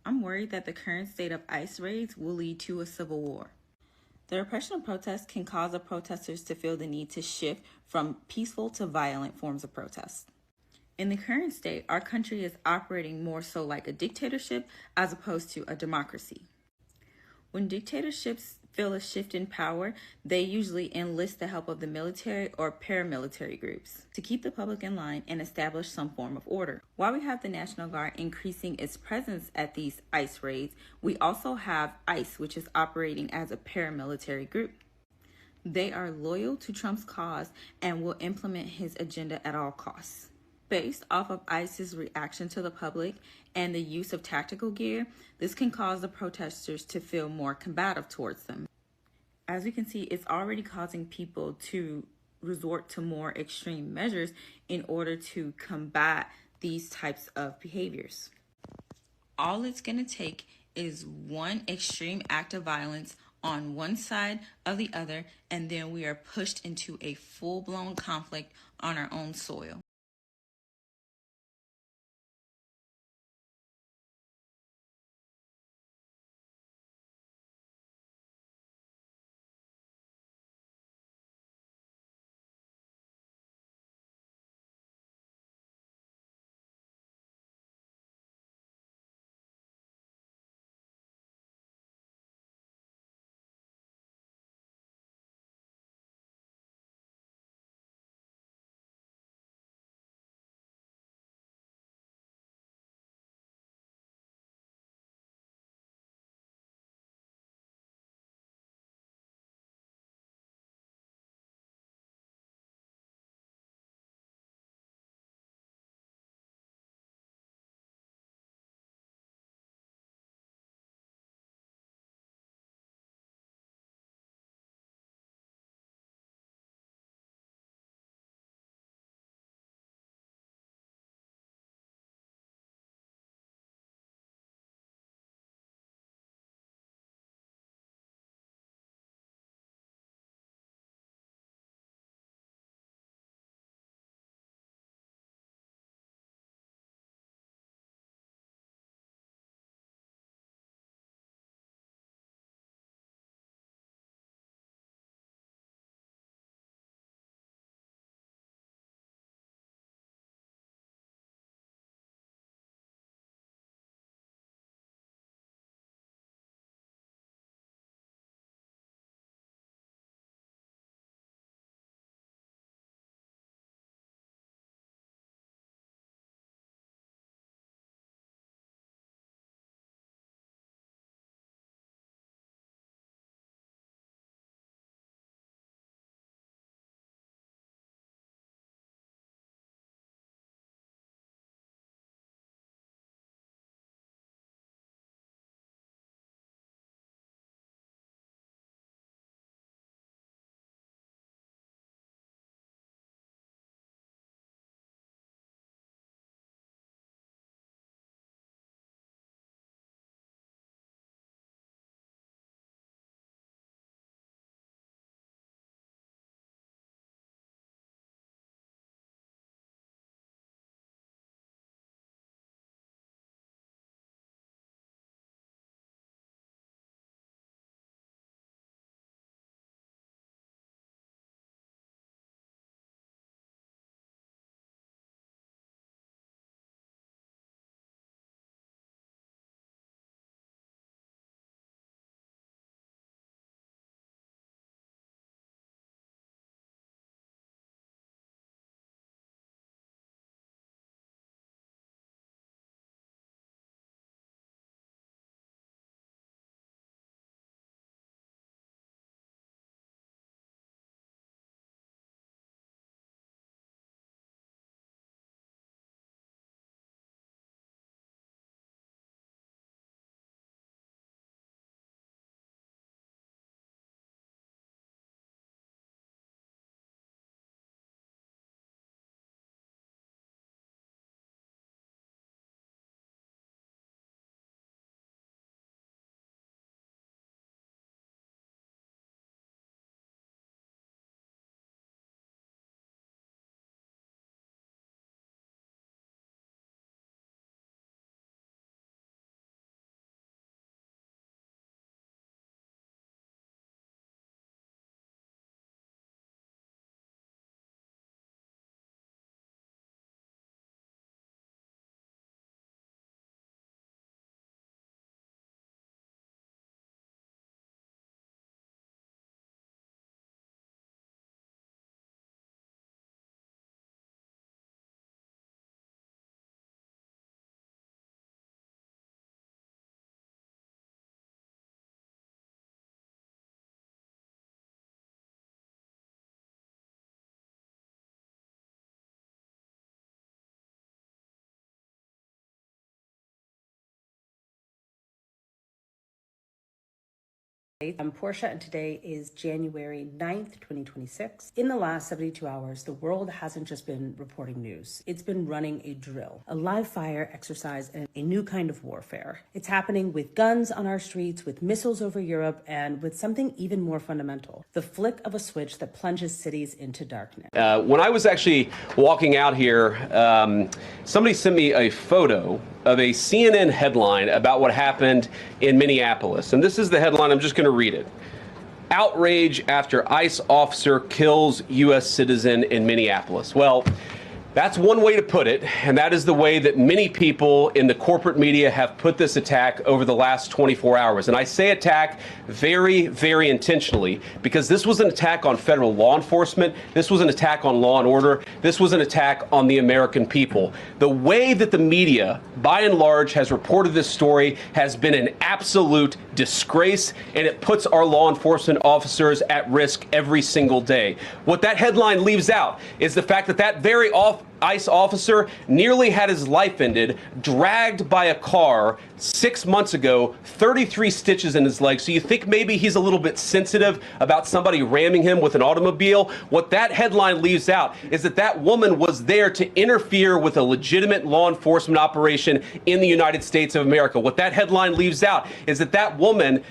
I'm worried that the current state of ICE raids will lead to a civil war. The repression of protests can cause the protesters to feel the need to shift from peaceful to violent forms of protest. In the current state, our country is operating more so like a dictatorship as opposed to a democracy. When dictatorships feel a shift in power, they usually enlist the help of the military or paramilitary groups to keep the public in line and establish some form of order. While we have the National Guard increasing its presence at these ICE raids, we also have ICE, which is operating as a paramilitary group. They are loyal to Trump's cause and will implement his agenda at all costs. Based off of ICE's reaction to the public and the use of tactical gear, this can cause the protesters to feel more combative towards them. As we can see, it's already causing people to resort to more extreme measures in order to combat these types of behaviors. All it's going to take is one extreme act of violence on one side of the other, and then we are pushed into a full-blown conflict on our own soil. I'm Portia, and today is January 9th, 2026. In the last 72 hours, the world hasn't just been reporting news. It's been running a drill, a live fire exercise, and a new kind of warfare. It's happening with guns on our streets, with missiles over Europe, and with something even more fundamental, the flick of a switch that plunges cities into darkness. When I was actually walking out here, somebody sent me a photo of a CNN headline about what happened in Minneapolis. And this is the headline. I'm just going to read it. Outrage after ICE officer kills U.S. citizen in Minneapolis. Well, that's one way to put it, and that is the way that many people in the corporate media have put this attack over the last 24 hours. And I say attack very, very intentionally, because this was an attack on federal law enforcement. This was an attack on law and order. This was an attack on the American people. The way that the media, by and large, has reported this story has been an absolute disgrace, and it puts our law enforcement officers at risk every single day. What that headline leaves out is the fact that that very ICE officer nearly had his life ended, dragged by a car 6 months ago, 33 stitches in his leg. So you think maybe he's a little bit sensitive about somebody ramming him with an automobile? What that headline leaves out is that that woman was there to interfere with a legitimate law enforcement operation in the United States of America. What that headline leaves out is that that woman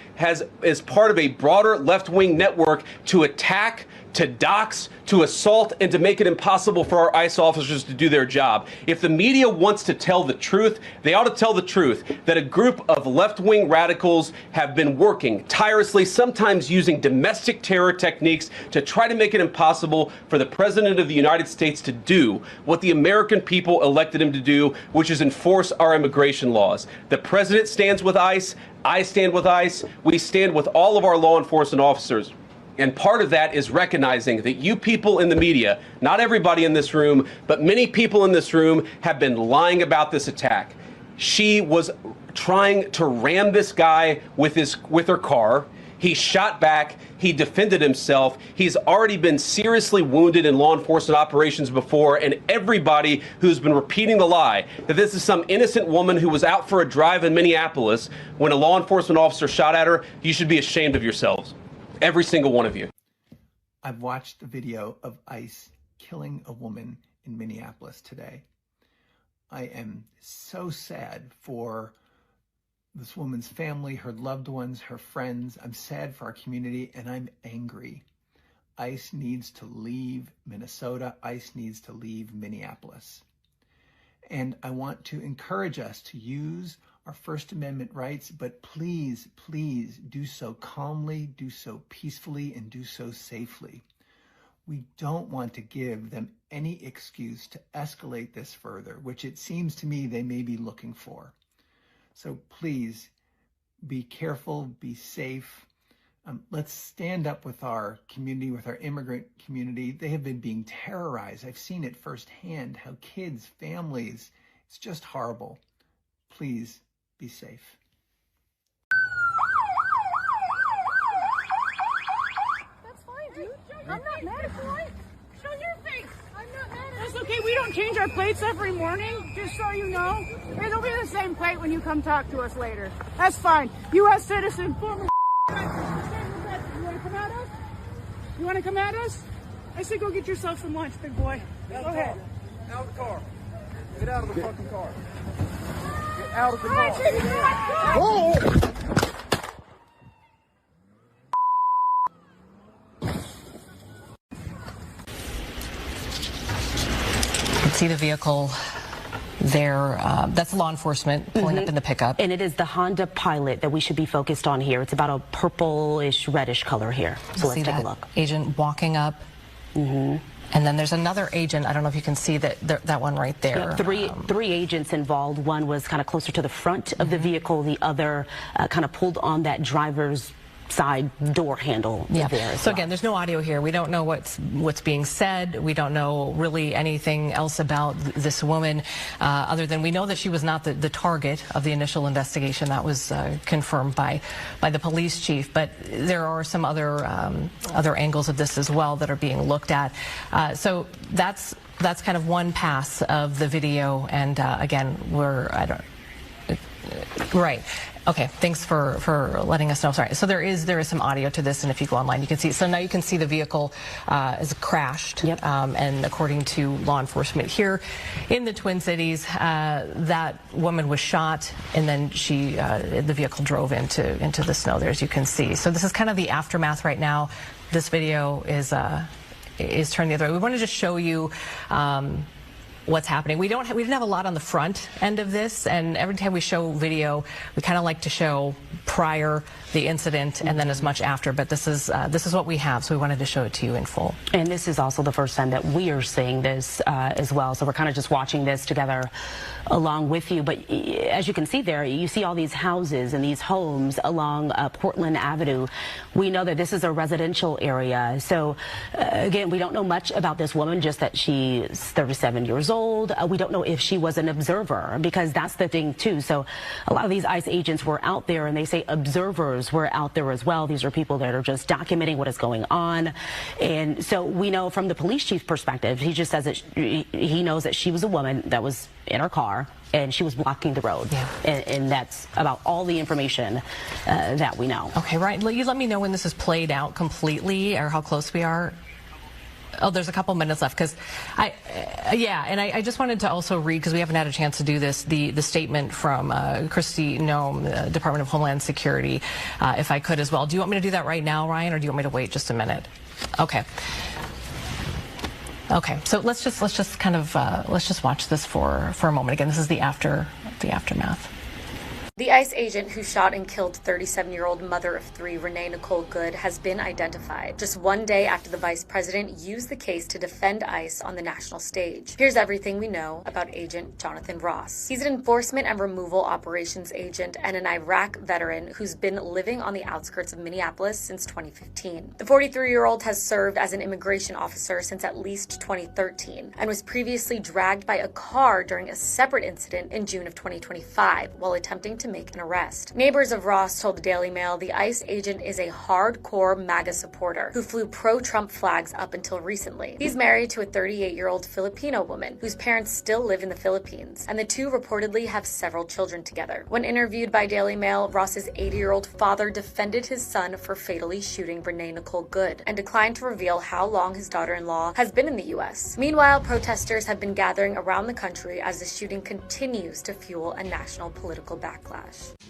is part of a broader left-wing network to attack, to dox, to assault, and to make it impossible for our ICE officers to do their job. If the media wants to tell the truth, they ought to tell the truth that a group of left-wing radicals have been working tirelessly, sometimes using domestic terror techniques to try to make it impossible for the President of the United States to do what the American people elected him to do, which is enforce our immigration laws. The President stands with ICE. I stand with ICE. We stand with all of our law enforcement officers. And part of that is recognizing that you people in the media, not everybody in this room, but many people in this room have been lying about this attack. She was trying to ram this guy with her car. He shot back. He defended himself. He's already been seriously wounded in law enforcement operations before. And everybody who's been repeating the lie that this is some innocent woman who was out for a drive in Minneapolis when a law enforcement officer shot at her, you should be ashamed of yourselves. Every single one of you. I've watched the video of ICE killing a woman in Minneapolis today. I am so sad for this woman's family, her loved ones, her friends. I'm sad for our community, and I'm angry. ICE needs to leave Minnesota. ICE needs to leave Minneapolis. And I want to encourage us to use our First Amendment rights, but please, please do so calmly, do so peacefully, and do so safely. We don't want to give them any excuse to escalate this further, which it seems to me they may be looking for. So please be careful, be safe. Let's stand up with our community, with our immigrant community. They have been being terrorized. I've seen it firsthand, how kids, families, it's just horrible. Please be safe. That's fine, dude. I'm not mad at you. Show your face. I'm not mad at you. That's okay. We don't change our plates every morning, just so you know. It'll be the same plate when you come talk to us later. That's fine. U.S. citizen, former. You want to come at us? You want to come at us? I said go get yourself some lunch, big boy. Go ahead. Out of the car. Get out of the fucking car. Get out of the car. Oh! You can see the vehicle there. That's law enforcement pulling up in the pickup. And it is the Honda Pilot that we should be focused on here. It's about a purplish, reddish color here. So let's take a look. Agent walking up. And then there's another agent. I don't know if you can see that one right there. Yeah, three agents involved. One was kind of closer to the front of the vehicle. The other kind of pulled on that driver's side door handle. Yeah. There So again, there's no audio here. We don't know what's being said. We don't know really anything else about this woman, other than we know that she was not the target of the initial investigation. That was confirmed by the police chief. But there are some other angles of this as well that are being looked at. So that's kind of one pass of the video. And again, Right. Okay. Thanks for letting us know. Sorry. So there is some audio to this, and if you go online, you can see. So now you can see the vehicle is crashed. Yep. And according to law enforcement here in the Twin Cities, that woman was shot, and then the vehicle drove into the snow there, as you can see. So this is kind of the aftermath right now. This video is turned the other way. We want to just show you what's happening. We didn't have a lot on the front end of this, and every time we show video, we kind of like to show prior the incident and then as much after. But this is what we have, so we wanted to show it to you in full. And this is also the first time that we are seeing this as well. So we're kind of just watching this together along with you. But as you can see there, you see all these houses and these homes along Portland Avenue. We know that this is a residential area. So again, we don't know much about this woman, just that she's 37 years old. We don't know if she was an observer, because that's the thing too. So a lot of these ICE agents were out there, and they say observers were out there as well. These are people that are just documenting what is going on. And so we know from the police chief's perspective, he just says that he knows that she was a woman that was in her car and she was blocking the road. Yeah. And that's about all the information that we know. Okay, right. You let me know when this is played out completely, or how close we are. Oh, there's a couple minutes left, because I just wanted to also read, because we haven't had a chance to do this, the statement from Kristi Noem, Department of Homeland Security, if I could as well. Do you want me to do that right now, Ryan, or do you want me to wait just a minute? Okay. Okay, so let's just kind of let's just watch this for a moment. Again, this is the aftermath. The ICE agent who shot and killed 37-year-old mother of three, Renee Nicole Good, has been identified just one day after the vice president used the case to defend ICE on the national stage. Here's everything we know about Agent Jonathan Ross. He's an enforcement and removal operations agent and an Iraq veteran who's been living on the outskirts of Minneapolis since 2015. The 43-year-old has served as an immigration officer since at least 2013 and was previously dragged by a car during a separate incident in June of 2025 while attempting to make an arrest. Neighbors of Ross told the Daily Mail the ICE agent is a hardcore MAGA supporter who flew pro-Trump flags up until recently. He's married to a 38-year-old Filipino woman whose parents still live in the Philippines, and the two reportedly have several children together. When interviewed by Daily Mail, Ross's 80-year-old father defended his son for fatally shooting Renee Nicole Good and declined to reveal how long his daughter-in-law has been in the U.S. Meanwhile, protesters have been gathering around the country as the shooting continues to fuel a national political backlash.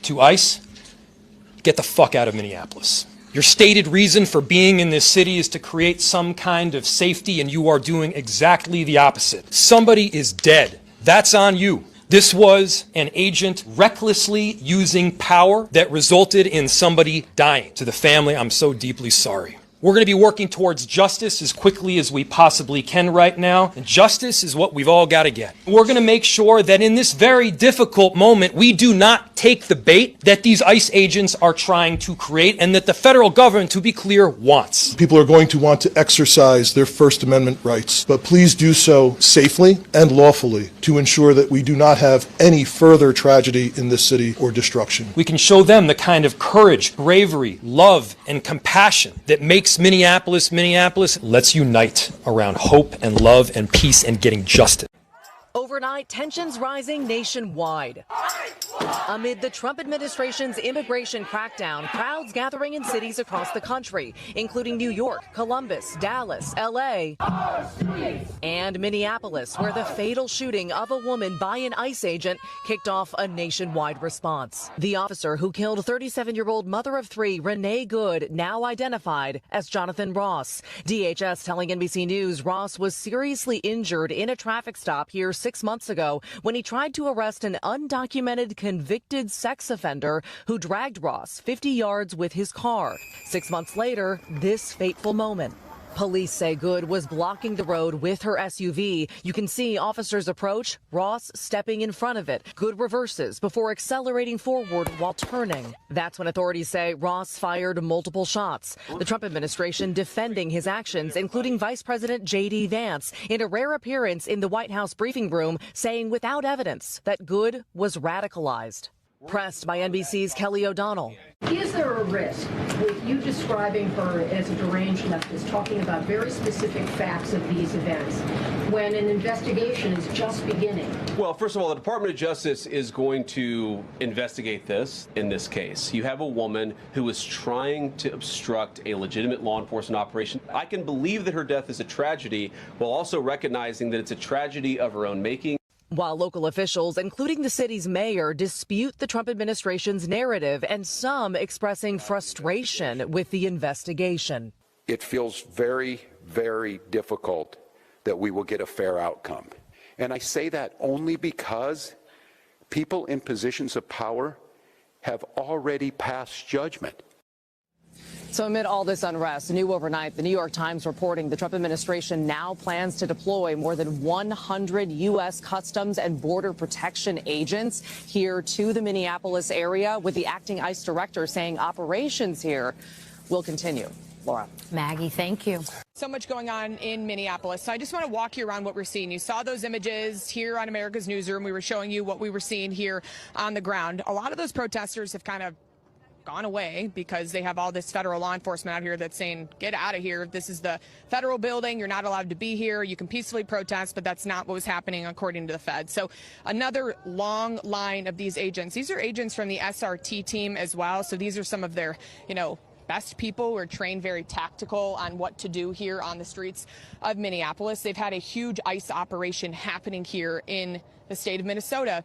To ICE, get the fuck out of Minneapolis. Your stated reason for being in this city is to create some kind of safety, and you are doing exactly the opposite. Somebody is dead. That's on you. This was an agent recklessly using power that resulted in somebody dying. To the family, I'm so deeply sorry. We're going to be working towards justice as quickly as we possibly can right now, and justice is what we've all got to get. We're going to make sure that in this very difficult moment, we do not take the bait that these ICE agents are trying to create and that the federal government, to be clear, wants. People are going to want to exercise their First Amendment rights, but please do so safely and lawfully to ensure that we do not have any further tragedy in this city or destruction. We can show them the kind of courage, bravery, love, and compassion that makes Minneapolis. Let's unite around hope and love and peace and getting justice. Overnight, tensions rising nationwide. Amid the Trump administration's immigration crackdown, crowds gathering in cities across the country, including New York, Columbus, Dallas, LA, and Minneapolis, where the fatal shooting of a woman by an ICE agent kicked off a nationwide response. The officer who killed 37-year-old mother of three, Renee Good, now identified as Jonathan Ross. DHS telling NBC News Ross was seriously injured in a traffic stop here 6 months ago when he tried to arrest an undocumented convicted sex offender who dragged Ross 50 yards with his car. 6 months later, this fateful moment. Police say Good was blocking the road with her SUV. You can see officers approach, Ross stepping in front of it. Good reverses before accelerating forward while turning. That's when authorities say Ross fired multiple shots. The Trump administration defending his actions, including Vice President J.D. Vance, in a rare appearance in the White House briefing room, saying without evidence that Good was radicalized. Pressed by NBC's Kelly O'Donnell. Is there a risk with you describing her as a deranged leftist, talking about very specific facts of these events, when an investigation is just beginning, Well, first of all, the Department of Justice is going to investigate this in this case. You have a woman who is trying to obstruct a legitimate law enforcement operation. I can believe that her death is a tragedy while also recognizing that it's a tragedy of her own making. While local officials, including the city's mayor, dispute the Trump administration's narrative, and some expressing frustration with the investigation. It feels very, very difficult that we will get a fair outcome. And I say that only because people in positions of power have already passed judgment. So amid all this unrest, new overnight, the New York Times reporting the Trump administration now plans to deploy more than 100 U.S. Customs and Border Protection agents here to the Minneapolis area, with the acting ICE director saying operations here will continue. Laura. Maggie, thank you. So much going on in Minneapolis. So I just want to walk you around what we're seeing. You saw those images here on America's Newsroom. We were showing you what we were seeing here on the ground. A lot of those protesters have kind of gone away because they have all this federal law enforcement out here that's saying, get out of here. This is the federal building. You're not allowed to be here. You can peacefully protest, but that's not what was happening according to the Fed. So another long line of these agents. These are agents from the SRT team as well. So these are some of their, best people who are trained very tactical on what to do here on the streets of Minneapolis. They've had a huge ICE operation happening here in the state of Minnesota.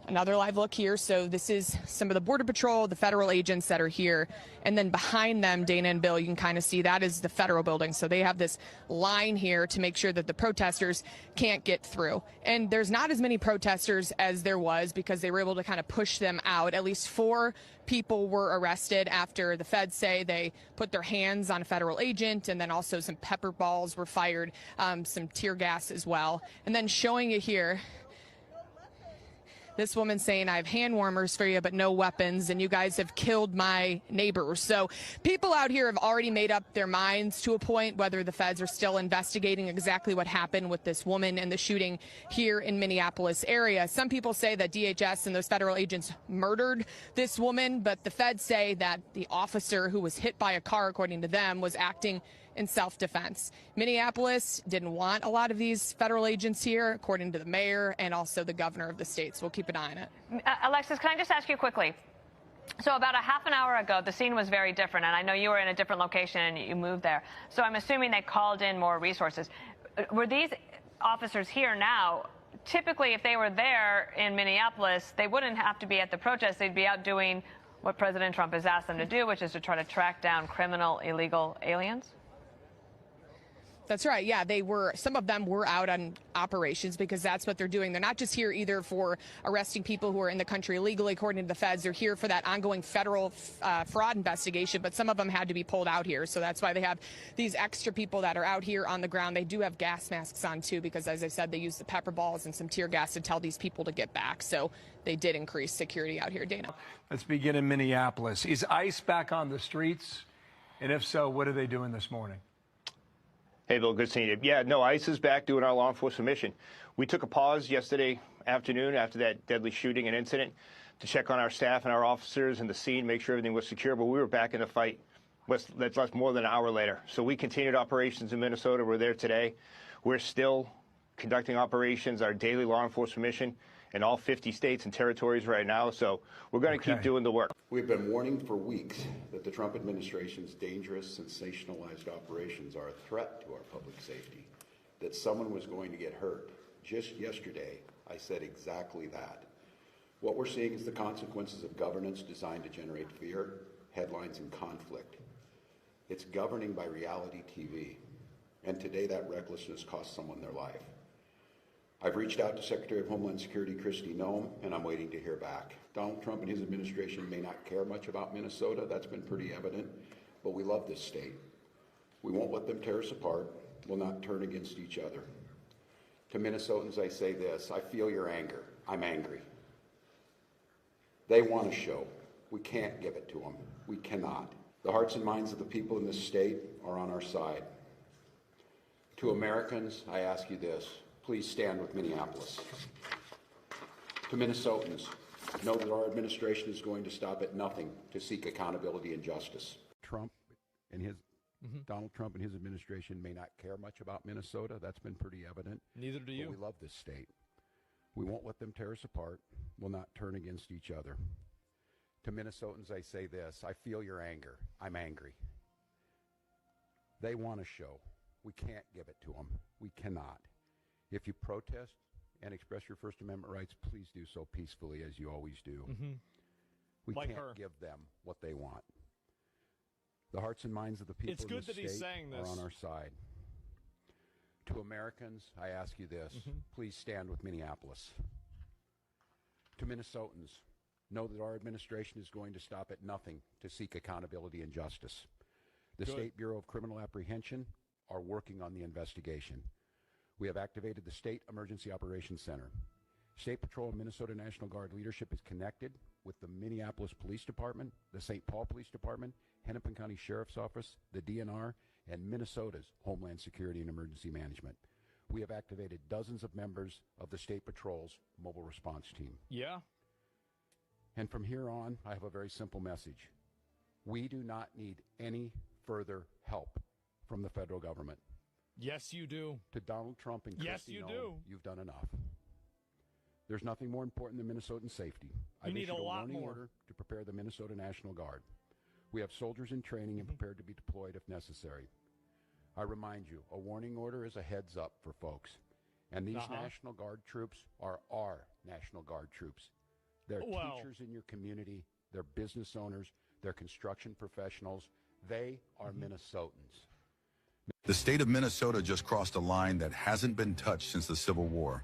Another live look here. So this is some of the Border Patrol, the federal agents that are here. And then behind them, Dana and Bill, you can kind of see that is the federal building. So they have this line here to make sure that the protesters can't get through. And there's not as many protesters as there was because they were able to kind of push them out. At least 4 people were arrested after the feds say they put their hands on a federal agent, and then also some pepper balls were fired, some tear gas as well. And then showing it here, this woman saying, I have hand warmers for you, but no weapons, and you guys have killed my neighbors. So people out here have already made up their minds to a point whether the feds are still investigating exactly what happened with this woman and the shooting here in Minneapolis area. Some people say that DHS and those federal agents murdered this woman, but the feds say that the officer who was hit by a car, according to them, was acting in self-defense. Minneapolis didn't want a lot of these federal agents here, according to the mayor and also the governor of the state. So we'll keep an eye on it. Alexis, can I just ask you quickly? So about a half an hour ago, the scene was very different, and I know you were in a different location and you moved there. So I'm assuming they called in more resources. Were these officers here now? Typically, if they were there in Minneapolis, they wouldn't have to be at the protest. They'd be out doing what President Trump has asked them to do, which is to try to track down criminal, illegal aliens? That's right. Yeah, some of them were out on operations because that's what they're doing. They're not just here either for arresting people who are in the country illegally, according to the feds. They're here for that ongoing federal fraud investigation, but some of them had to be pulled out here. So that's why they have these extra people that are out here on the ground. They do have gas masks on, too, because, as I said, they use the pepper balls and some tear gas to tell these people to get back. So they did increase security out here. Dana. Let's begin in Minneapolis. Is ICE back on the streets? And if so, what are they doing this morning? Hey, Bill, good seeing you. Yeah, no, ICE is back doing our law enforcement mission. We took a pause yesterday afternoon after that deadly shooting and incident to check on our staff and our officers and the scene, make sure everything was secure, but we were back in the fight. That's less more than an hour later. So we continued operations in Minnesota. We're there today. We're still conducting operations, our daily law enforcement mission, in all 50 states and territories right now. So we're going to keep doing the work. We've been warning for weeks that the Trump administration's dangerous, sensationalized operations are a threat to our public safety, that someone was going to get hurt. Just yesterday, I said exactly that. What we're seeing is the consequences of governance designed to generate fear, headlines, and conflict. It's governing by reality TV. And today that recklessness cost someone their life. I've reached out to Secretary of Homeland Security Kristi Noem, and I'm waiting to hear back. Donald Trump and his administration may not care much about Minnesota. That's been pretty evident. But we love this state. We won't let them tear us apart. We'll not turn against each other. To Minnesotans, I say this. I feel your anger. I'm angry. They want a show. We can't give it to them. We cannot. The hearts and minds of the people in this state are on our side. To Americans, I ask you this. Please stand with Minneapolis. To Minnesotans, know that our administration is going to stop at nothing to seek accountability and justice. Donald Trump and his administration may not care much about Minnesota. That's been pretty evident. Neither do you. But we love this state. We won't let them tear us apart. We'll not turn against each other. To Minnesotans, I say this. I feel your anger. I'm angry. They want a show. We can't give it to them. We cannot. If you protest and express your First Amendment rights, please do so peacefully, as you always do. We Like can't her. give them what they want. The hearts and minds of the people It's in good this that he's state saying are this. on our side. To Americans, I ask you this. Please stand with Minneapolis. To Minnesotans, know that our administration is going to stop at nothing to seek accountability and justice. The Good. State Bureau of Criminal Apprehension are working on the investigation. We have activated the State Emergency Operations Center. State Patrol and Minnesota National Guard leadership is connected with the Minneapolis Police Department, the St. Paul Police Department, Hennepin County Sheriff's Office, the DNR, and Minnesota's Homeland Security and Emergency Management. We have activated dozens of members of the State Patrol's mobile response team. Yeah. And from here on, I have a very simple message. We do not need any further help from the federal government. Yes, you do. To Donald Trump and Yes, Kristi you Noem, do. you've done enough. There's nothing more important than Minnesotan safety. I've need issued a lot warning more. order to prepare the Minnesota National Guard. We have soldiers in training and prepared to be deployed if necessary. I remind you, a warning order is a heads up for folks. And these National Guard troops are our National Guard troops. They're teachers in your community. They're business owners. They're construction professionals. They are Minnesotans. The state of Minnesota just crossed a line that hasn't been touched since the Civil War.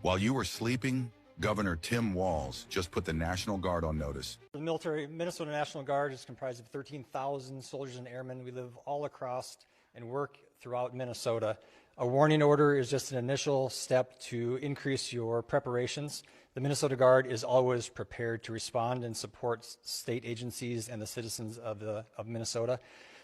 While you were sleeping, Governor Tim Walz just put the National Guard on notice. The military, Minnesota National Guard is comprised of 13,000 soldiers and airmen. We live all across and work throughout Minnesota. A warning order is just an initial step to increase your preparations. The Minnesota Guard is always prepared to respond and support state agencies and the citizens of Minnesota.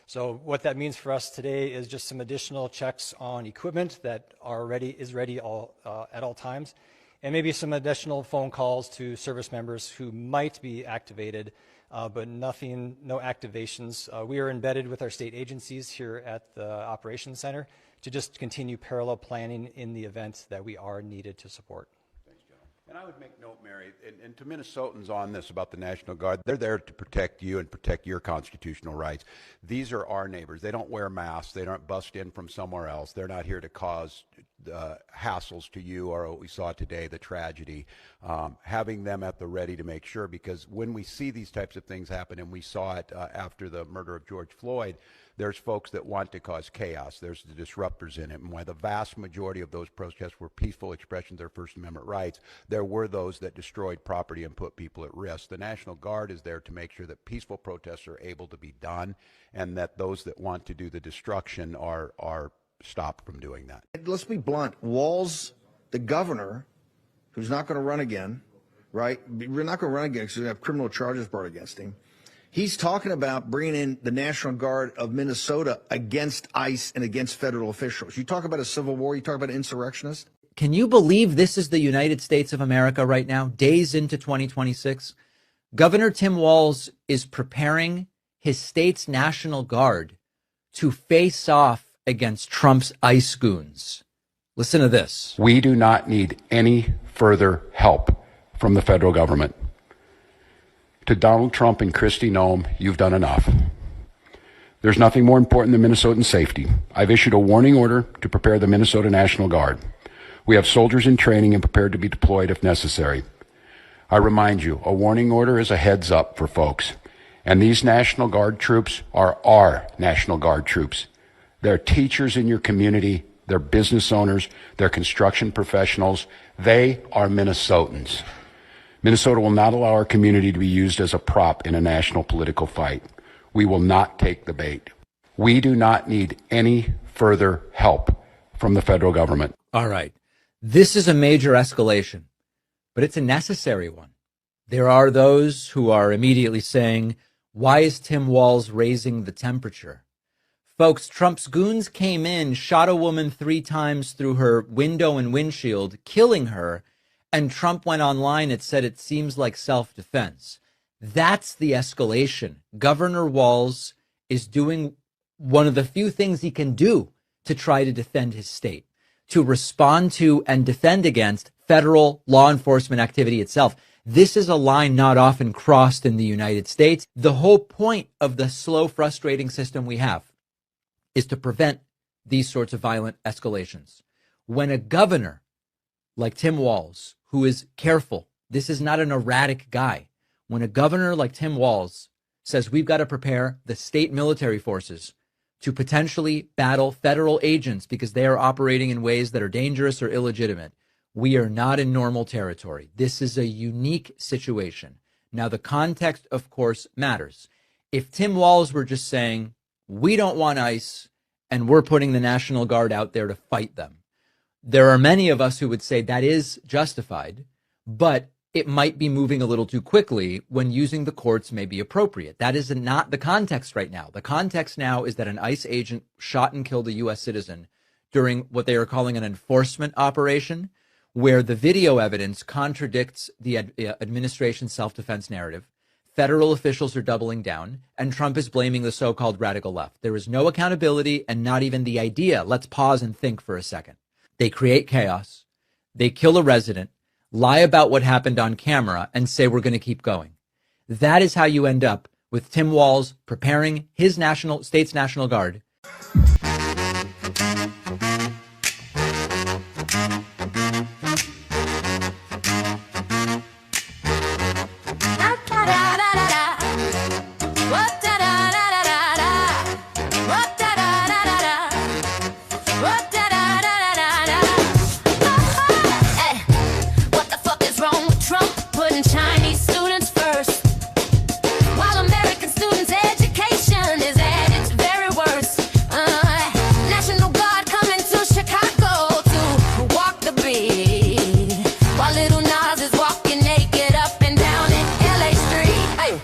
So what that means for us today is just some additional checks on equipment that is ready at all times, and maybe some additional phone calls to service members who might be activated, but no activations. We are embedded with our state agencies here at the Operations Center to just continue parallel planning in the event that we are needed to support. And I would make note, Mary, and to Minnesotans on this about the National Guard, they're there to protect you and protect your constitutional rights. These are our neighbors. They don't wear masks. They don't bust in from somewhere else. They're not here to cause hassles to you or what we saw today, the tragedy. Having them at the ready to make sure, because when we see these types of things happen, and we saw it after the murder of George Floyd, there's folks that want to cause chaos. There's the disruptors in it. And while the vast majority of those protests were peaceful expressions of their First Amendment rights, there were those that destroyed property and put people at risk. The National Guard is there to make sure that peaceful protests are able to be done, and that those that want to do the destruction are stopped from doing that. Let's be blunt. Walz, the governor, who's not going to run again, right? We're not going to run again because we have criminal charges brought against him. He's talking about bringing in the National Guard of Minnesota against ICE and against federal officials. You talk about a civil war, you talk about insurrectionists. Can you believe this is the United States of America right now, days into 2026? Governor Tim Walz is preparing his state's National Guard to face off against Trump's ICE goons. Listen to this. We do not need any further help from the federal government. To Donald Trump and Kristi Noem, you've done enough. There's nothing more important than Minnesotan safety. I've issued a warning order to prepare the Minnesota National Guard. We have soldiers in training and prepared to be deployed if necessary. I remind you, a warning order is a heads up for folks. And these National Guard troops are our National Guard troops. They're teachers in your community. They're business owners. They're construction professionals. They are Minnesotans. Minnesota will not allow our community to be used as a prop in a national political fight. We will not take the bait. We do not need any further help from the federal government. All right. This is a major escalation, but it's a necessary one. There are those who are immediately saying, why is Tim Walz raising the temperature? Folks, Trump's goons came in, shot a woman 3 times through her window and windshield, killing her, and Trump went online and said it seems like self-defense. That's the escalation. Governor Walz is doing one of the few things he can do to try to defend his state, to respond to and defend against federal law enforcement activity itself. This is a line not often crossed in the United States. The whole point of the slow, frustrating system we have is to prevent these sorts of violent escalations. When a governor like Tim Walz, who is careful, this is not an erratic guy. When a governor like Tim Walz says we've got to prepare the state military forces to potentially battle federal agents because they are operating in ways that are dangerous or illegitimate, we are not in normal territory. This is a unique situation. Now, the context, of course, matters. If Tim Walz were just saying, we don't want ICE and we're putting the National Guard out there to fight them, there are many of us who would say that is justified, but it might be moving a little too quickly when using the courts may be appropriate. That is not the context right now. The context now is that an ICE agent shot and killed a U.S. citizen during what they are calling an enforcement operation, where the video evidence contradicts the administration's self-defense narrative. Federal officials are doubling down, and Trump is blaming the so-called radical left. There is no accountability and not even the idea. Let's pause and think for a second. They create chaos. They kill a resident, lie about what happened on camera, and say we're going to keep going. That is how you end up with Tim Walz preparing his state's National Guard.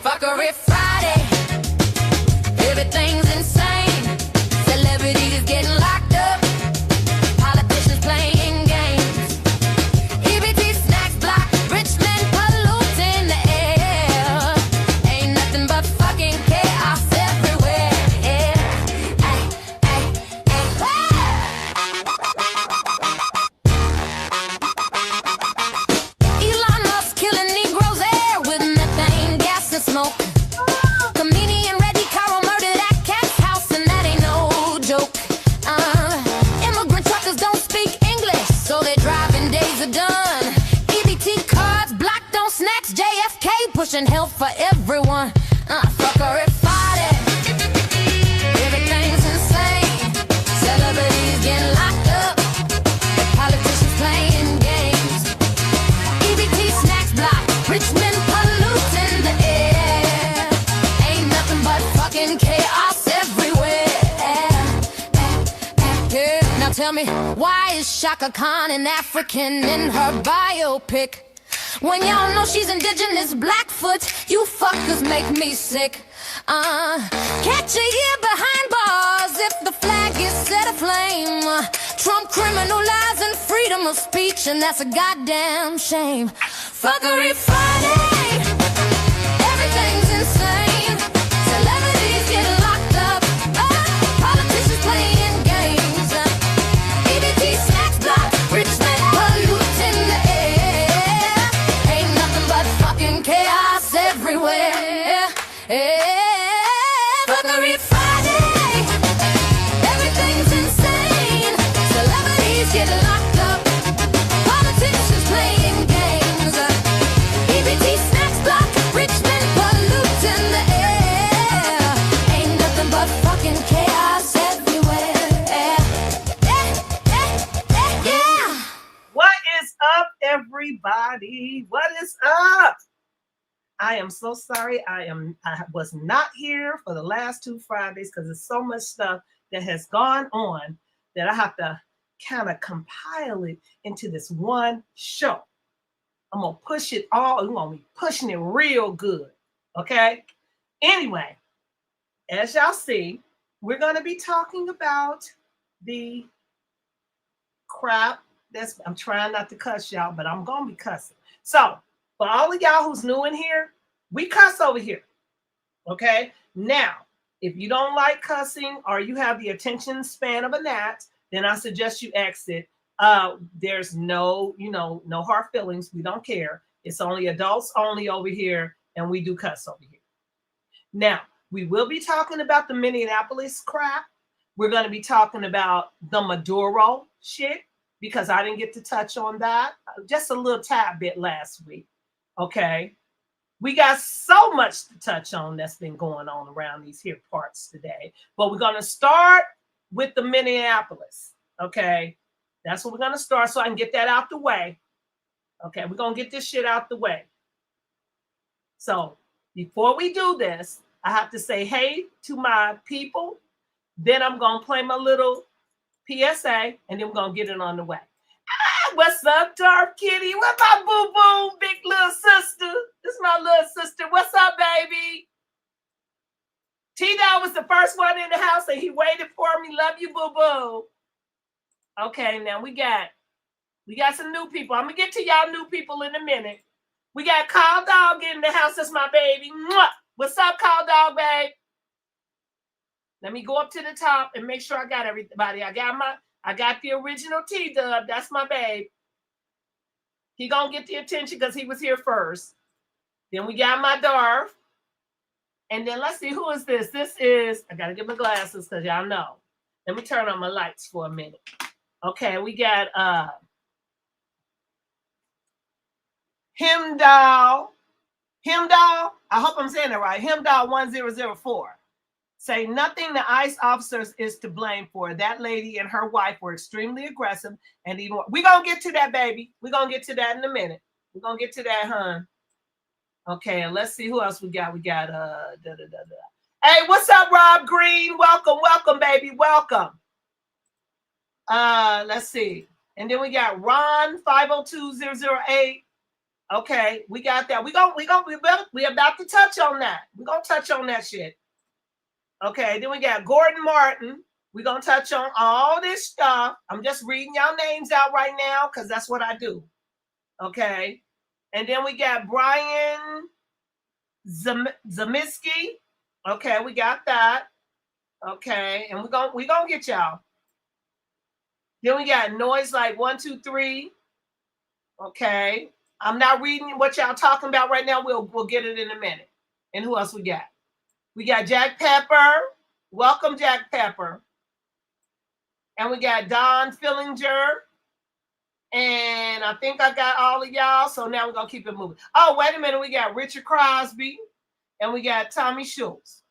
Phuckery Friday, everything's insane. Celebrities getting locked up, politicians playing games. EBT snacks block, rich men polluting the air. Ain't nothing but fucking chaos everywhere. Elon Musk killing Negroes air with methane gas and smoke. Comedian Reggie Carroll murdered at Cat's house, and that ain't no joke. Immigrant truckers don't speak English, so their driving days are done. EBT cards blocked on snacks, JFK pushing health for everyone. Phuckery Friday, everything's insane. Celebrities getting locked up, politicians playing games. EBT snacks block, rich men polluting the air. Ain't nothing but fucking chaos everywhere. Yeah. Now tell me, why is Shaka Khan an African in her biopic? When y'all know she's indigenous Blackfoot, you fuckers make me sick. Catch a year behind bars if the flag is set aflame. Trump criminalizing freedom of speech, and that's a goddamn shame. Phuckery Friday, everything's insane. Celebrities get locked up, politicians playing games. EBT snacks block, rich men polluting the air. Ain't nothing but fucking chaos everywhere. Phuckery Friday, everything's insane. Celebrities get locked up, politicians playing games. EBT snacks block, rich men polluting the air. Ain't nothing but fucking chaos everywhere. Yeah. What is up, everybody? What is up? I am so sorry. I was not here for the last 2 Fridays because there's so much stuff that has gone on that I have to kind of compile it into this one show. I'm gonna push it all. We're gonna be pushing it real good. Okay. Anyway, as y'all see, we're gonna be talking about the crap that's, I'm trying not to cuss y'all, but I'm gonna be cussing. So for all of y'all who's new in here, we cuss over here. Okay. Now, if you don't like cussing or you have the attention span of a gnat, then I suggest you exit There's no, no hard feelings. We don't care. It's only adults only over here, and we do cuss over here. Now, we will be talking about the Minneapolis crap. We're going to be talking about the Maduro shit, because I didn't get to touch on that just a little tad bit last week. Okay. We got so much to touch on that's been going on around these here parts today. But we're going to start with the Minneapolis. Okay. That's what we're going to start, so I can get that out the way. Okay. We're going to get this shit out the way. So before we do this, I have to say hey to my people. Then I'm going to play my little PSA, and then we're going to get it on the way. What's up, Dark Kitty? What's my boo-boo, big little sister? This is my little sister. What's up, baby? T-Dog was the first one in the house, and he waited for me. Love you, boo-boo. Okay, now we got some new people. I'm going to get to y'all new people in a minute. We got Call Dog in the house. That's my baby. Mwah! What's up, Call Dog, babe? Let me go up to the top and make sure I got everybody. I got the original T-Dub. That's my babe. He gonna get the attention because he was here first. Then we got my Darth. And then let's see, who is this? This is, I gotta get my glasses because y'all know. Let me turn on my lights for a minute. Okay, we got Himdall. I hope I'm saying it right. Himdall 1004. Say nothing the ICE officers is to blame for. That lady and her wife were extremely aggressive, and even we're gonna get to that, baby. We're gonna get to that in a minute. We're gonna get to that, hun. Okay, and let's see who else we got. We got Hey, what's up, Rob Green? Welcome, baby. Welcome. Let's see. And then we got Ron 502008. Okay, we got that. We're about to touch on that. We're gonna touch on that shit. Okay, then we got Gordon Martin. We're going to touch on all this stuff. I'm just reading y'all names out right now because that's what I do. Okay. And then we got Brian Zamiski. Okay, we got that. Okay, and we're gonna get y'all. Then we got Noise Like 123. Okay. I'm not reading what y'all talking about right now. We'll get it in a minute. And who else we got? We got Jack Pepper. Welcome, Jack Pepper. And we got Don Fillinger. And I think I got all of y'all. So now we're going to keep it moving. Oh, wait a minute. We got Richard Crosby. And we got Tommy Schultz.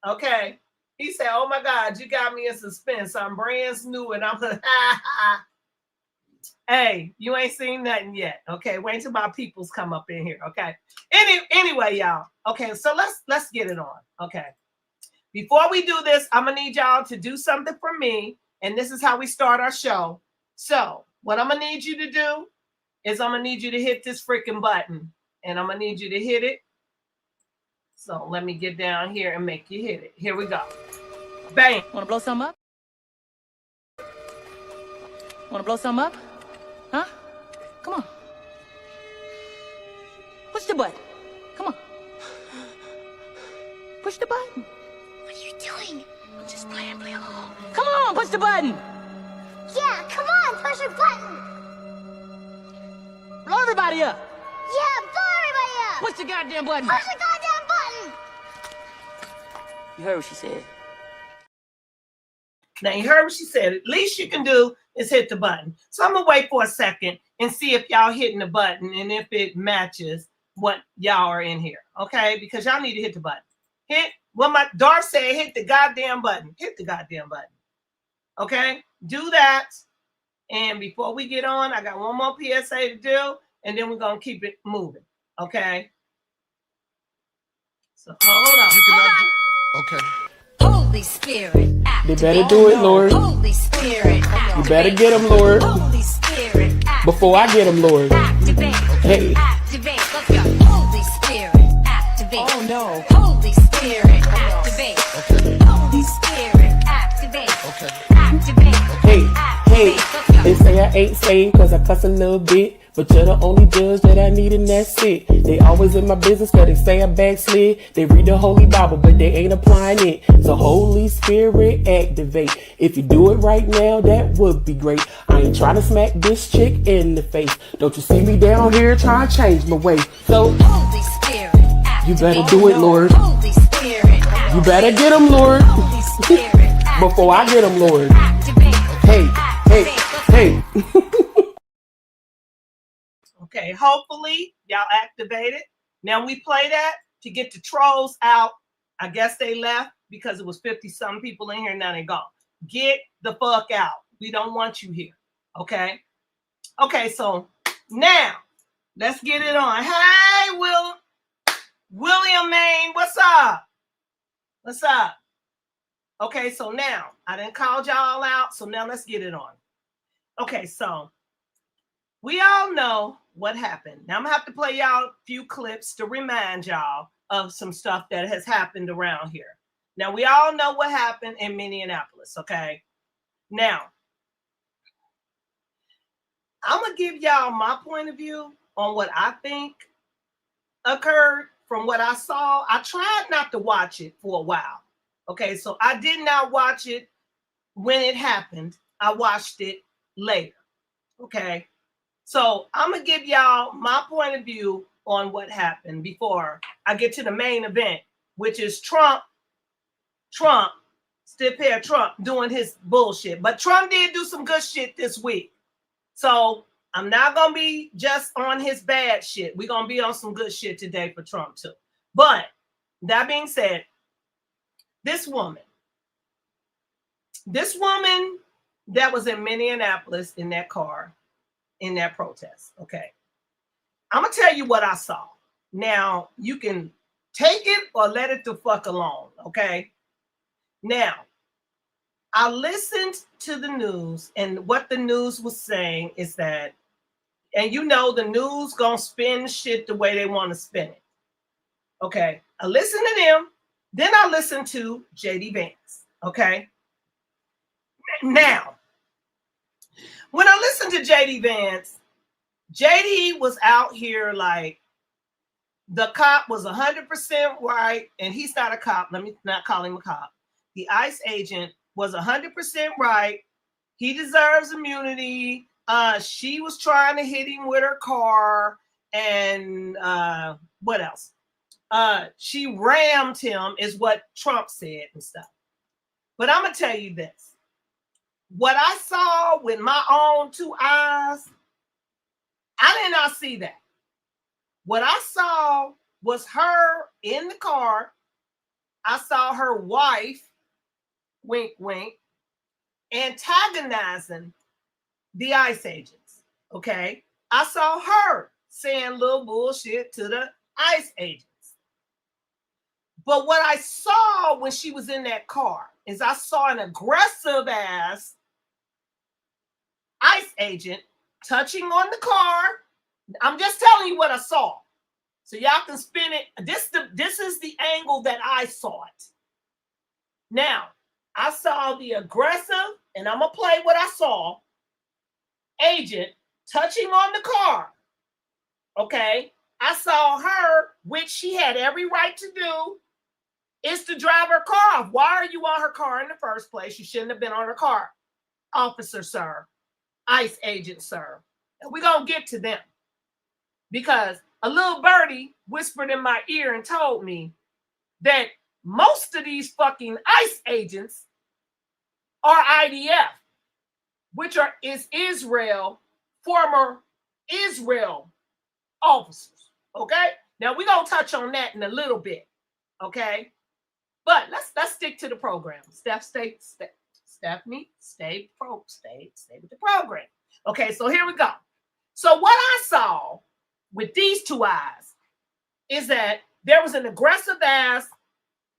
Okay. He said, oh, my God, you got me in suspense. I'm brand new. And I'm like, hey, you ain't seen nothing yet. Okay. Wait till my peoples come up in here. Okay. Anyway, y'all. Okay, so let's get it on. Okay. Before we do this, I'm gonna need y'all to do something for me, and this is how we start our show. So what I'm gonna need you to do is I'm gonna need you to hit this freaking button, and I'm gonna need you to hit it. So let me get down here and make you hit it. Here we go. Bang. Wanna blow some up? Wanna blow some up? Huh? Come on. Push the button. Come on. Push the button. What are you doing? I'm just playing along. Come on, push the button. Yeah, come on, push the button. Blow everybody up. Yeah, blow everybody up. Push the goddamn button. Push the goddamn button. You heard what she said. Now you heard what she said. At least you can do is hit the button. So I'm gonna wait for a second and see if y'all hitting the button and if it matches what y'all are in here. Okay, because y'all need to hit the button. Hit what my Darth said, hit the goddamn button. Hit the goddamn button. Okay, do that. And before we get on, I got one more PSA to do, and then we're gonna keep it moving. Okay. So hold on. Okay. Holy Spirit, They better do it, Lord. Holy Spirit, You better get them, Lord. Holy Spirit, Before I get them, Lord. activate. Hey. Activate. Let's go. Holy Spirit, activate. Oh no. Holy Spirit, activate. Holy Spirit, activate. Activate. Hey, hey. They say I ain't saved cause I cuss a little bit. But you're the only judge that I need, and that's it. They always in my business cause they say I backslid. They read the Holy Bible, but they ain't applying it. So Holy Spirit, activate. If you do it right now, that would be great. I ain't trying to smack this chick in the face. Don't you see me down here trying to change my way? So Holy Spirit, you better do it, Lord. Holy Spirit, You better get them, Lord. Before I get them, Lord. Hey, hey, hey. Okay, hopefully y'all activated. Now we play that to get the trolls out. I guess they left because it was 50-some people in here. Now they gone. Get the fuck out. We don't want you here. Okay? Okay, so now let's get it on. Hey, William Maine, what's up? What's up? Okay, so now I done called y'all out, so now let's get it on. Okay, so we all know what happened. Now I'm gonna have to play y'all a few clips to remind y'all of some stuff that has happened around here. Now we all know what happened in Minneapolis, okay? Now, I'm gonna give y'all my point of view on what I think occurred from what I saw. I tried not to watch it for a while. Okay, so I did not watch it when it happened. I watched it later. Okay, so I'm gonna give y'all my point of view on what happened before I get to the main event, which is Trump, stiff hair Trump doing his bullshit. But Trump did do some good shit this week. So I'm not gonna be just on his bad shit. We're gonna be on some good shit today for Trump too. But that being said, this woman that was in Minneapolis in that car, in that protest, okay? I'm gonna tell you what I saw. Now, you can take it or let it the fuck alone, okay? Now, I listened to the news, and what the news was saying is that, and you know the news gonna spin shit the way they want to spin it. Okay, I listened to them, then I listened to JD Vance, okay? Now, when I listened to JD Vance, JD was out here like the cop was 100% right, and he's not a cop. Let me not call him a cop. The ICE agent was 100% right. He deserves immunity. She was trying to hit him with her car, and what else? She rammed him, is what Trump said and stuff. But I'm gonna tell you this. What I saw with my own two eyes, I did not see that. What I saw was her in the car. I saw her wife, wink, wink, antagonizing the ICE agents, okay? I saw her saying little bullshit to the ICE agents. But what I saw when she was in that car is I saw an aggressive ass ICE agent touching on the car. I'm just telling you what I saw. So y'all can spin it. This is the angle that I saw it. Now, I saw the aggressive, and I'm going to play what I saw, agent touching on the car. Okay? I saw her, which she had every right to do, is to drive her car off. Why are you on her car in the first place? You shouldn't have been on her car. Officer, sir. ICE agent, sir. And we're going to get to them. Because a little birdie whispered in my ear and told me that most of these fucking ICE agents are IDF, which is Israel, former Israel officers. Okay? Now we're going to touch on that in a little bit. Okay? But let's stick to the program. Stephanie, stay with the program. Okay, so here we go. So what I saw with these two eyes is that there was an aggressive ass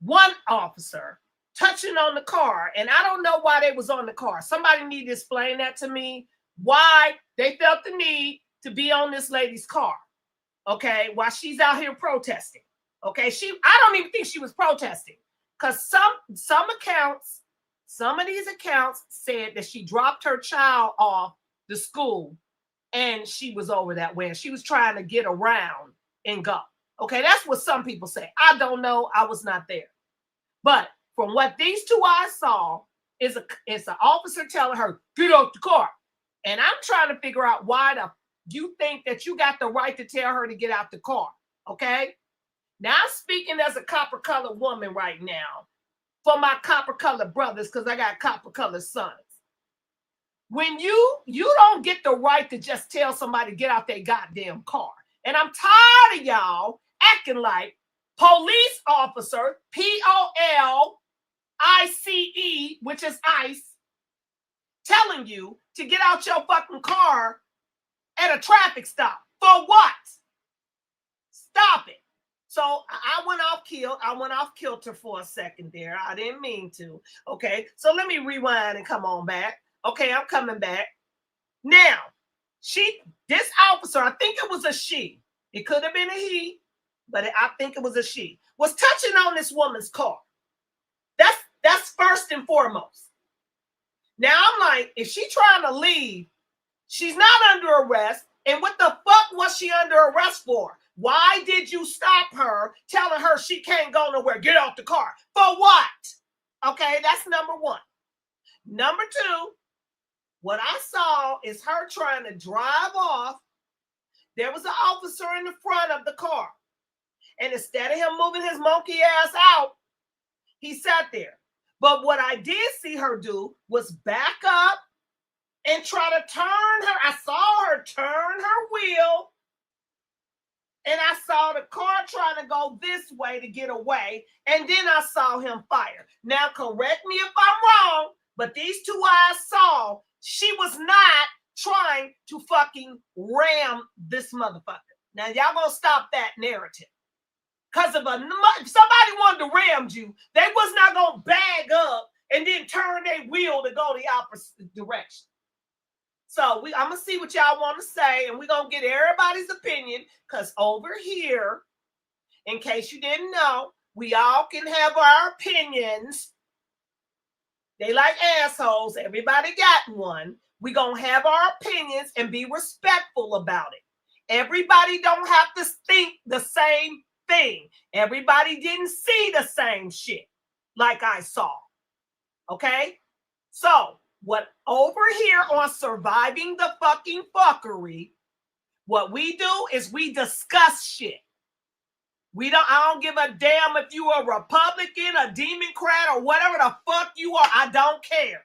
one officer touching on the car, and I don't know why they was on the car. Somebody need to explain that to me, why they felt the need to be on this lady's car, okay, while she's out here protesting. Okay, I don't even think she was protesting, because some of these accounts said that she dropped her child off the school and she was over that way and she was trying to get around and go. Okay, that's what some people say. I don't know. I was not there. But from what these two eyes saw, is an officer telling her, get out the car. And I'm trying to figure out why you think that you got the right to tell her to get out the car. Okay? Now I'm speaking as a copper-colored woman right now for my copper-colored brothers, because I got copper-colored sons. When you don't get the right to just tell somebody to get out their goddamn car. And I'm tired of y'all acting like police officer, POLICE, which is ICE, telling you to get out your fucking car at a traffic stop. For what? Stop it. So I went off kilter for a second there. I didn't mean to. Okay, so let me rewind and come on back. Okay, I'm coming back. Now, this officer, I think it was a she. It could have been a he, but I think it was a she, was touching on this woman's car. That's first and foremost. Now I'm like, if she's trying to leave, she's not under arrest. And what the fuck was she under arrest for? Why did you stop her telling her she can't go nowhere? Get out the car. For what? Okay, that's number one. Number two, what I saw is her trying to drive off. There was an officer in the front of the car. And instead of him moving his monkey ass out, he sat there. But what I did see her do was back up and try to turn her. I saw her turn her wheel. And I saw the car trying to go this way to get away. And then I saw him fire. Now, correct me if I'm wrong, but these two eyes saw she was not trying to fucking ram this motherfucker. Now, y'all gonna stop that narrative. Because if somebody wanted to ram you, they was not gonna bag up and then turn their wheel to go the opposite direction. So I'm gonna see what y'all want to say, and we're gonna get everybody's opinion. Because over here, in case you didn't know, we all can have our opinions. They like assholes. Everybody got one. We're gonna have our opinions and be respectful about it. Everybody don't have to think the same thing. Everybody didn't see the same shit like I saw. Okay? So, what over here on Surviving the Fucking Fuckery, what we do is we discuss shit. I don't give a damn if you are a Republican, a Democrat, or whatever the fuck you are. I don't care.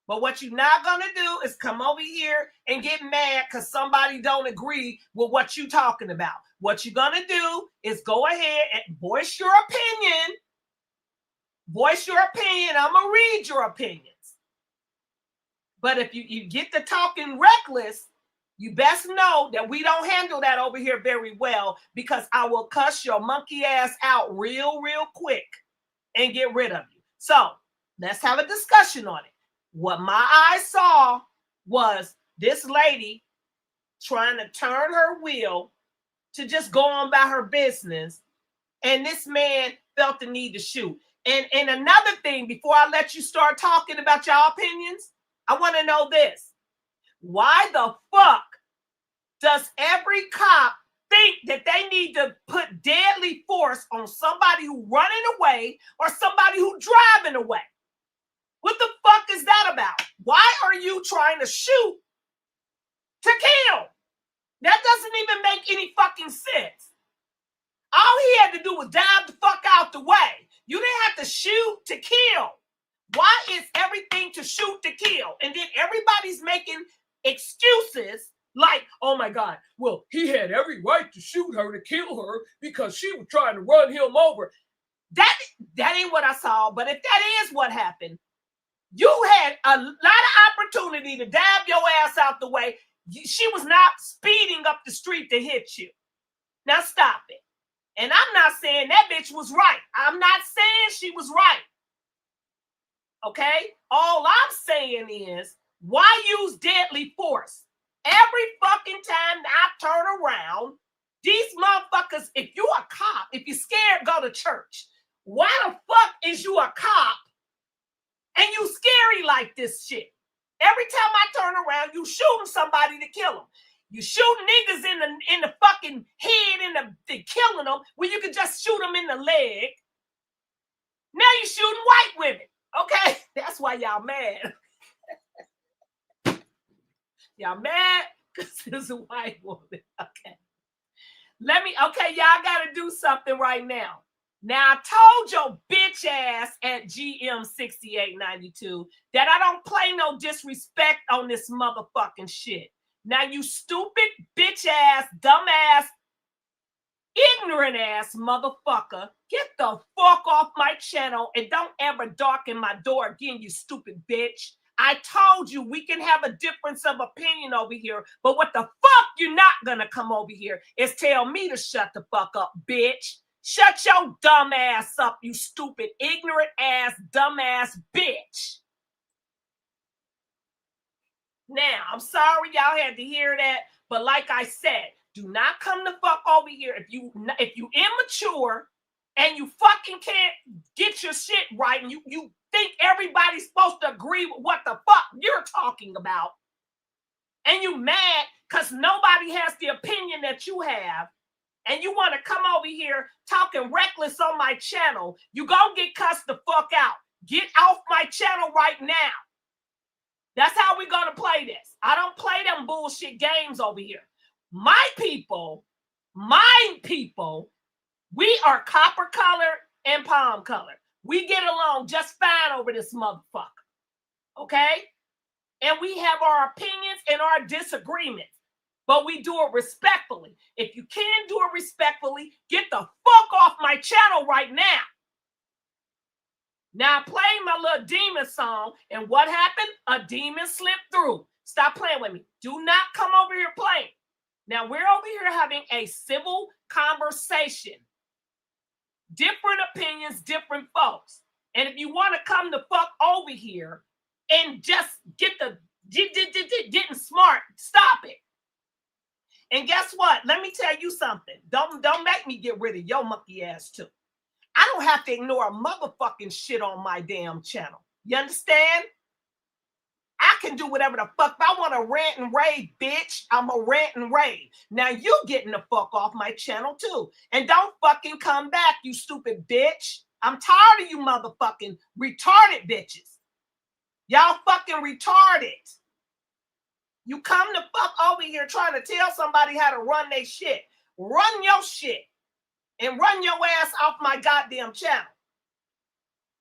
But what you're not going to do is come over here and get mad because somebody don't agree with what you're talking about. What you're going to do is go ahead and voice your opinion. Voice your opinion. I'm going to read your opinions. But if you get to talking reckless, you best know that we don't handle that over here very well, because I will cuss your monkey ass out real quick and get rid of you. So let's have a discussion on it. What my eyes saw was this lady trying to turn her wheel to just go on by her business. And this man felt the need to shoot. And another thing, before I let you start talking about your opinions, I want to know this. Why the fuck does every cop think that they need to put deadly force on somebody who running away or somebody who driving away? What the fuck is that about? Why are you trying to shoot to kill? That doesn't even make any fucking sense. All he had to do was dive the fuck out the way. You didn't have to shoot to kill. Why is everything to shoot to kill? And then everybody's making excuses like, oh my God, well, he had every right to shoot her, to kill her, because she was trying to run him over. That ain't what I saw. But if that is what happened, you had a lot of opportunity to dab your ass out the way. She was not speeding up the street to hit you. Now stop it. And I'm not saying that bitch was right. I'm not saying she was right. Okay? All I'm saying is, why use deadly force? Every fucking time I turn around, these motherfuckers, if you a cop, if you're scared, go to church. Why the fuck is you a cop and you scary like this shit? Every time I turn around, you shooting somebody to kill them. You shooting niggas in the fucking head the killing them when you could just shoot them in the leg. Now you shooting white women. Okay, that's why y'all mad. Y'all mad because it's a white woman. Okay. Okay, y'all gotta do something right now. Now, I told your bitch ass at GM6892 that I don't play no disrespect on this motherfucking shit. Now, you stupid bitch ass, dumb ass, ignorant ass motherfucker, get the fuck off my channel and don't ever darken my door again, you stupid bitch. I told you we can have a difference of opinion over here, but what the fuck you're not gonna come over here is tell me to shut the fuck up, bitch. Shut your dumb ass up, you stupid, ignorant ass, dumb ass bitch. Now, I'm sorry y'all had to hear that, but like I said, do not come the fuck over here if you immature and you fucking can't get your shit right and you think everybody's supposed to agree with what the fuck you're talking about, and you mad because nobody has the opinion that you have, and you want to come over here talking reckless on my channel, you gonna get cussed the fuck out. Get off my channel right now. That's how we gonna play this. I don't play them bullshit games over here. My people, we are copper color and palm color. We get along just fine over this motherfucker. Okay? And we have our opinions and our disagreements, but we do it respectfully. If you can do it respectfully, get the fuck off my channel right now. Now, I played my little demon song, and what happened? A demon slipped through. Stop playing with me. Do not come over here playing. Now, we're over here having a civil conversation. Different opinions, different folks. And if you want to come the fuck over here and just getting smart, stop it. And guess what? Let me tell you something. Don't make me get rid of your monkey ass too. I don't have to ignore a motherfucking shit on my damn channel. You understand? I can do whatever the fuck. If I want to rant and rave, bitch, I'm a rant and rave. Now you getting the fuck off my channel too. And don't fucking come back, you stupid bitch. I'm tired of you motherfucking retarded bitches. Y'all fucking retarded. You come the fuck over here trying to tell somebody how to run their shit. Run your shit. And run your ass off my goddamn channel.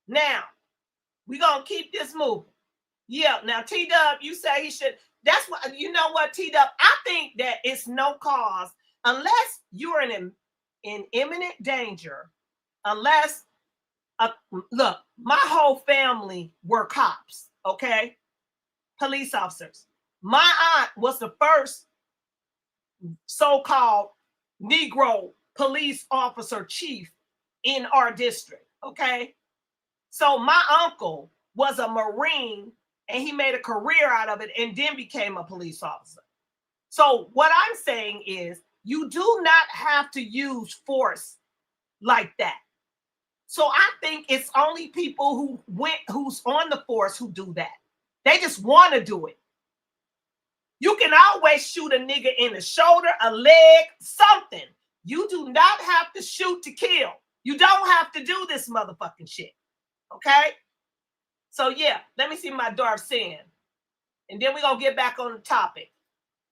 Now, we gonna keep this moving. Yeah, now T-Dub, you say he should. That's what, you know what, T-Dub? I think that it's no cause, unless you're in imminent danger, unless, look, my whole family were cops, okay? Police officers. My aunt was the first so-called Negro police officer chief in our district, okay? So my uncle was a Marine and he made a career out of it and then became a police officer. So what I'm saying is you do not have to use force like that. So I think it's only people who's on the force who do that. They just want to do it. You can always shoot a nigga in the shoulder, a leg, something. You do not have to shoot to kill. You don't have to do this motherfucking shit. Okay? So yeah, let me see my Darth saying. And then we're going to get back on the topic.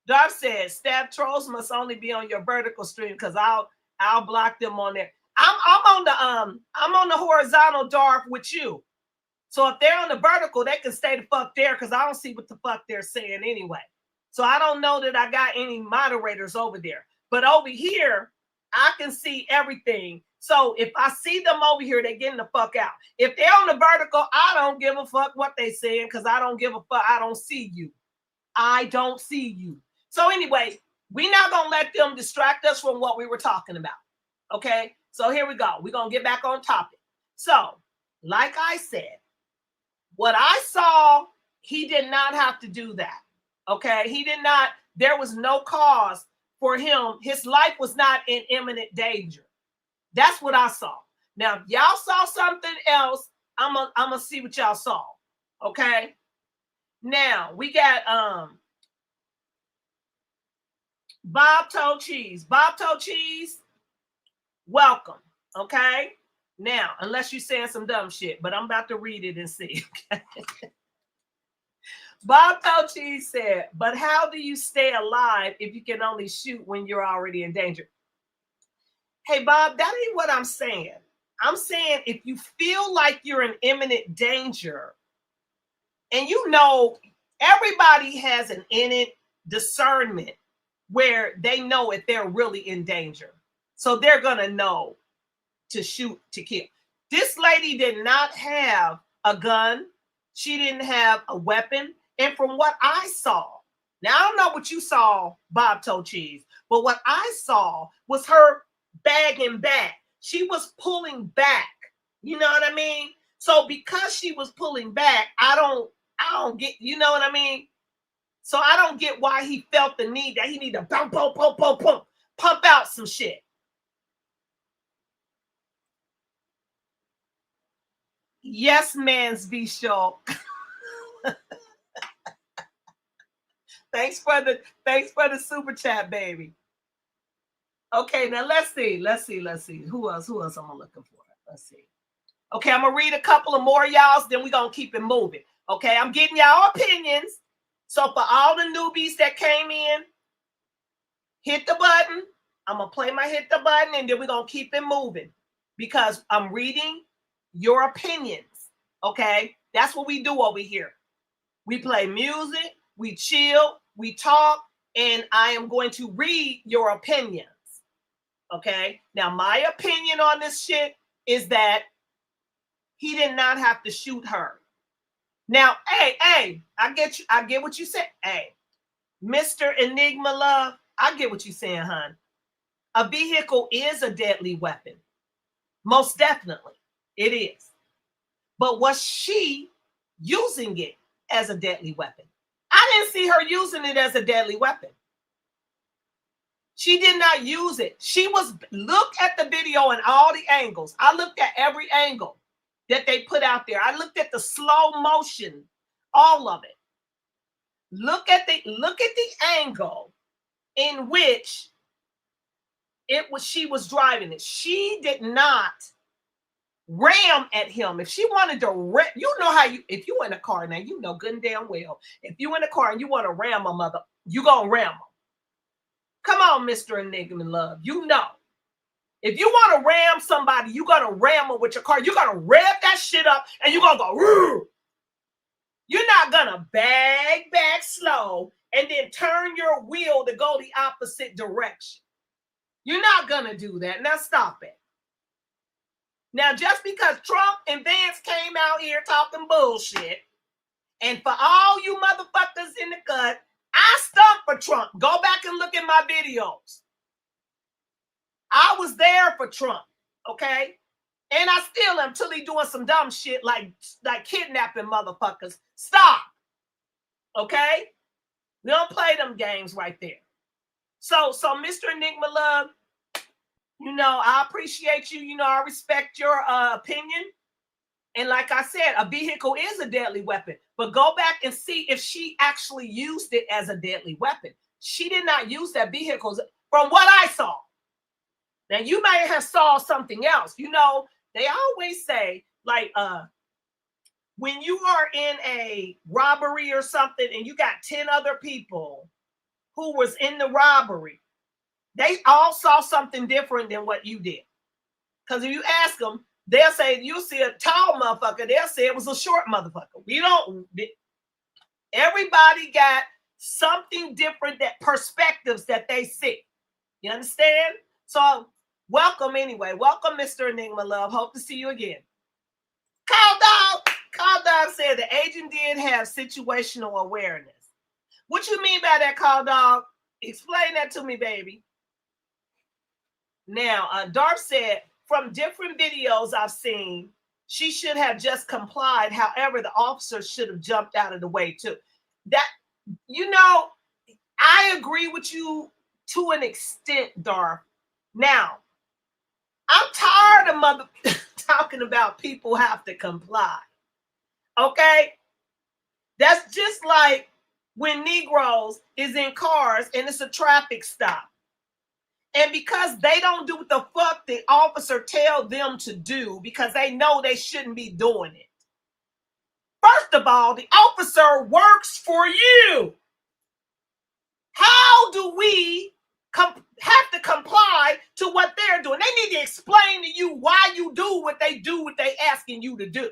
Darth says, stab trolls must only be on your vertical stream because I'll block them on there. I'm on the horizontal Darth with you. So if they're on the vertical, they can stay the fuck there because I don't see what the fuck they're saying anyway. So I don't know that I got any moderators over there. But over here, I can see everything. So if I see them over here, they're getting the fuck out. If they're on the vertical, I don't give a fuck what they saying because I don't give a fuck. I don't see you. I don't see you. So anyway, we're not going to let them distract us from what we were talking about. Okay? So here we go. We're going to get back on topic. So, like I said, what I saw, he did not have to do that. Okay? He did not. There was no cause for him. His life was not in imminent danger. That's what I saw. Now, if y'all saw something else, I'm gonna see what y'all saw. Okay? Now we got Bob Toe Cheese. Bob Toe Cheese, welcome. Okay. Now, unless you're saying some dumb shit, but I'm about to read it and see. Okay? Bob Toe Cheese said, but how do you stay alive if you can only shoot when you're already in danger? Hey, Bob, that ain't what I'm saying. I'm saying if you feel like you're in imminent danger, and you know everybody has an innate discernment where they know if they're really in danger. So they're going to know to shoot to kill. This lady did not have a gun. She didn't have a weapon. And from what I saw, now I don't know what you saw, Bob Toe Cheese, but what I saw was her bagging back. She was pulling back. You know what I mean? So because she was pulling back, I don't get, you know what I mean? So I don't get why he felt the need that he need to pump out some shit. Yes, man's be sure. Thanks for the super chat, baby. Okay, now let's see. Who else am I looking for? Let's see. Okay, I'm gonna read a couple of more y'all's, then we're gonna keep it moving. Okay, I'm getting y'all opinions. So for all the newbies that came in, hit the button. I'm gonna play my hit the button, and then we're gonna keep it moving because I'm reading your opinions. Okay, that's what we do over here. We play music, we chill, we talk, and I am going to read your opinions. Okay, now my opinion on this shit is that he did not have to shoot her. Now, hey, I get what you said. Hey, Mr. Enigma Love, I get what you're saying, hon. A vehicle is a deadly weapon. Most definitely, it is. But was she using it as a deadly weapon? I didn't see her using it as a deadly weapon. She did not use it. Look at the video and all the angles. I looked at every angle that they put out there. I looked at the slow motion, all of it. Look at the angle in which she was driving it. She did not ram at him. If she wanted to ram, if you in a car now, you know good and damn well, if you in a car and you want to ram a mother, you gonna ram them. Come on, Mr. Enigma Love. You know. If you want to ram somebody, you got to ram them with your car. You got to rev that shit up and you're going to go, Roo! You're not going to bag back slow and then turn your wheel to go the opposite direction. You're not going to do that. Now stop it. Now, just because Trump and Vance came out here talking bullshit, and for all you motherfuckers in the cut, I stumped for Trump. Go back and look at my videos. I was there for Trump, okay? And I still am till he doing some dumb shit like kidnapping motherfuckers. Stop, okay? We don't play them games right there. So Mr. Enigma Love, I appreciate you. I respect your opinion. And like I said, a vehicle is a deadly weapon. But go back and see if she actually used it as a deadly weapon. She did not use that vehicle from what I saw. Now, you may have saw something else. They always say, like, when you are in a robbery or something and you got 10 other people who was in the robbery, they all saw something different than what you did. Because if you ask them, they'll say, you see a tall motherfucker, they'll say it was a short motherfucker. Everybody got something different, that perspectives that they see. You understand? So welcome anyway. Welcome, Mr. Enigma Love. Hope to see you again. Call Dog said the agent did have situational awareness. What you mean by that, Call Dog? Explain that to me, baby. Now, Darth said, from different videos I've seen, she should have just complied. However, the officer should have jumped out of the way too. I agree with you to an extent, Darth. Now, I'm tired of talking about people have to comply. Okay? That's just like when Negroes is in cars and it's a traffic stop. And because they don't do what the fuck the officer tell them to do because they know they shouldn't be doing it. First of all, the officer works for you. How do we have to comply to what they're doing? They need to explain to you why you do what they asking you to do.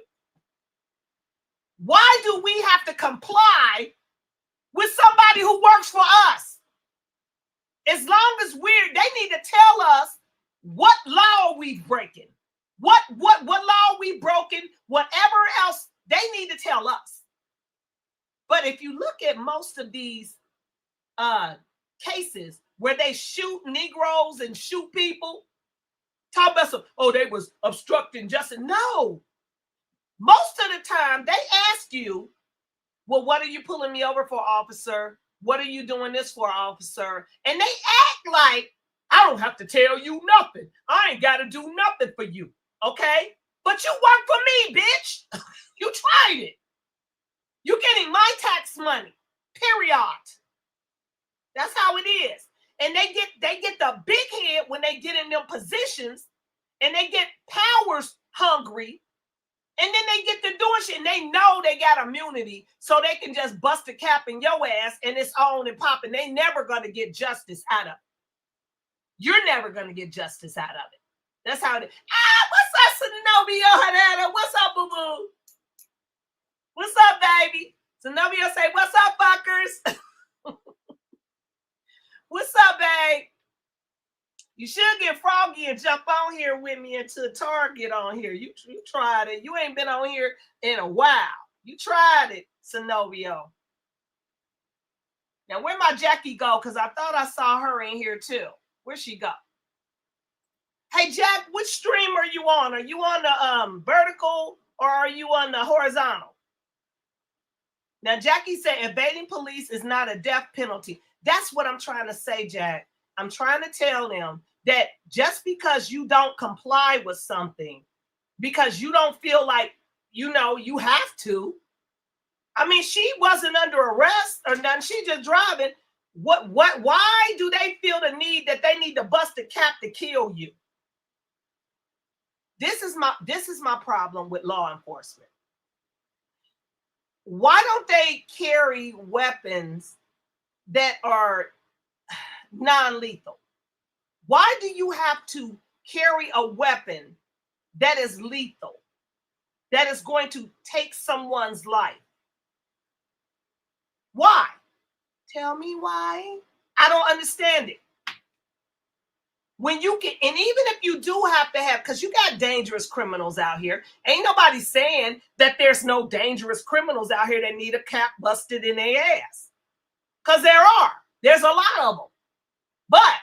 Why do we have to comply with somebody who works for us? As long as they need to tell us what law we've breaking, what law we broken, whatever else they need to tell us. But if you look at most of these cases where they shoot Negroes and shoot people, talk about some, they was obstructing justice. No. Most of the time they ask you, well, what are you pulling me over for, officer? What are you doing this for, officer? And they act like, I don't have to tell you nothing. I ain't got to do nothing for you, okay? But you work for me, bitch. You tried it. You're getting my tax money, period. That's how it is. And they get the big head when they get in them positions, and they get powers hungry, and then they get to doing shit, and they know they got immunity, so they can just bust a cap in your ass, and it's on and popping. They never gonna get justice out of it. You're never gonna get justice out of it. That's how it is. What's up, Zenobia Hanada? What's up, boo-boo? What's up, baby? Zenobia say, what's up, fuckers? What's up, babe? You should get froggy and jump on here with me into Target on here. You tried it. You ain't been on here in a while. You tried it, Zenobia. Now, where my Jackie go? Because I thought I saw her in here too. Where'd she go? Hey, Jack, which stream are you on? Are you on the vertical or are you on the horizontal? Now, Jackie said evading police is not a death penalty. That's what I'm trying to say, Jack. I'm trying to tell them that just because you don't comply with something, because you don't feel like, you have to. I mean, she wasn't under arrest or nothing. She just driving. Why do they feel the need that they need to bust a cap to kill you? This is my problem with law enforcement. Why don't they carry weapons that are non-lethal? Why do you have to carry a weapon that is lethal, that is going to take someone's life? Why? Tell me why. I don't understand it. When you can, and even if you do have to have, because you got dangerous criminals out here, ain't nobody saying that there's no dangerous criminals out here that need a cap busted in their ass. Because there are. There's a lot of them. But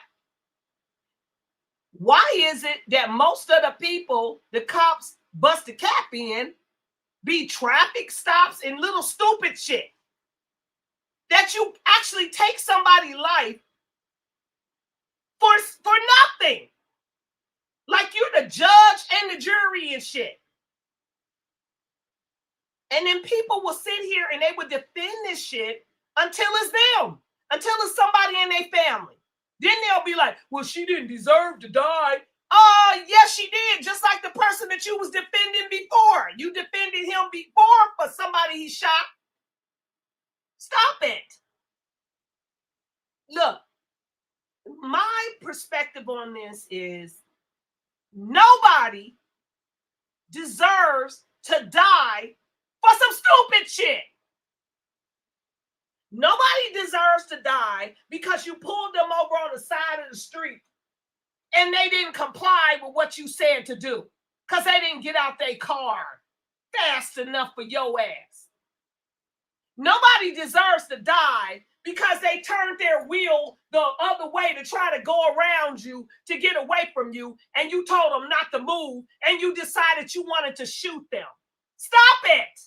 why is it that most of the people the cops bust a cap in be traffic stops and little stupid shit? That you actually take somebody's life for nothing. Like you're the judge and the jury and shit. And then people will sit here and they would defend this shit until it's them, until it's somebody in their family. Then they'll be like, well, she didn't deserve to die. Yes, she did. Just like the person that you was defending before. You defended him before for somebody he shot. Stop it. Look, my perspective on this is nobody deserves to die for some stupid shit. Nobody deserves to die because you pulled them over on the side of the street and they didn't comply with what you said to do because they didn't get out their car fast enough for your ass. Nobody deserves to die because they turned their wheel the other way to try to go around you to get away from you, and you told them not to move, and you decided you wanted to shoot them. Stop it.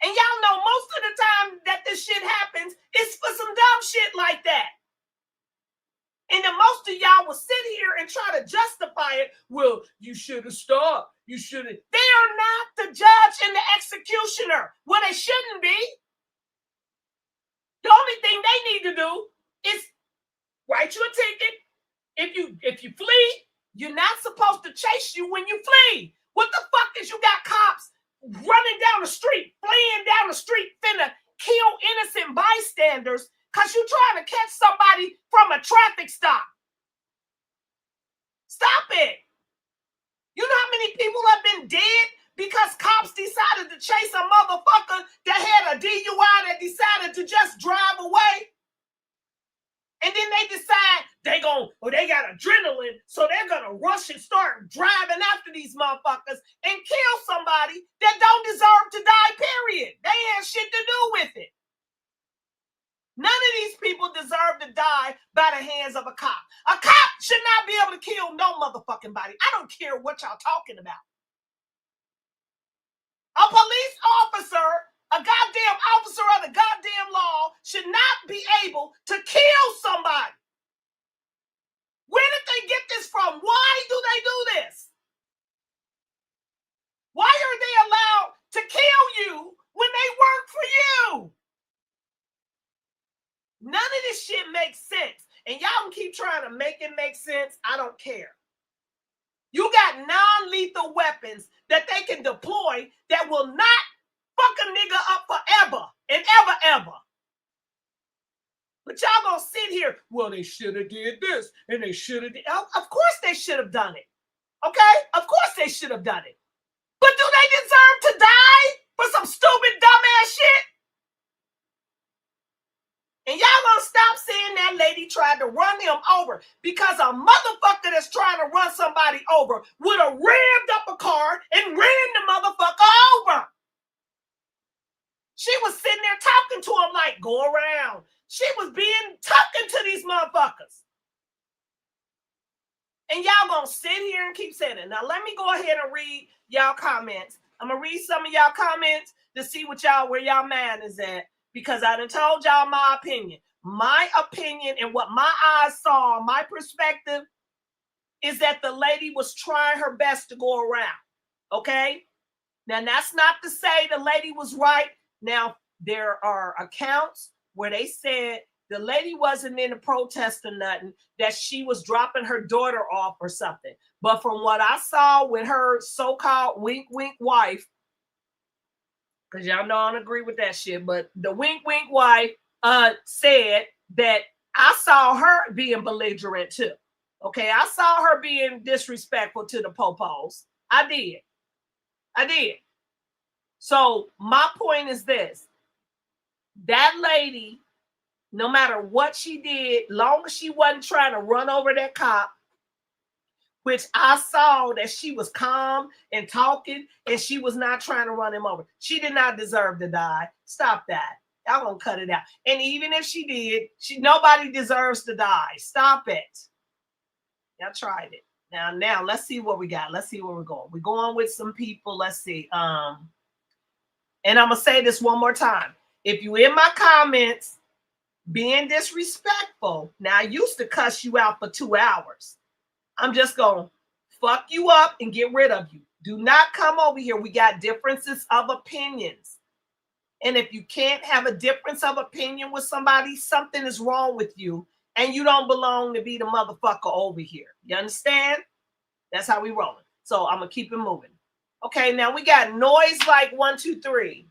And y'all know most of the time that this shit happens, it's for some dumb shit like that. And then most of y'all will sit here and try to justify it. Well, you should have stopped. You shouldn't. They are not the judge and the executioner. Well, they shouldn't be. The only thing they need to do is write you a ticket. If you flee, you're not supposed to chase you when you flee. What the fuck is you got cops running down the street, fleeing down the street, finna kill innocent bystanders because you trying to catch somebody from a traffic stop? Stop it. You know how many people have been dead because cops decided to chase a motherfucker that had a DUI that decided to just drive away? And then they decide they got adrenaline, so they're gonna rush and start driving after these motherfuckers and kill somebody that don't deserve to die, period. They had shit to do with it. None of these people deserve to die by the hands of a cop. A cop should not be able to kill no motherfucking body. I don't care what y'all talking about. A police officer, a goddamn officer of the goddamn law, should not be able to kill somebody. Where did they get this from? Why do they do this? Why are they allowed to kill you when they work for you? None of this shit makes sense. And y'all can keep trying to make it make sense. I don't care. You got non-lethal weapons that they can deploy that will not fuck a nigga up forever and ever. But y'all gonna sit here, well, they should have did this and they should have did. Of course they should have done it. Okay? Of course they should have done it. But do they deserve to die for some stupid, dumbass shit? And y'all gonna stop saying that lady tried to run him over, because a motherfucker that's trying to run somebody over would have rammed up a car and ran the motherfucker over. She was sitting there talking to him like, go around. She was talking to these motherfuckers. And y'all gonna sit here and keep saying it. Now let me go ahead and read y'all comments. I'm gonna read some of y'all comments to see where y'all man is at. Because I done told y'all my opinion. My opinion and what my eyes saw, my perspective, is that the lady was trying her best to go around. Okay? Now, that's not to say the lady was right. Now, there are accounts where they said the lady wasn't in a protest or nothing, that she was dropping her daughter off or something. But from what I saw with her so-called wink wife, because y'all know I don't agree with that shit, but the wink wife said that I saw her being belligerent too. Okay, I saw her being disrespectful to the popos. I did. So my point is this. That lady, no matter what she did, long as she wasn't trying to run over that cop, which I saw that she was calm and talking and she was not trying to run him over. She did not deserve to die. Stop that. Y'all gonna cut it out. And even if she did, nobody deserves to die. Stop it. Y'all tried it. Now let's see what we got. Let's see where we're going. We're going with some people. Let's see. And I'm gonna say this one more time. If you in my comments being disrespectful, now I used to cuss you out for 2 hours. I'm just going to fuck you up and get rid of you. Do not come over here. We got differences of opinions. And if you can't have a difference of opinion with somebody, something is wrong with you and you don't belong to be the motherfucker over here. You understand? That's how we rolling. So I'm going to keep it moving. Okay, now we got Noise Like 123.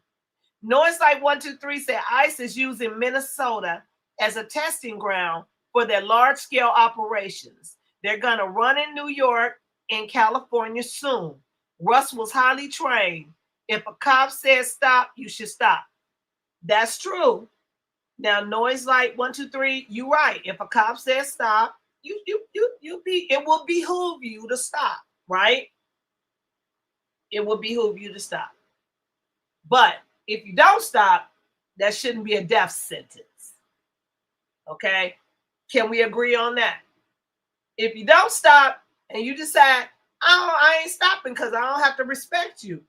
Noise Like 123 said ICE is using Minnesota as a testing ground for their large-scale operations. They're going to run in New York and California soon. Russ was highly trained. If a cop says stop, you should stop. That's true. Now, Noise Like 123, you're right. If a cop says stop, it will behoove you to stop, right? It will behoove you to stop. But if you don't stop, that shouldn't be a death sentence. Okay? Can we agree on that? If you don't stop and you decide, I ain't stopping because I don't have to respect you.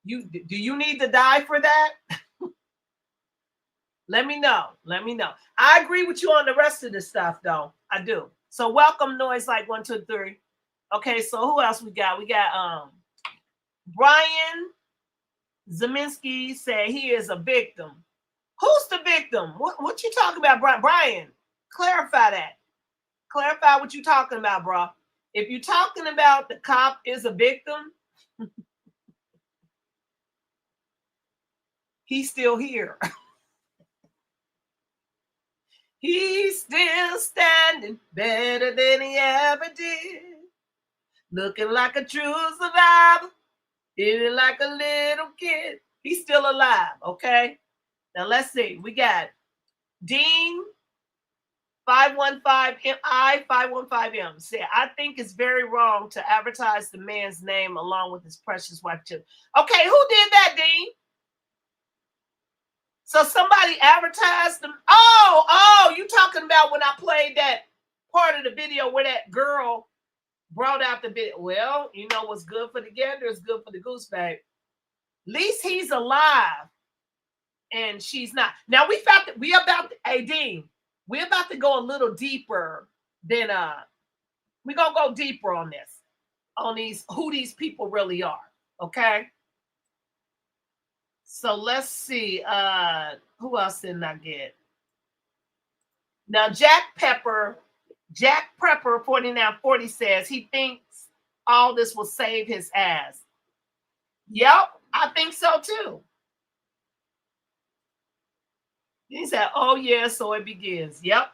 Do you need to die for that? Let me know. I agree with you on the rest of the stuff, though. I do. So welcome, Noise Like 123. Okay, so who else we got? We got Brian Zeminski said he is a victim. Who's the victim? What you talking about, Brian? Brian, clarify that. Clarify what you talking about, bro. If you talking about the cop is a victim, he's still here. He's still standing better than he ever did. Looking like a true survivor. Feeling like a little kid. He's still alive, okay? Now let's see. We got Dean 515M. Say, I think it's very wrong to advertise the man's name along with his precious wife too. Okay, who did that, Dean? So somebody advertised them. Oh, you talking about when I played that part of the video where that girl brought out the bit. Well, you know what's good for the gander is good for the goose, babe. At least he's alive and she's not. Now we're about to go a little deeper than we're gonna go deeper on this, on these who these people really are. Okay. So let's see. Who else didn't I get? Now Jack Prepper 4940 says he thinks all this will save his ass. Yep, I think so too. He said, oh yeah, so it begins. Yep.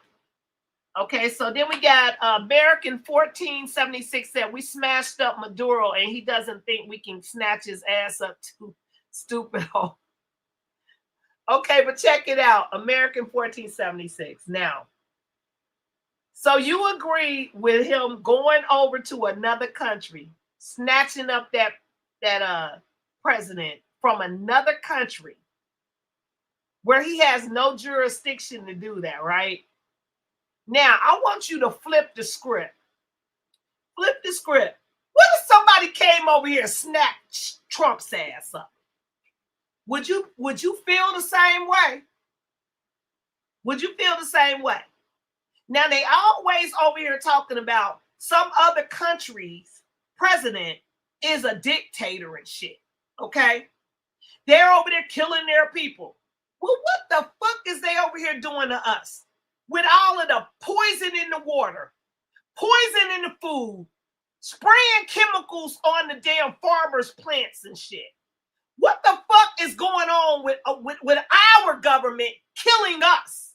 Okay, so then we got American 1476 said we smashed up Maduro and he doesn't think we can snatch his ass up too. Stupid. Okay, but check it out. American 1476. Now, so you agree with him going over to another country, snatching up that president from another country where he has no jurisdiction to do that, right? Now, I want you to flip the script. Flip the script. What if somebody came over here and snatched Trump's ass up? Would you feel the same way? Would you feel the same way? Now, they always over here talking about some other country's president is a dictator and shit, okay? They're over there killing their people. Well, what the fuck is they over here doing to us? With all of the poison in the water, poison in the food, spraying chemicals on the damn farmers' plants and shit. What the fuck is going on with our government killing us?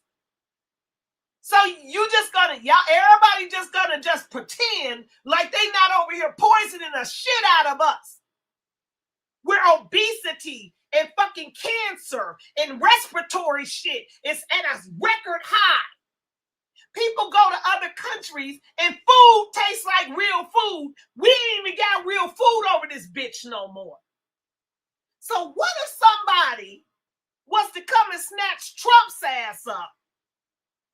So everybody just gonna pretend like they not over here poisoning the shit out of us. Where obesity and fucking cancer and respiratory shit is at a record high. People go to other countries and food tastes like real food. We ain't even got real food over this bitch no more. So what if somebody was to come and snatch Trump's ass up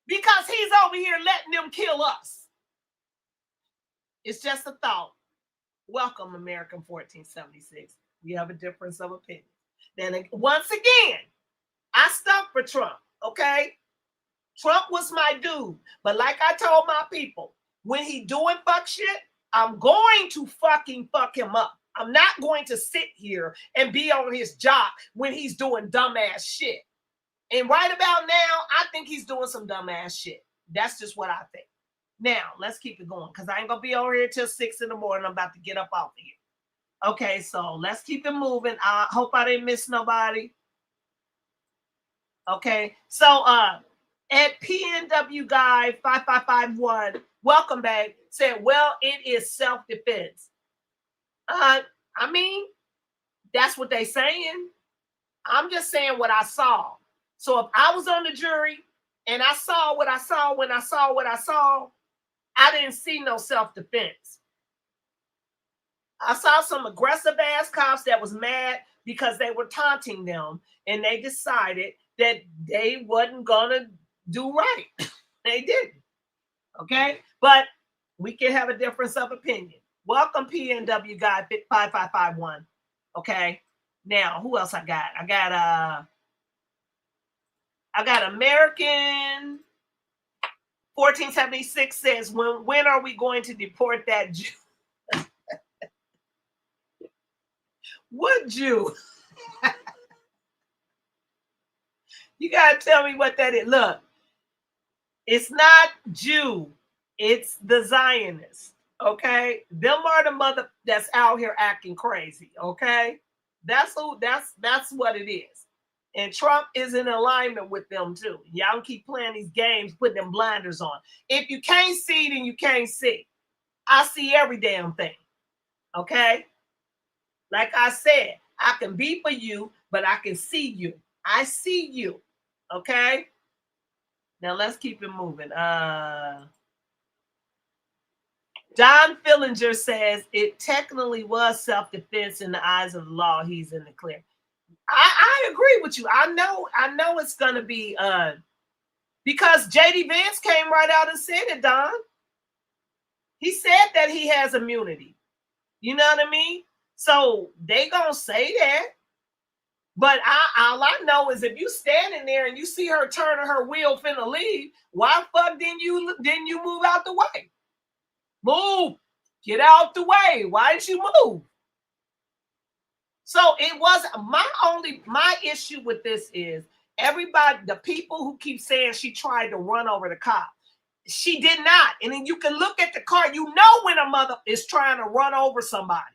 because he's over here letting them kill us? It's just a thought. Welcome, American 1476. We have a difference of opinion. Then once again, I stuck for Trump, okay? Trump was my dude. But like I told my people, when he doing fuck shit, I'm going to fucking fuck him up. I'm not going to sit here and be on his job when he's doing dumbass shit. And right about now, I think he's doing some dumbass shit. That's just what I think. Now, let's keep it going because I ain't going to be over here till 6 in the morning. I'm about to get up off of here. Okay, so let's keep it moving. I hope I didn't miss nobody. Okay, so at PNW Guy 5551, welcome back, said, well, it is self-defense. I mean, that's what they saying. I'm just saying what I saw. So if I was on the jury and I saw what I saw when I saw what I saw, I didn't see no self-defense. I saw some aggressive ass cops that was mad because they were taunting them and they decided that they wasn't gonna do right. They didn't. Okay, but we can have a difference of opinion. Welcome, PNW Guy 5551. Okay, now who else I got? I got American 1476 says, when are we going to deport that Jew? What Jew? You gotta tell me what that is. Look, it's not Jew, it's the Zionists. Okay, them are the mother that's out here acting crazy. Okay, that's what it is. And Trump is in alignment with them too. Y'all keep playing these games, putting them blinders on. If you can't see, then you can't see. I see every damn thing. Okay, like I said, I can be for you, but I can see you. I see you. Okay. Now let's keep it moving. Don Fillinger says it technically was self-defense in the eyes of the law. He's in the clear. I agree with you. I know it's gonna be because JD Vance came right out and said it, Don. He said that he has immunity. You know what I mean? So they gonna say that. But all I know is if you standing there and you see her turning her wheel finna leave, why the fuck didn't you move out the way? Move. Get out the way. Why didn't you move? So it was my issue with this is everybody, the people who keep saying she tried to run over the cop. She did not. And then you can look at the car. You know when a mother is trying to run over somebody.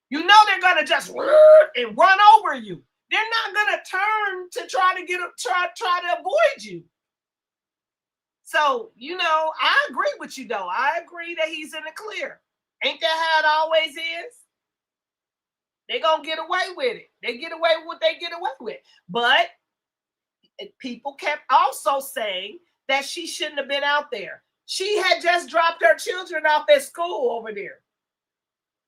You know they're gonna just and run over you. They're not gonna turn to try to avoid you. So, you know, I agree with you though. I agree that he's in the clear. Ain't that how it always is? They're gonna get away with it. They get away with what they get away with. But people kept also saying that she shouldn't have been out there. She had just dropped her children off at school over there.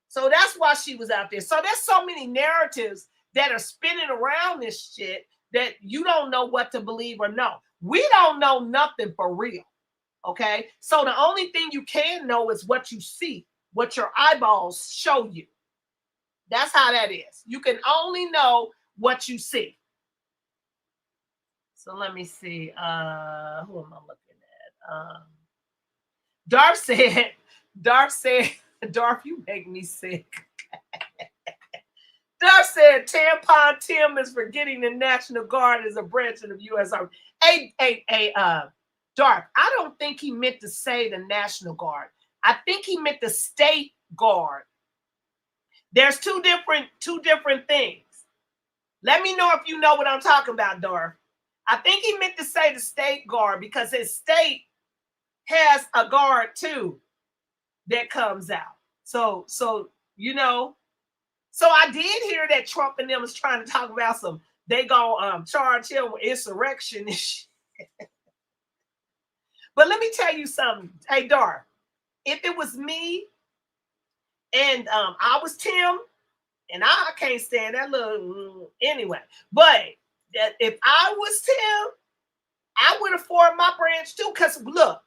So that's why she was out there. So there's so many narratives that are spinning around this shit that you don't know what to believe or know. We don't know nothing for real. Okay. So the only thing you can know is what you see, what your eyeballs show you. That's how that is. You can only know what you see. So let me see. Who am I looking at? Darth said, Darth, you make me sick. Darth said, Tampon Tim is forgetting the National Guard is a branch of the U.S. Army. Darth, I don't think he meant to say the National Guard. I think he meant the State Guard. There's two different things. Let me know if you know what I'm talking about, Darth. I think he meant to say the State Guard because his state has a guard too that comes out. So you know. So I did hear that Trump and them was trying to talk about they gonna charge him with insurrection and shit. But let me tell you something. Hey, Darth, if it was me and I was Tim, and I can't stand that little anyway. But if I was Tim, I would have formed my branch too. Because look,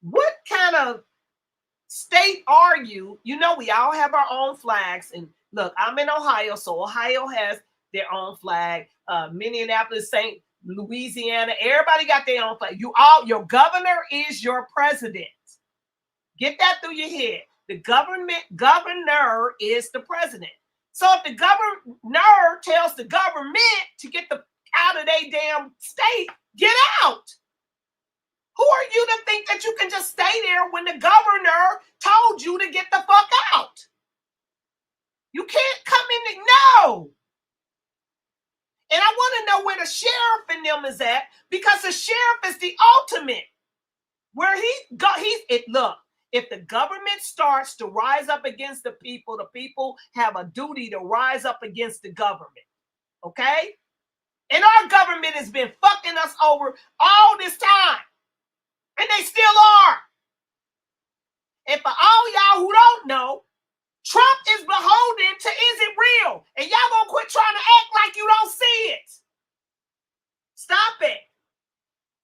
what kind of state are you? You know, we all have our own flags. And look, I'm in Ohio, so Ohio has their own flag. Minneapolis, St. Louisiana, everybody got their own flag. Your governor is your president. Get that through your head. The governor is the president. So if the governor tells the government to get out of their damn state, get out. Who are you to think that you can just stay there when the governor told you to get the fuck out? You can't come in. No. And I want to know where the sheriff and them is at, because the sheriff is the ultimate. Where look, if the government starts to rise up against the people have a duty to rise up against the government. Okay? And our government has been fucking us over all this time. And they still are. And for all y'all who don't know, Trump is beholden to is it real? And y'all gonna quit trying to act like you don't see it. Stop it.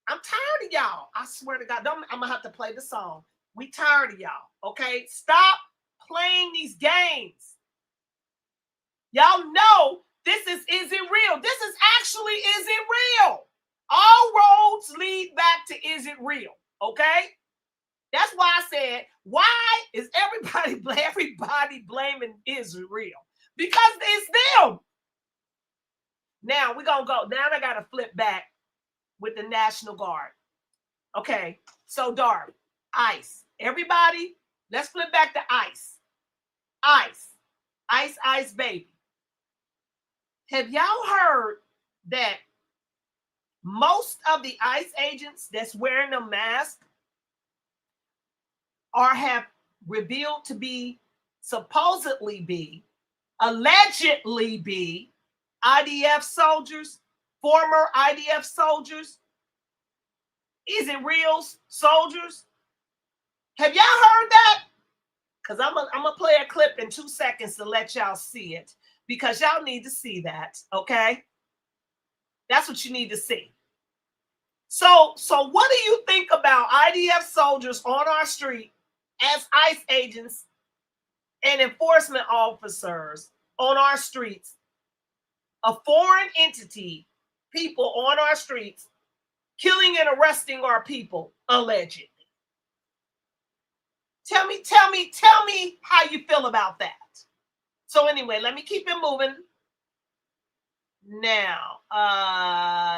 I'm tired of y'all. I swear to God, I'm gonna have to play the song. We tired of y'all, okay? Stop playing these games. Y'all know this is it real? This is actually, is it real? All roads lead back to is it real, okay? That's why I said, why is everybody blaming Israel? because it's them. Now we're going to go. Now I got to flip back with the National Guard. Okay, so Darby, ICE. Everybody, let's flip back to ICE. ICE, baby. Have y'all heard that most of the ICE agents that's wearing a mask have revealed to be, supposedly be, allegedly be IDF soldiers, former IDF soldiers? Is it real soldiers? Have y'all heard that? Because I'm gonna play a clip in 2 seconds to let y'all see it, because y'all need to see that, okay? That's what you need to see. So what do you think about IDF soldiers on our street as ICE agents and enforcement officers on our streets? A foreign entity, people on our streets, killing and arresting our people, allegedly. Tell me how you feel about that. So anyway, let me keep it moving. Now,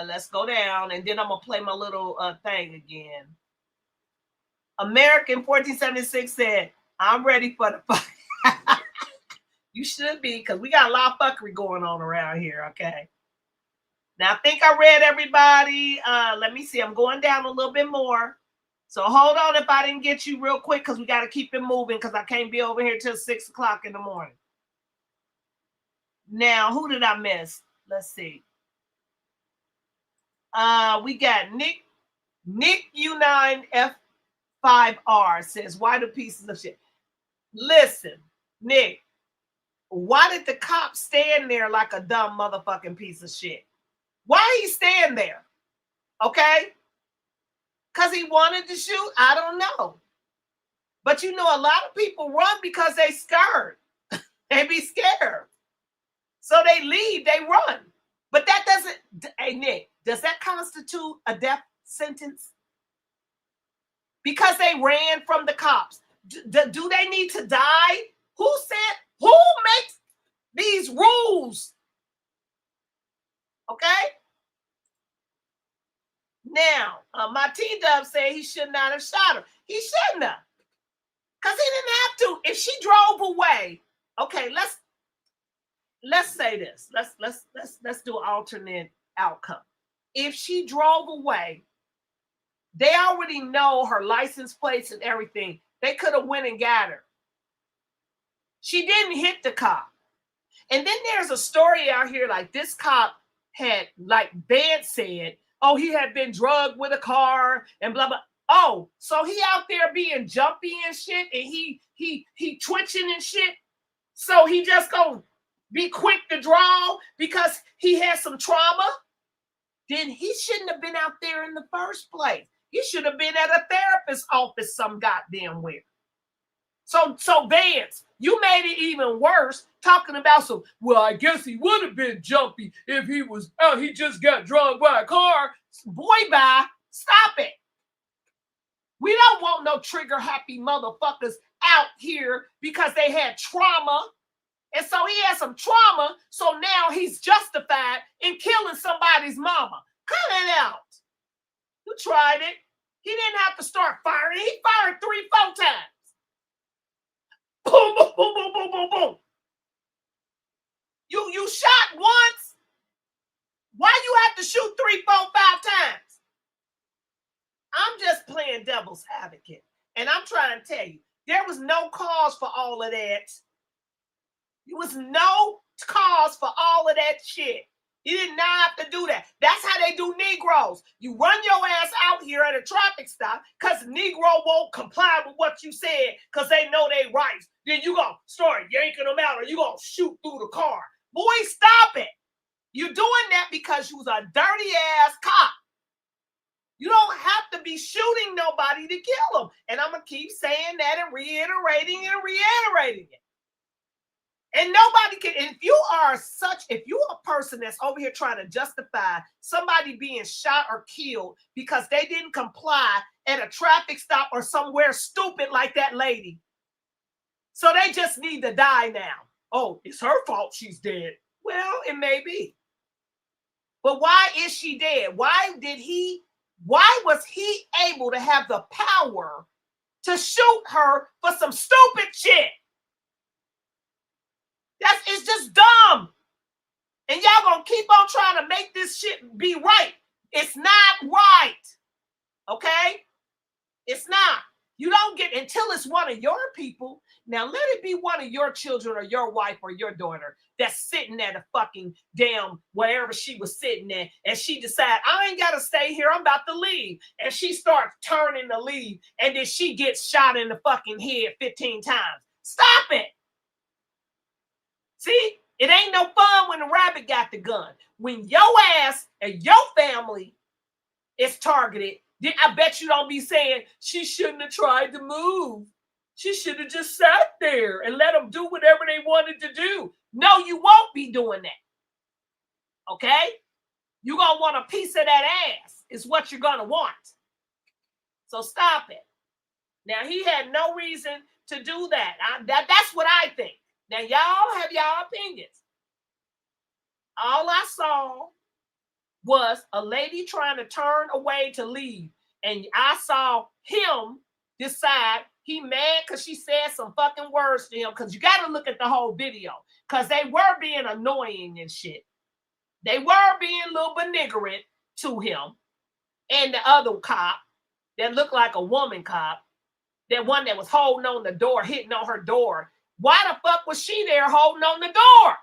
let's go down, and then I'm gonna play my little thing again. American 1476 said, "I'm ready for the fuck." You should be, because we got a lot of fuckery going on around here. Okay. Now I think I read everybody. Let me see. I'm going down a little bit more. So hold on if I didn't get you real quick, because we got to keep it moving, because I can't be over here till 6 o'clock in the morning. Now, who did I miss? Let's see. We got Nick U9F5R says, "Why do pieces of shit?" Listen, Nick, why did the cop stand there like a dumb motherfucking piece of shit? Why he stand there? Okay? Because he wanted to shoot? I don't know. But you know, a lot of people run because they scared. They be scared. So they leave, they run. But that doesn't, hey Nick, does that constitute a death sentence? Because they ran from the cops. Do they need to die? Who makes these rules? Okay? Now, my T-Dub said he should not have shot her. He shouldn't have. Because he didn't have to. If she drove away, okay, let's say this. Let's do an alternate outcome. If she drove away, they already know her license plates and everything. They could have went and got her. She didn't hit the cop. And then there's a story out here like this cop had, like Vance said, oh, he had been drugged with a car and blah, blah. Oh, so he out there being jumpy and shit, and he twitching and shit. So he just gonna be quick to draw because he had some trauma? Then he shouldn't have been out there in the first place. He should have been at a therapist's office some goddamn where. So Vance, you made it even worse talking about some, well, I guess he would have been jumpy if he was, oh, he just got drugged by a car. Boy, bye. Stop it. We don't want no trigger happy motherfuckers out here because they had trauma. And so he had some trauma. So now he's justified in killing somebody's mama. Cut it out. You tried it. He didn't have to start firing. He fired 3-4 times. Boom, boom, boom, boom, boom, boom, boom. You shot once. Why you have to shoot 3, 4, 5 times? I'm just playing devil's advocate. And I'm trying to tell you, there was no cause for all of that. There was no cause for all of that shit. You did not have to do that. That's how they do Negroes. You run your ass out here at a traffic stop because the Negro won't comply with what you said because they know they rights. Then you gonna start yanking them out or you gonna shoot through the car. Boy, stop it. You're doing that because you was a dirty ass cop. You don't have to be shooting nobody to kill them. And I'm going to keep saying that and reiterating it. And nobody can, if you are a person that's over here trying to justify somebody being shot or killed because they didn't comply at a traffic stop or somewhere stupid like that lady. So they just need to die now. oh, it's her fault she's dead. Well, it may be. But why is she dead? Why was he able to have the power to shoot her for some stupid shit? It's just dumb. And y'all gonna keep on trying to make this shit be right. It's not right. Okay? It's not. You don't get until it's one of your people. Now let it be one of your children or your wife or your daughter that's sitting at a fucking damn wherever she was sitting at, and she decide, I ain't gotta stay here, I'm about to leave. And she starts turning to leave, and then she gets shot in the fucking head 15 times. Stop it. See, it ain't no fun when the rabbit got the gun. When your ass and your family is targeted, I bet you don't be saying she shouldn't have tried to move. She should have just sat there and let them do whatever they wanted to do. No, you won't be doing that. Okay? You're going to want a piece of that ass is what you're going to want. So stop it. Now, he had no reason to do that. That's what I think. Now, y'all have y'all opinions. All I saw was a lady trying to turn away to leave. And I saw him decide he mad because she said some fucking words to him. Because you got to look at the whole video. Because they were being annoying and shit. They were being a little belligerent to him. And the other cop that looked like a woman cop, that one that was holding on the door, hitting on her door. Why the fuck was she there holding on the door?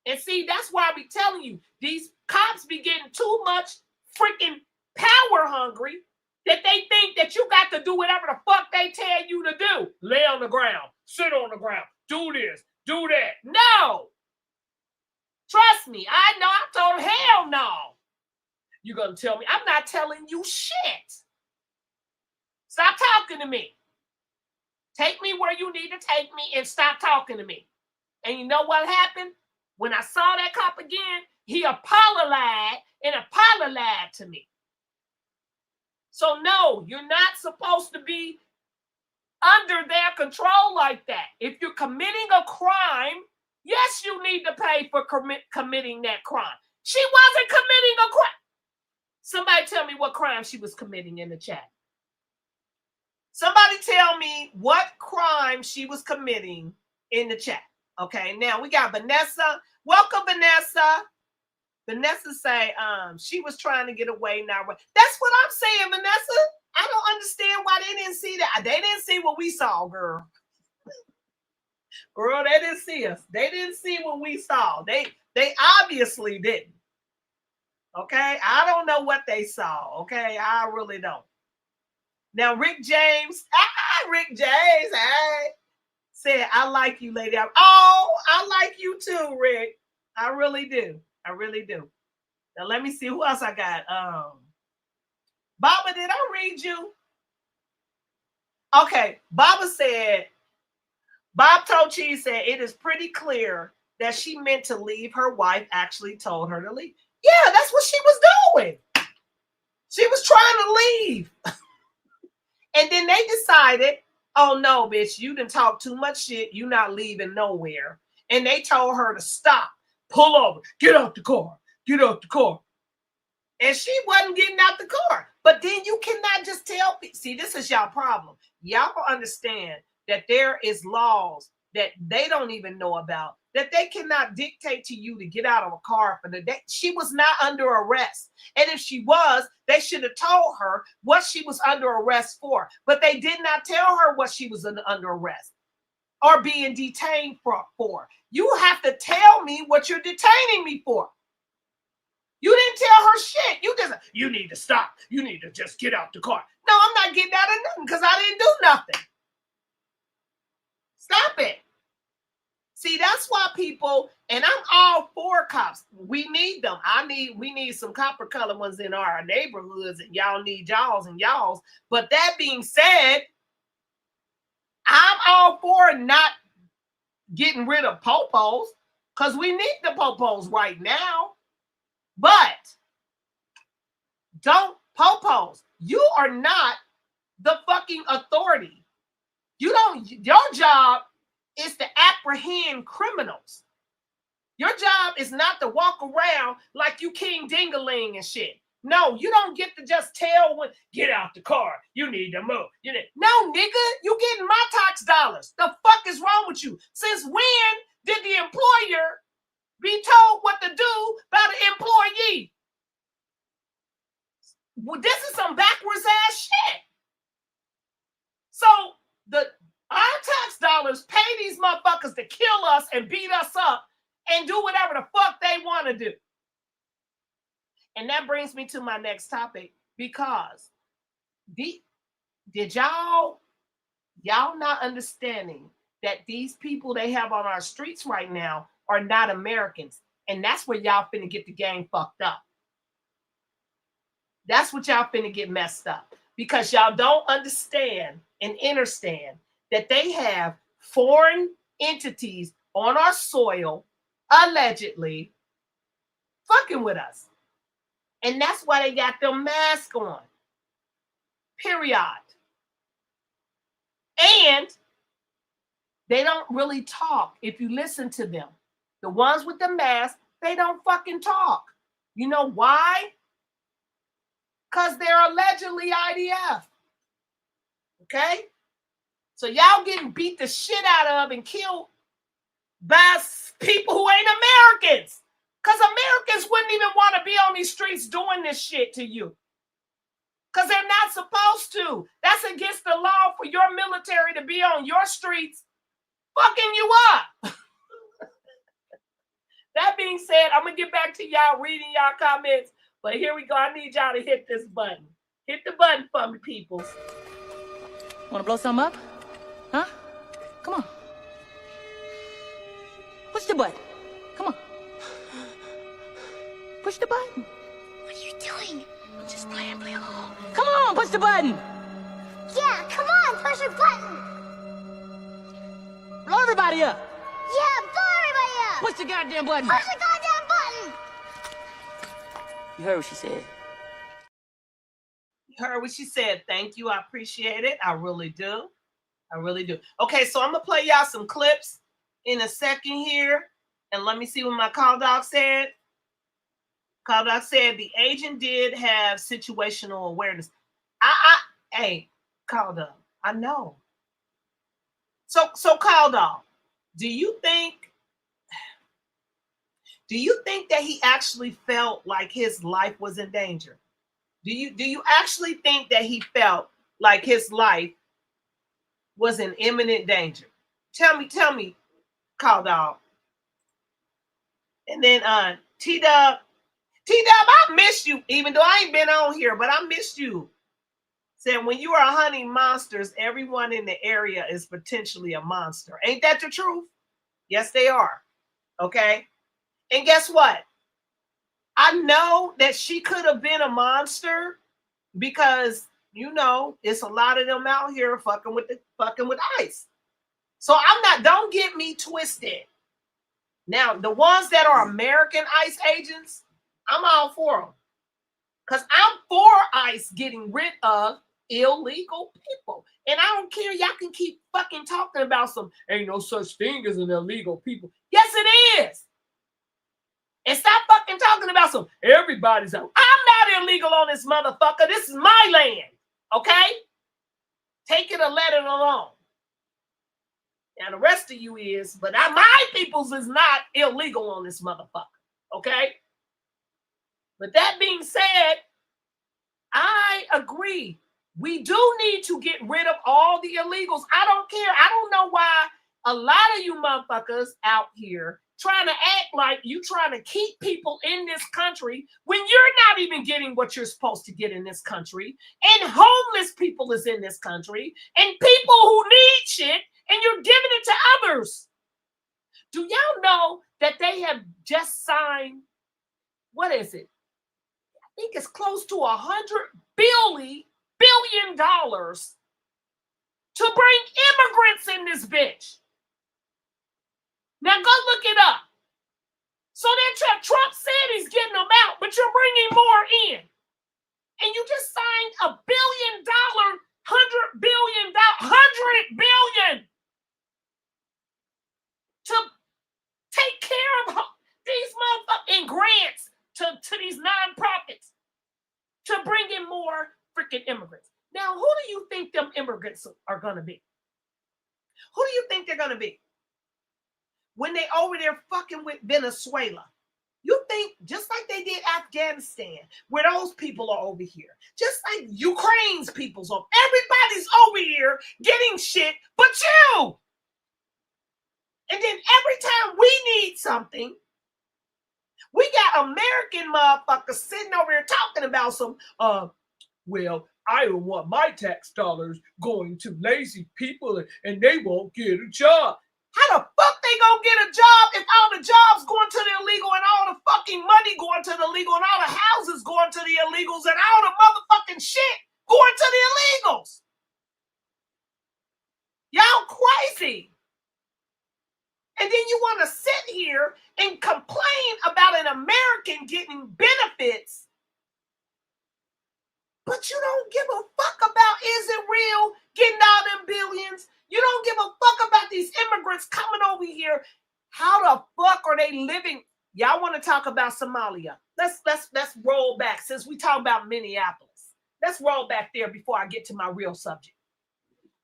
And see, that's why I be telling you, these cops be getting too much freaking power hungry that they think that you got to do whatever the fuck they tell you to do. Lay on the ground, sit on the ground, do this, do that. No. Trust me, I know. I told him, hell no. You're going to tell me. I'm not telling you shit. Stop talking to me. Take me where you need to take me and stop talking to me. And you know what happened? When I saw that cop again, he apologized to me. So no, you're not supposed to be under their control like that. If you're committing a crime, yes, you need to pay for committing that crime. She wasn't committing a crime. Somebody tell me what crime she was committing in the chat. Somebody tell me what crime she was committing in the chat. Okay, now we got Vanessa. Welcome, Vanessa. Vanessa say, she was trying to get away. Now, that's what I'm saying, Vanessa. I don't understand why they didn't see that. They didn't see what we saw, girl. Girl, they didn't see us. They didn't see what we saw. They obviously didn't. Okay, I don't know what they saw. Okay, I really don't. Now, Rick James, said, I like you, lady. Oh, I like you too, Rick. I really do. I really do. Now, let me see who else I got. Baba, did I read you? Okay, Baba said, Bob Tochi said, it is pretty clear that she meant to leave. Her wife actually told her to leave. Yeah, that's what she was doing. She was trying to leave. And then they decided, oh no, bitch, you done talk too much shit. You not leaving nowhere. And they told her to stop, pull over, get out the car, get out the car. And she wasn't getting out the car. But then you cannot just tell people. See, this is y'all problem. Y'all understand that there is laws that they don't even know about, that they cannot dictate to you to get out of a car for the day. She was not under arrest. And if she was, they should have told her what she was under arrest for. But they did not tell her what she was under arrest or being detained for. You have to tell me what you're detaining me for. You didn't tell her shit. You need to stop. You need to just get out the car. No, I'm not getting out of nothing because I didn't do nothing. Stop it. See, that's why people, and I'm all for cops. We need them. We need some copper color ones in our neighborhoods, and y'all need y'alls and y'alls. But that being said, I'm all for not getting rid of popos because we need the popos right now. But don't popos. You are not the fucking authority. Your job is to apprehend criminals. Your job is not to walk around like you King Dingaling and shit. No, you don't get to just tell when, get out the car, you need to move. No, nigga, you getting my tax dollars. The fuck is wrong with you? Since when did the employer be told what to do by the employee? Well, this is some backwards ass shit. So our tax dollars pay these motherfuckers to kill us and beat us up and do whatever the fuck they want to do. And that brings me to my next topic, because did y'all not understanding that these people they have on our streets right now are not Americans? And that's where y'all finna get the game fucked up. That's what y'all finna get messed up, because y'all don't understand and understand that they have foreign entities on our soil, allegedly fucking with us. And that's why they got them masks on. Period. And they don't really talk. If you listen to them, the ones with the mask, they don't fucking talk. You know why? Because they're allegedly IDF. Okay? So y'all getting beat the shit out of and killed by people who ain't Americans. Because Americans wouldn't even want to be on these streets doing this shit to you. Because they're not supposed to. That's against the law for your military to be on your streets fucking you up. That being said, I'm going to get back to y'all reading y'all comments. But here we go. I need y'all to hit this button. Hit the button for me, peoples. Want to blow something up? Huh? Come on. Push the button. Come on. Push the button. What are you doing? I'm just playing along. Come on, push the button. Yeah, come on, push your button. Blow everybody up. Yeah, blow everybody up. Push the goddamn button. Push the goddamn button. You heard what she said. You heard what she said. Thank you. I appreciate it. I really do. I really do. Okay, so I'm going to play y'all some clips in a second here. And let me see what my call dog said. Call dog said the agent did have situational awareness. Hey, call dog, I know. So call dog, do you think that he actually felt like his life was in danger? Do you actually think that he felt like his life was in imminent danger? Tell me, call dog. And then T-Dub, I miss you, even though I ain't been on here, but I missed you. Said when you are hunting monsters, everyone in the area is potentially a monster. Ain't that the truth? Yes, they are. Okay. And guess what? I know that she could have been a monster because, you know, it's a lot of them out here fucking with ICE. So don't get me twisted. Now, the ones that are American ICE agents, I'm all for them. Because I'm for ICE getting rid of illegal people. And I don't care. Y'all can keep fucking talking about some, ain't no such thing as an illegal people. Yes, it is. And stop fucking talking about some, everybody's out. I'm not illegal on this motherfucker. This is my land. Okay? Take it or let it alone. Now, the rest of you is, but my people's is not illegal on this motherfucker. Okay? But that being said, I agree. We do need to get rid of all the illegals. I don't care. I don't know why a lot of you motherfuckers out here trying to act like you trying to keep people in this country when you're not even getting what you're supposed to get in this country. And homeless people is in this country. And people who need shit, and you're giving it to others. Do y'all know that they have just signed, what is it? I think it's close to $100 billion to bring immigrants in this bitch. Now go look it up. So then Trump said he's getting them out, but you're bringing more in. And you just signed $1 billion, $100 billion. more freaking immigrants. Now, who do you think them immigrants are going to be? Who do you think they're going to be? When they over there fucking with Venezuela, you think just like they did Afghanistan, where those people are over here, just like Ukraine's people's over, everybody's over here getting shit but you. And then every time we need something, we got American motherfuckers sitting over here talking about some, well, I don't want my tax dollars going to lazy people and they won't get a job. How the fuck they gonna get a job if all the jobs going to the illegal and all the fucking money going to the illegal and all the houses going to the illegals and all the motherfucking shit going to the illegals? Y'all crazy. And then you want to sit here and complain about an American getting benefits, but you don't give a fuck about, is it real, getting all them billions? You don't give a fuck about these immigrants coming over here. How the fuck are they living? Y'all want to talk about Somalia? Let's roll back since we talk about Minneapolis. Let's roll back there before I get to my real subject.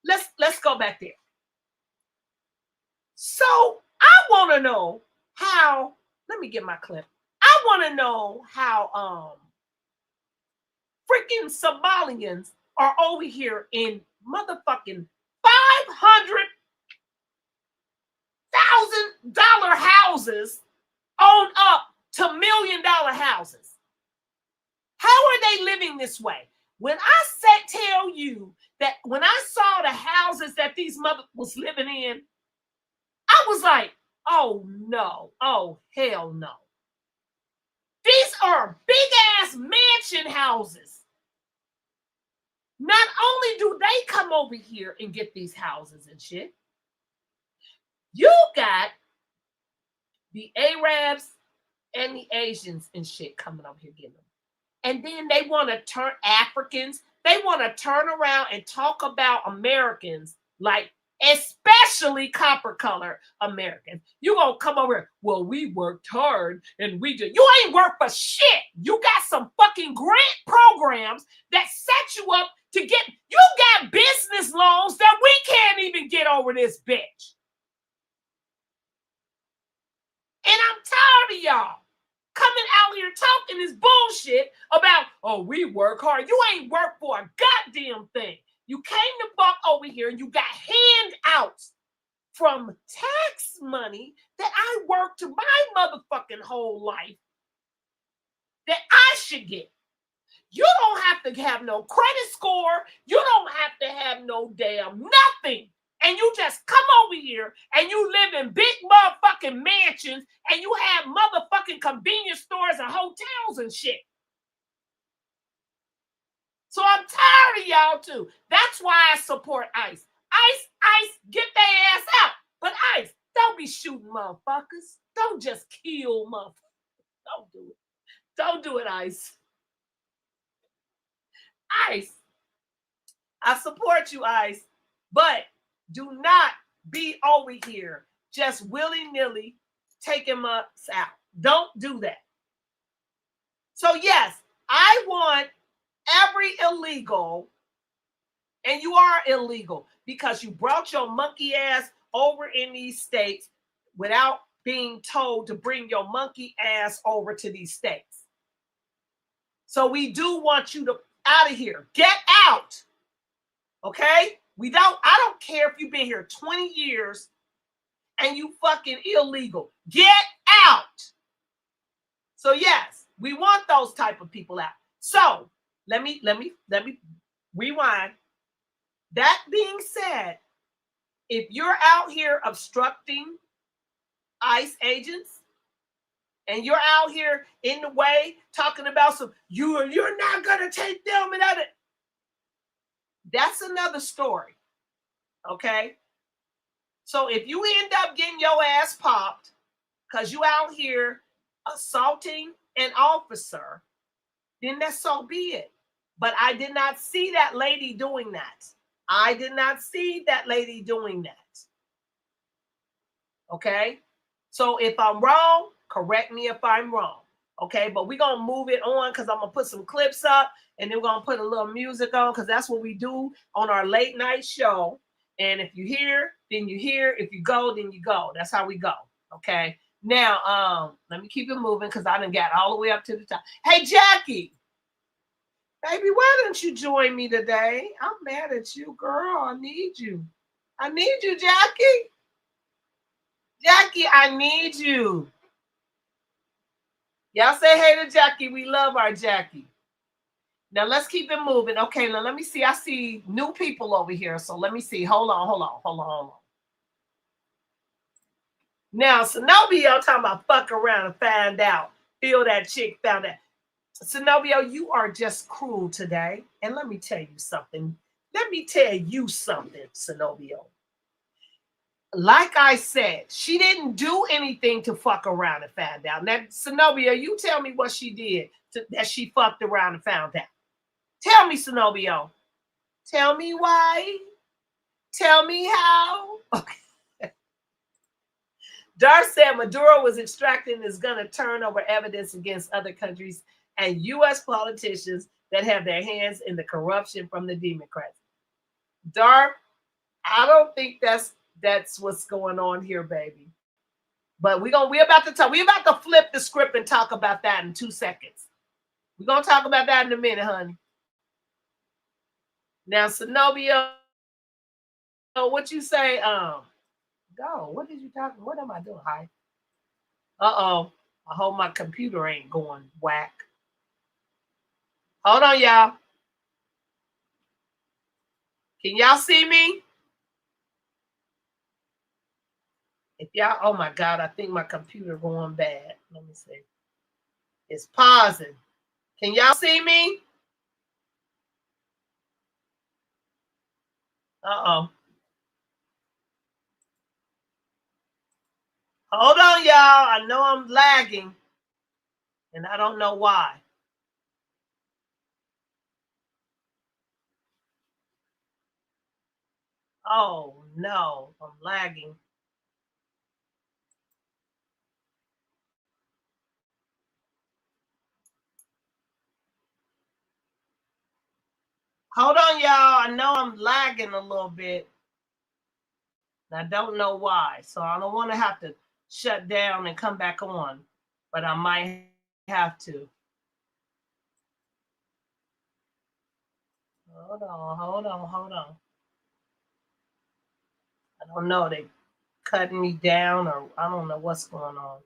Let's go back there. So I want to know how. Let me get my clip. I want to know how freaking Somalians are over here in motherfucking $500,000 houses on up to $1 million houses. How are they living this way? When I tell you that when I saw the houses that these mothers was living in, I was like, oh no, oh hell no. These are big ass mansion houses. Not only do they come over here and get these houses and shit, you got the Arabs and the Asians and shit coming over here getting them. And then they want to turn Africans, they want to turn around and talk about Americans, like especially copper color Americans. You gonna come over here, well, we worked hard and we did. You ain't worked for shit. You got some fucking grant programs that set you up to get, you got business loans that we can't even get over this bitch. And I'm tired of y'all coming out here talking this bullshit about, oh, we work hard. You ain't worked for a goddamn thing. You came to fuck over here and you got handouts from tax money that I worked to my motherfucking whole life that I should get. You don't have to have no credit score. You don't have to have no damn nothing. And you just come over here and you live in big motherfucking mansions and you have motherfucking convenience stores and hotels and shit. So I'm tired of y'all too. That's why I support ICE. ICE, get their ass out. But ICE, don't be shooting motherfuckers. Don't just kill motherfuckers. Don't do it. Don't do it, ICE. ICE, I support you, ICE, but do not be over here just willy-nilly taking us out. Don't do that. So yes, I want every illegal, and you are illegal because you brought your monkey ass over in these states without being told to bring your monkey ass over to these states. So we do want you to out of here. Get out. Okay? I don't care if you've been here 20 years and you fucking illegal. Get out. So yes, we want those type of people out. So let me rewind. That being said, if you're out here obstructing ICE agents and you're out here in the way talking about some, you're not gonna take them and other, that's another story. Okay? So if you end up getting your ass popped because you out here assaulting an officer, then that's so be it. But I did not see that lady doing that. I did not see that lady doing that. Okay? So if I'm wrong, correct me if I'm wrong. Okay, but we're going to move it on because I'm going to put some clips up and then we're going to put a little music on because that's what we do on our late night show. And if you hear, then you hear. If you go, then you go. That's how we go. Okay. Now, let me keep it moving because I done got all the way up to the top. Hey, Jackie. Baby, why don't you join me today? I'm mad at you, girl. I need you. I need you, Jackie. Jackie, I need you. Y'all say hey to Jackie. We love our Jackie. Now let's keep it moving. Okay, now let me see. I see new people over here. So let me see. Hold on. Now, Zenobia talking about fuck around and find out. Feel that chick found out. Zenobia, you are just cruel today. And let me tell you something. Zenobia. Like I said, she didn't do anything to fuck around and find out. Now, Zenobia, you tell me what she did that she fucked around and found out. Tell me, Zenobia. Tell me why. Tell me how. Okay. Dar said Maduro was extracting and is going to turn over evidence against other countries and U.S. politicians that have their hands in the corruption from the Democrats. Dar, I don't think that's what's going on here, baby. But we're about to flip the script and talk about that in 2 seconds. We're gonna talk about that in a minute, honey. Now, Zenobia, what you say? Go. What did you talk? What am I doing? Hi. I hope my computer ain't going whack. Hold on, y'all. Can y'all see me? If y'all, oh my God, I think my computer going bad. Let me see. It's pausing. Can y'all see me? Hold on, y'all. I know I'm lagging, and I don't know why. Oh, no. I'm lagging. Hold on, y'all. I know I'm lagging a little bit. I don't know why. So I don't want to have to shut down and come back on, but I might have to. Hold on. I don't know. They cutting me down or I don't know what's going on.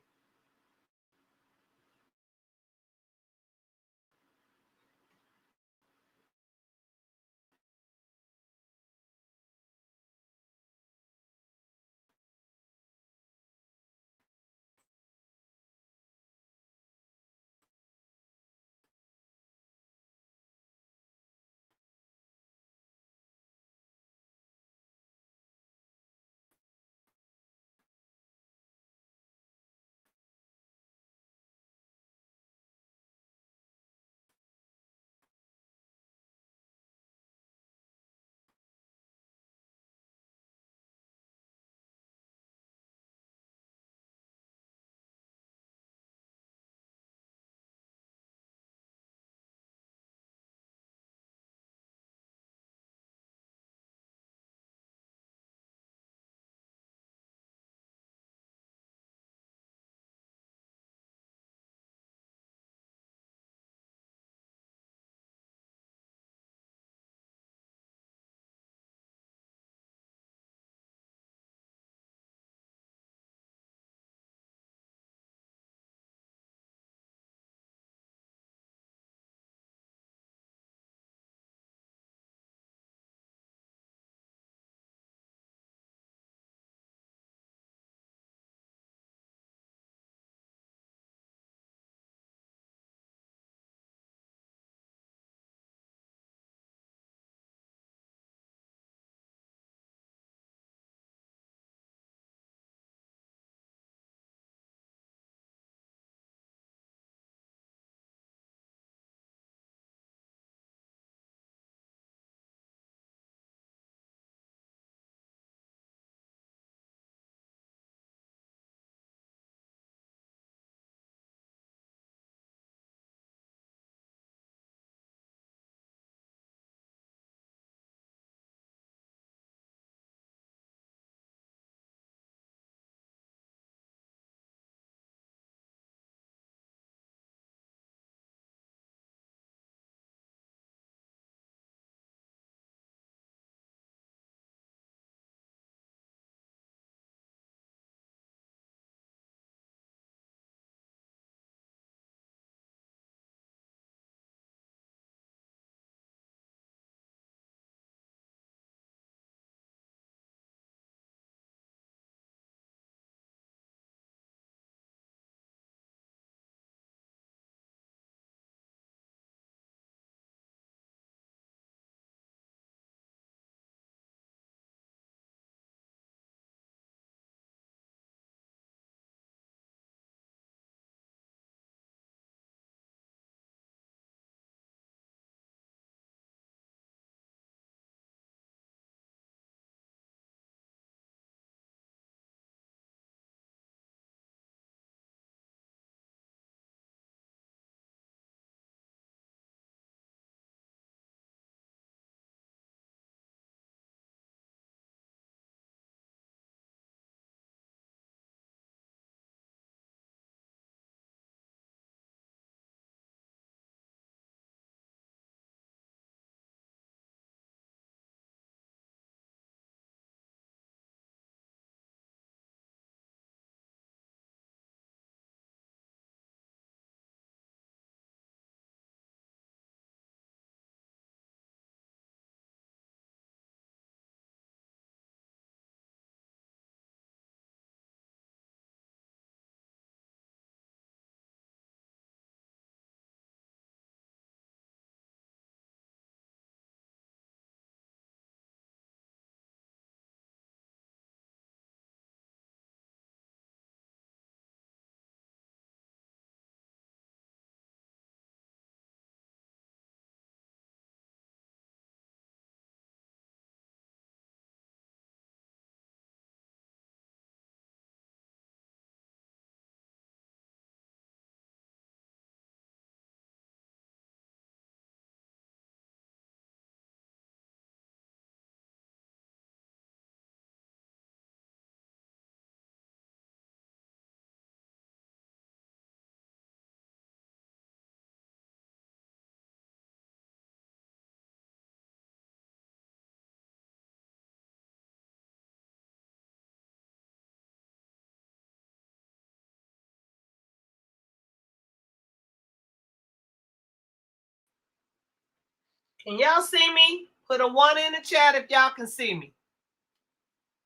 Can y'all see me? Put a 1 in the chat if y'all can see me.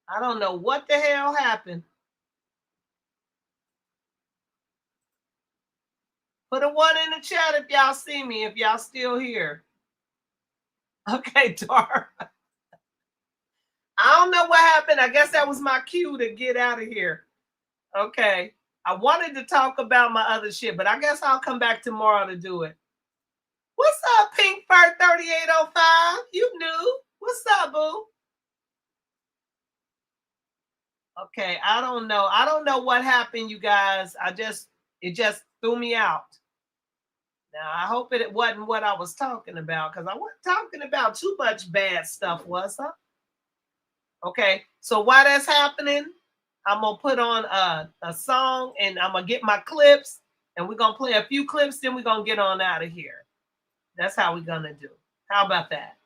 I don't know what the hell happened. Put a 1 in the chat if y'all see me, if y'all still here. Okay, Dar. I don't know what happened. I guess that was my cue to get out of here. Okay. I wanted to talk about my other shit, but I guess I'll come back tomorrow to do it. What's up, Pink Fur 3805? You knew. What's up, boo? Okay, I don't know. I don't know what happened, you guys. It just threw me out. Now, I hope it wasn't what I was talking about, because I wasn't talking about too much bad stuff, was I? Okay, so while that's happening, I'm going to put on a song, and I'm going to get my clips, and we're going to play a few clips, then we're going to get on out of here. That's how we're going to do. How about that?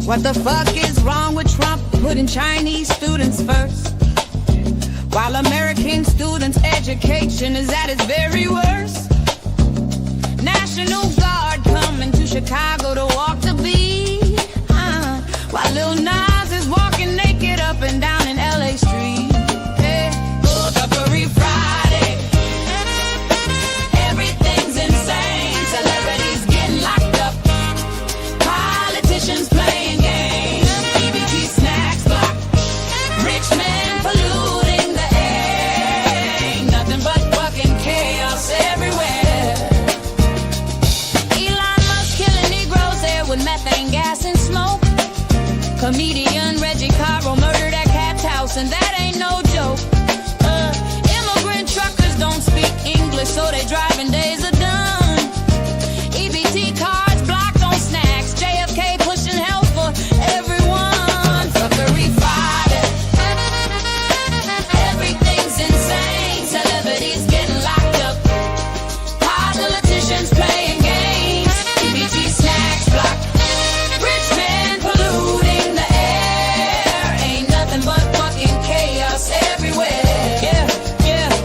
What the fuck is wrong with Trump putting Chinese students first? While American students' education is at its very worst. National Guard coming to Chicago to walk the beat. While Lil Nas is walking naked up and down in LA Street. Hey, Phuckery Friday. Everything's insane. Celebrities getting locked up. Politicians playing games. EBT snacks block. Rich men polluting the air. Ain't nothing but fucking chaos everywhere. Elon Musk killing Negroes there with methane gas and smoke. Comedian Reggie Caro murdered at Cat's house, and that ain't no joke. Immigrant truckers don't speak English, so they driving days are done. EBT cards blocked on snacks. JFK pushing health for everyone. Phuckery Friday. Everything's insane. Celebrities getting locked up. Politicians playing games. EBT snacks blocked. Rich men polluting the air. Ain't nothing but fucking chaos everywhere. Yeah.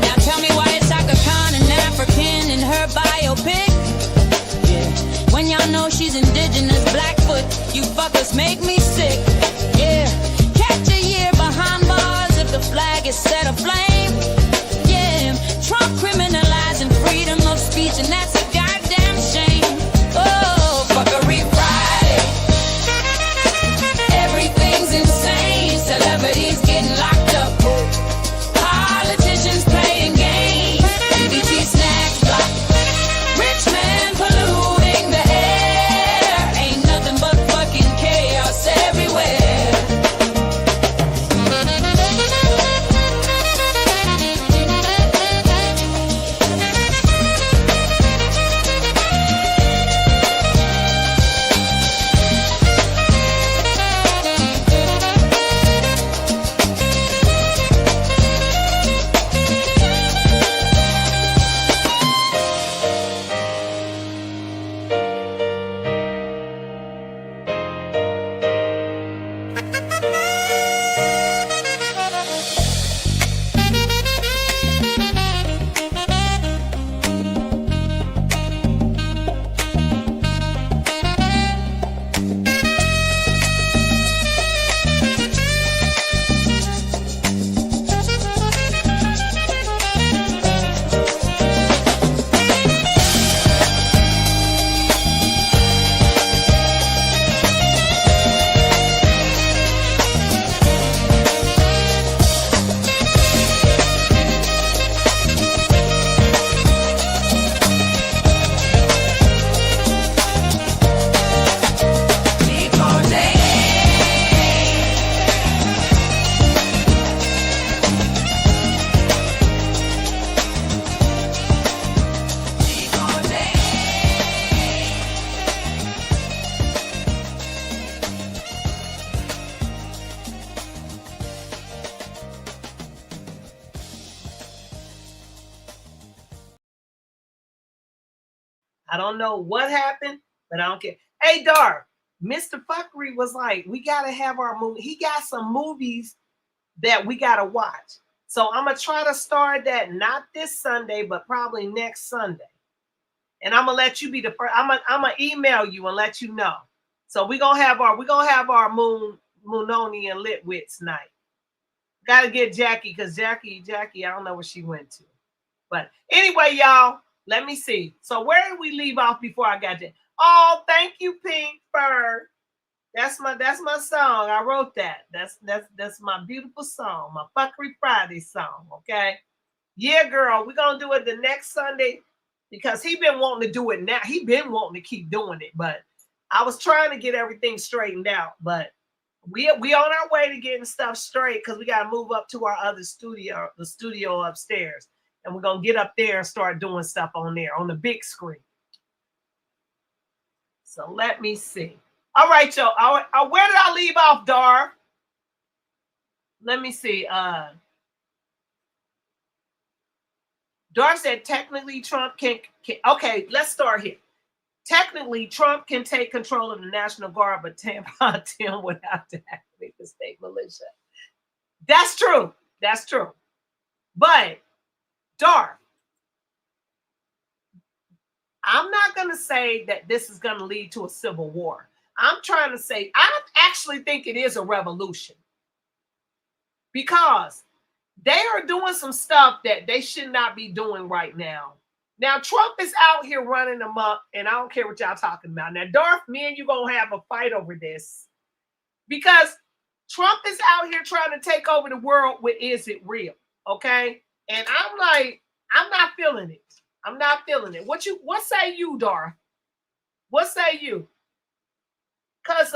Now tell me why it's Shaka Khan and African in her biopic. When y'all know she's indigenous, Blackfoot, you fuckers make me sick. Yeah, catch a year behind bars if the flag is set aflame. Yeah, Trump criminalizing freedom of speech, and that's a goddamn shame. Oh, Phuckery Friday. Everything's insane. Celebrities getting locked up. Politicians playing games. EBT snacks blocked. Rich men polluting the air. Ain't nothing but fucking chaos everywhere. I don't know what happened, but I don't care. Hey, Dar, Mr. Phuckery was like, we got to have our movie. He got some movies that we got to watch. So I'm going to try to start that not this Sunday, but probably next Sunday. And I'm going to let you be the first. I'm going to email you and let you know. So we're going to have our Moononi and Litwits night. Got to get Jackie, because Jackie, I don't know where she went to. But anyway, y'all, let me see. So where did we leave off before I got there? Oh, thank you, Pink Fur. That's my song. I wrote that. That's my beautiful song, my Phuckery Friday song. Okay. Yeah, girl, we're gonna do it the next Sunday because he been wanting to do it now. He been wanting to keep doing it, but I was trying to get everything straightened out. But we on our way to getting stuff straight because we got to move up to our other studio, the studio upstairs, and we're gonna get up there and start doing stuff on there on the big screen. So let me see. All right, y'all. Where did I leave off, Dar? Let me see. Dar said technically Trump can. Okay, let's start here. Technically, Trump can take control of the National Guard, but Tim would have to activate the state militia. That's true. That's true. But, Dar, I'm not going to say that this is going to lead to a civil war. I'm trying to say, I actually think it is a revolution because they are doing some stuff that they should not be doing right now. Now, Trump is out here running them up, and I don't care what y'all talking about. Now, Darth, me and you going to have a fight over this because Trump is out here trying to take over the world with Is It Real? Okay? And I'm like, I'm not feeling it. I'm not feeling it. What say you, Darth? What say you? Because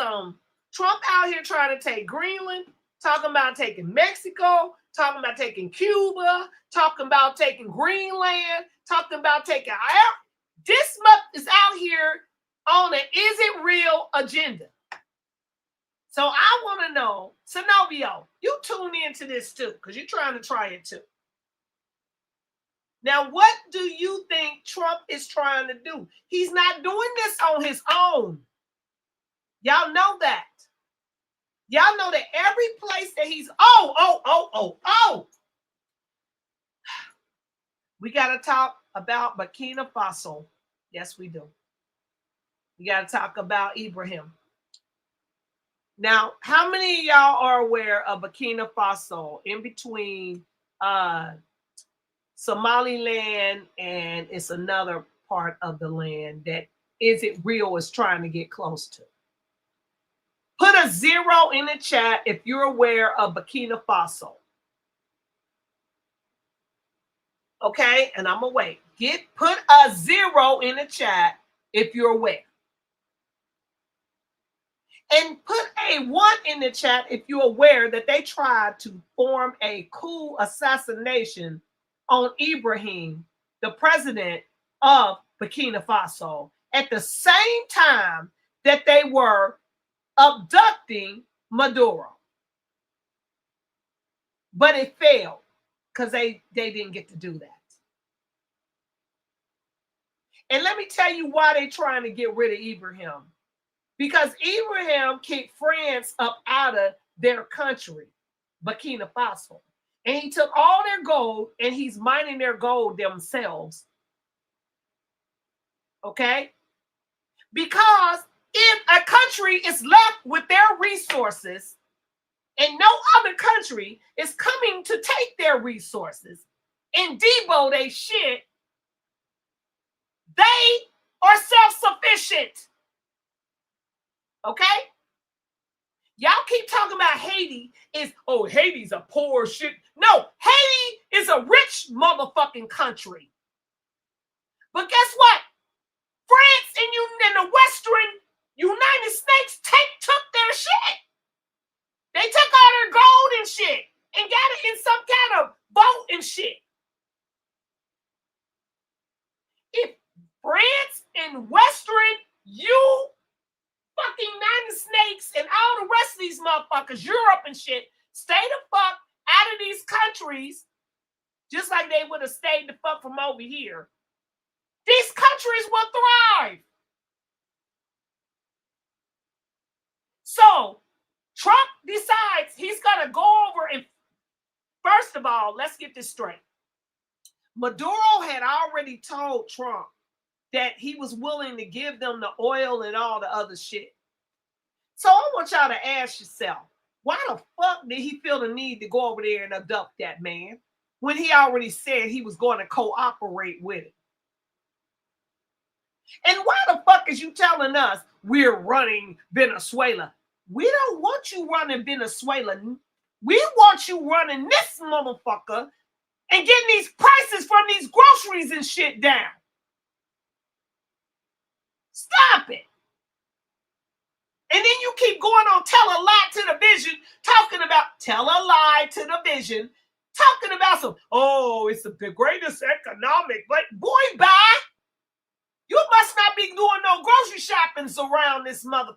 Trump out here trying to take Greenland, talking about taking Mexico, talking about taking Cuba, talking about taking Greenland, talking about taking this month is out here on an Is It Real agenda. So I want to know, Zenobio, you tune into this too, because you're trying to try it too. Now, what do you think Trump is trying to do? He's not doing this on his own. Y'all know that. Y'all know that every place that he's, we got to talk about Burkina Faso. Yes, we do. We got to talk about Ibrahim. Now, how many of y'all are aware of Burkina Faso in between Somaliland and it's another part of the land that Is It Real is trying to get close to? Put a 0 in the chat if you're aware of Burkina Faso. Okay, and I'm gonna wait. Put a 0 in the chat if you're aware. And put a 1 in the chat if you're aware that they tried to form a coup assassination on Ibrahim, the president of Burkina Faso, at the same time that they were abducting Maduro. But it failed because they didn't get to do that. And let me tell you why they're trying to get rid of Ibrahim. Because Ibrahim kicked France up out of their country, Burkina Faso. And he took all their gold and he's mining their gold themselves. Okay? Because if a country is left with their resources and no other country is coming to take their resources and debo they shit, they are self-sufficient. Okay? Y'all keep talking about Haiti Haiti's a poor shit. No, Haiti is a rich motherfucking country. But guess what? France and the Western United States took their shit. They took all their gold and shit and got it in some kind of boat and shit. If France and Western, you fucking United States and all the rest of these motherfuckers, Europe and shit, stay the fuck out of these countries, just like they would have stayed the fuck from over here, these countries will thrive. So Trump decides he's going to go over and, first of all, let's get this straight. Maduro had already told Trump that he was willing to give them the oil and all the other shit. So I want y'all to ask yourself, why the fuck did he feel the need to go over there and abduct that man when he already said he was going to cooperate with it? And why the fuck is you telling us we're running Venezuela? We don't want you running Venezuela. We want you running this motherfucker and getting these prices from these groceries and shit down. Stop it. And then you keep going on tell a lie to the vision, talking about tell a lie to the vision, talking about some, oh, it's the greatest economic, but boy, bye. You must not be doing no grocery shoppings around this mother.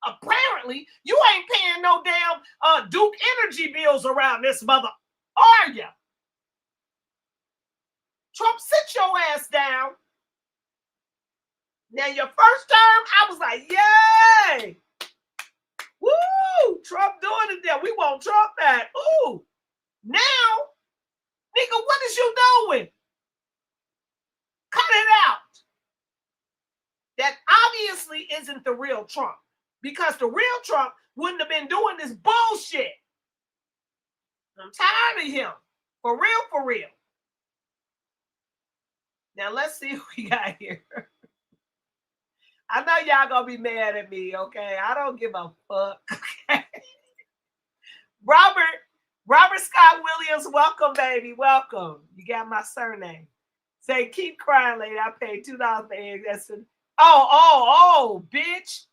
Apparently, you ain't paying no damn Duke Energy bills around this mother, are ya? Trump, sit your ass down. Now, your first term, I was like, yay! Woo! Trump doing it there. We want Trump back. Ooh! Now, nigga, what is you doing? Cut it out. That obviously isn't the real Trump. Because the real Trump wouldn't have been doing this bullshit. I'm tired of him. For real, for real. Now, let's see what we got here. I know y'all gonna be mad at me, okay? I don't give a fuck, okay? Robert Scott Williams, welcome, baby, welcome. You got my surname. Say, keep crying, lady. I paid $2 for eggs. That's bitch.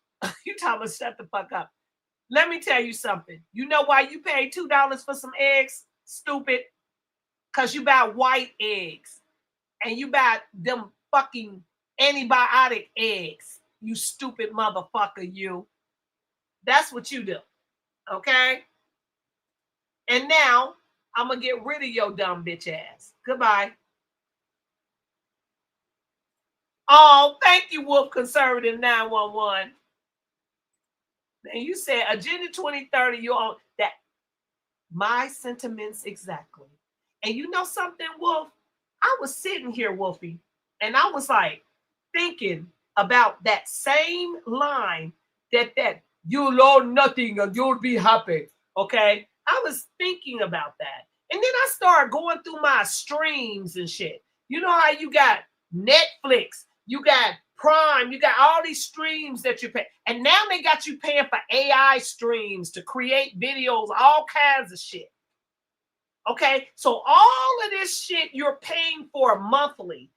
You talking about shut the fuck up. Let me tell you something. You know why you paid $2 for some eggs? Stupid. Because you buy white eggs. And you buy them fucking antibiotic eggs. You stupid motherfucker, you. That's what you do. Okay? And now, I'm going to get rid of your dumb bitch ass. Goodbye. Oh, thank you, Wolf Conservative 911. And you said Agenda 2030, you on that. My sentiments exactly. And you know something, Wolf? I was sitting here, Wolfie, and I was like thinking about that same line that you'll own nothing and you'll be happy. Okay. I was thinking about that. And then I started going through my streams and shit. You know how you got Netflix, you got Prime, you got all these streams that you pay. And now they got you paying for AI streams to create videos, all kinds of shit. Okay, so all of this shit you're paying for monthly.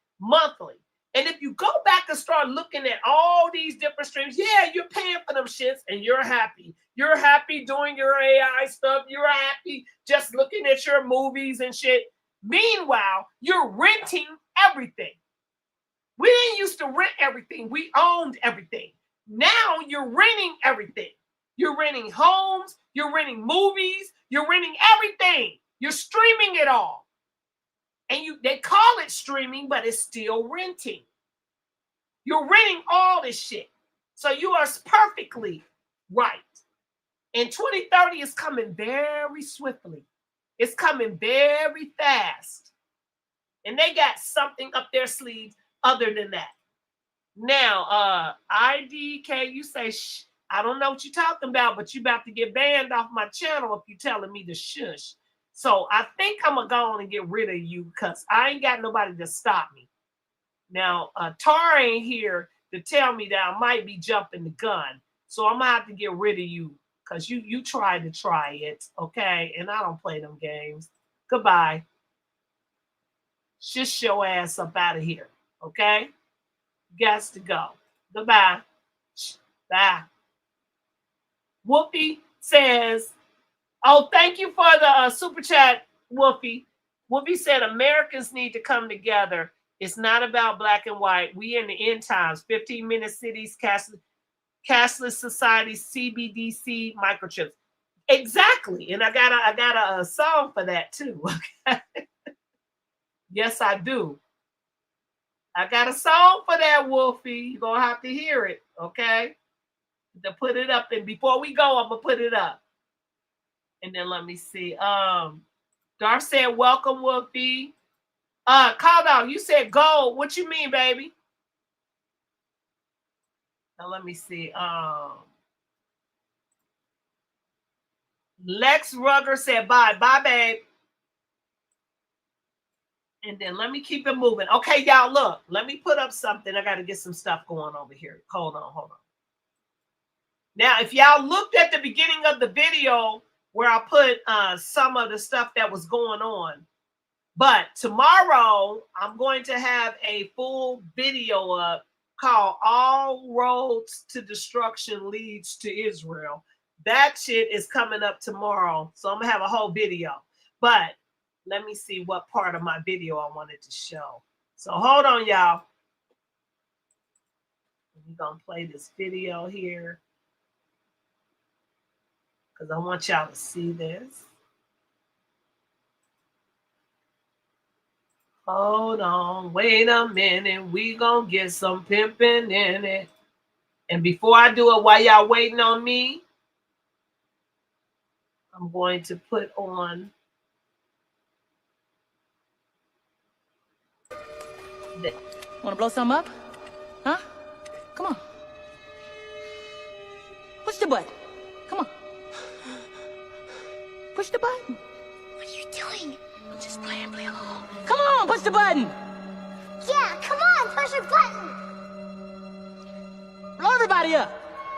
And if you go back and start looking at all these different streams, yeah, you're paying for them shits and you're happy. You're happy doing your AI stuff. You're happy just looking at your movies and shit. Meanwhile, you're renting everything. We didn't used to rent everything. We owned everything. Now you're renting everything. You're renting homes. You're renting movies. You're renting everything. You're streaming it all. And they call it streaming, but it's still renting. You're renting all this shit. So you are perfectly right. And 2030 is coming very swiftly. It's coming very fast. And they got something up their sleeves other than that. Now, IDK, you say, shh, I don't know what you're talking about, but you about to get banned off my channel if you're telling me to shush. So I think I'm going to go on and get rid of you because I ain't got nobody to stop me. Now, Tar ain't here to tell me that I might be jumping the gun. So I'm going to have to get rid of you because you tried to try it, okay? And I don't play them games. Goodbye. Shush your ass up out of here, okay? Got to go. Goodbye. Bye. Whoopi says, oh, thank you for the super chat, Whoopi. Whoopi said Americans need to come together. It's not about black and white. We in the end times. 15-minute cities, cashless societies, CBDC, microchips. Exactly. And I got a song for that too. Yes, I do. I got a song for that, Wolfie. You're going to have to hear it, okay? To put it up. And before we go, I'm going to put it up. And then let me see. Darth said, welcome, Wolfie. Call out. You said gold. What you mean, baby? Now let me see. Lex Rugger said bye. Bye, babe. And then let me keep it moving. Okay, y'all, look. Let me put up something. I got to get some stuff going over here. Hold on. Now, if y'all looked at the beginning of the video where I put some of the stuff that was going on, but tomorrow I'm going to have a full video up called All Roads to Destruction Leads to Israel. That shit is coming up tomorrow. So I'm going to have a whole video. But let me see what part of my video I wanted to show. So hold on, y'all. We're going to play this video here because I want y'all to see this. Hold on, wait a minute. We gonna get some pimping in it. And before I do it, while y'all waiting on me, I'm going to put on the... Wanna blow some up? Huh? Come on. Push the button. Come on. Push the button. What are you doing? I'm just playing, play along. Come on, push the button. Yeah, come on, push the button. Blow everybody up.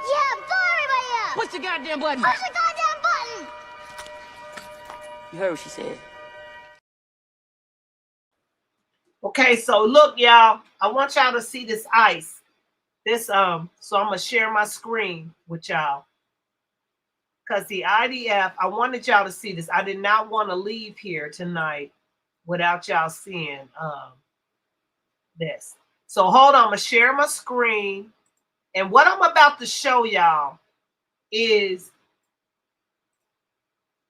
Yeah, blow everybody up. Push the goddamn button. Push the goddamn button. You heard what she said. Okay, so look, y'all. I want y'all to see this ice. This so I'm gonna share my screen with y'all. Because the IDF, I wanted y'all to see this. I did not want to leave here tonight without y'all seeing this. So hold on, I'm gonna share my screen. And what I'm about to show y'all is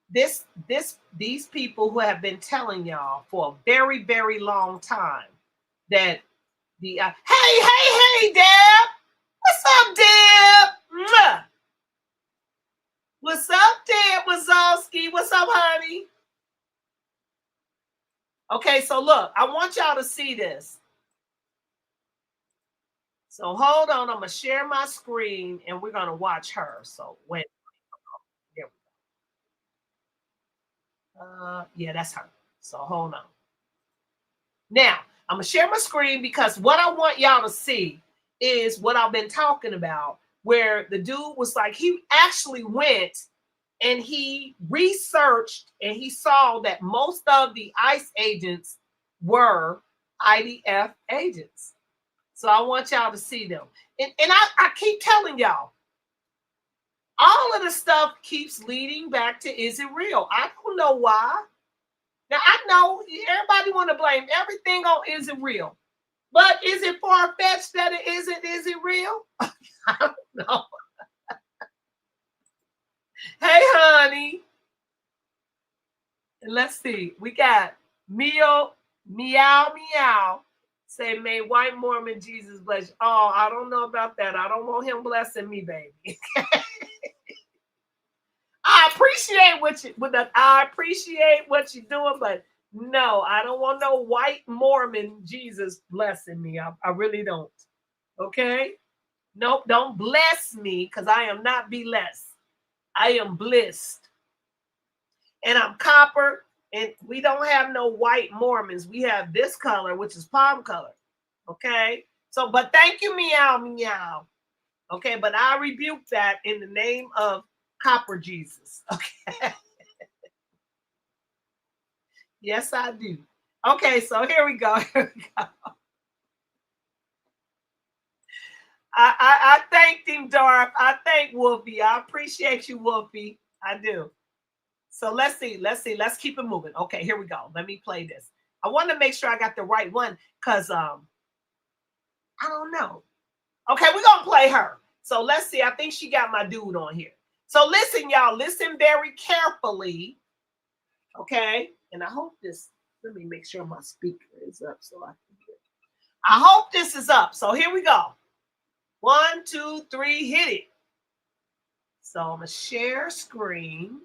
these people who have been telling y'all for a very, very long time that the hey, Deb. What's up, Deb? Mwah. What's up, Deb Wazowski? What's up, honey? Okay, so look, I want y'all to see this. So hold on, I'm gonna share my screen and we're gonna watch her. So wait, here we go. Yeah, that's her. So hold on. Now I'm gonna share my screen because what I want y'all to see is what I've been talking about, where the dude was like, he actually went and he researched and he saw that most of the ICE agents were IDF agents. So I want y'all to see them. And I keep telling y'all, all of the stuff keeps leading back to, is it real? I don't know why. Now, I know everybody want to blame everything on, is it real? But is it far-fetched that it isn't? Is it real? I don't know. Hey, honey. And let's see. We got meow. Say, may white Mormon Jesus bless you. Oh, I don't know about that. I don't want him blessing me, baby. I appreciate what you're doing, but no, I don't want no white Mormon Jesus blessing me. I really don't. Okay? Nope, don't bless me because I am not blessed. I am blessed. And I'm copper. And we don't have no white Mormons. We have this color, which is palm color. Okay. So, but thank you, meow. Okay. But I rebuke that in the name of copper Jesus. Okay. Yes, I do. Okay. So here we go. I thanked him, Darth. I thank Wolfie. I appreciate you, Wolfie. I do. So let's see. Let's keep it moving. Okay, here we go. Let me play this. I want to make sure I got the right one because I don't know. Okay, we're gonna play her. So let's see. I think she got my dude on here. So listen, y'all. Listen very carefully. Okay, and I hope this. Let me make sure my speaker is up so I can hear. I hope this is up. So here we go. 1, 2, 3, hit it. So I'm going to share screen.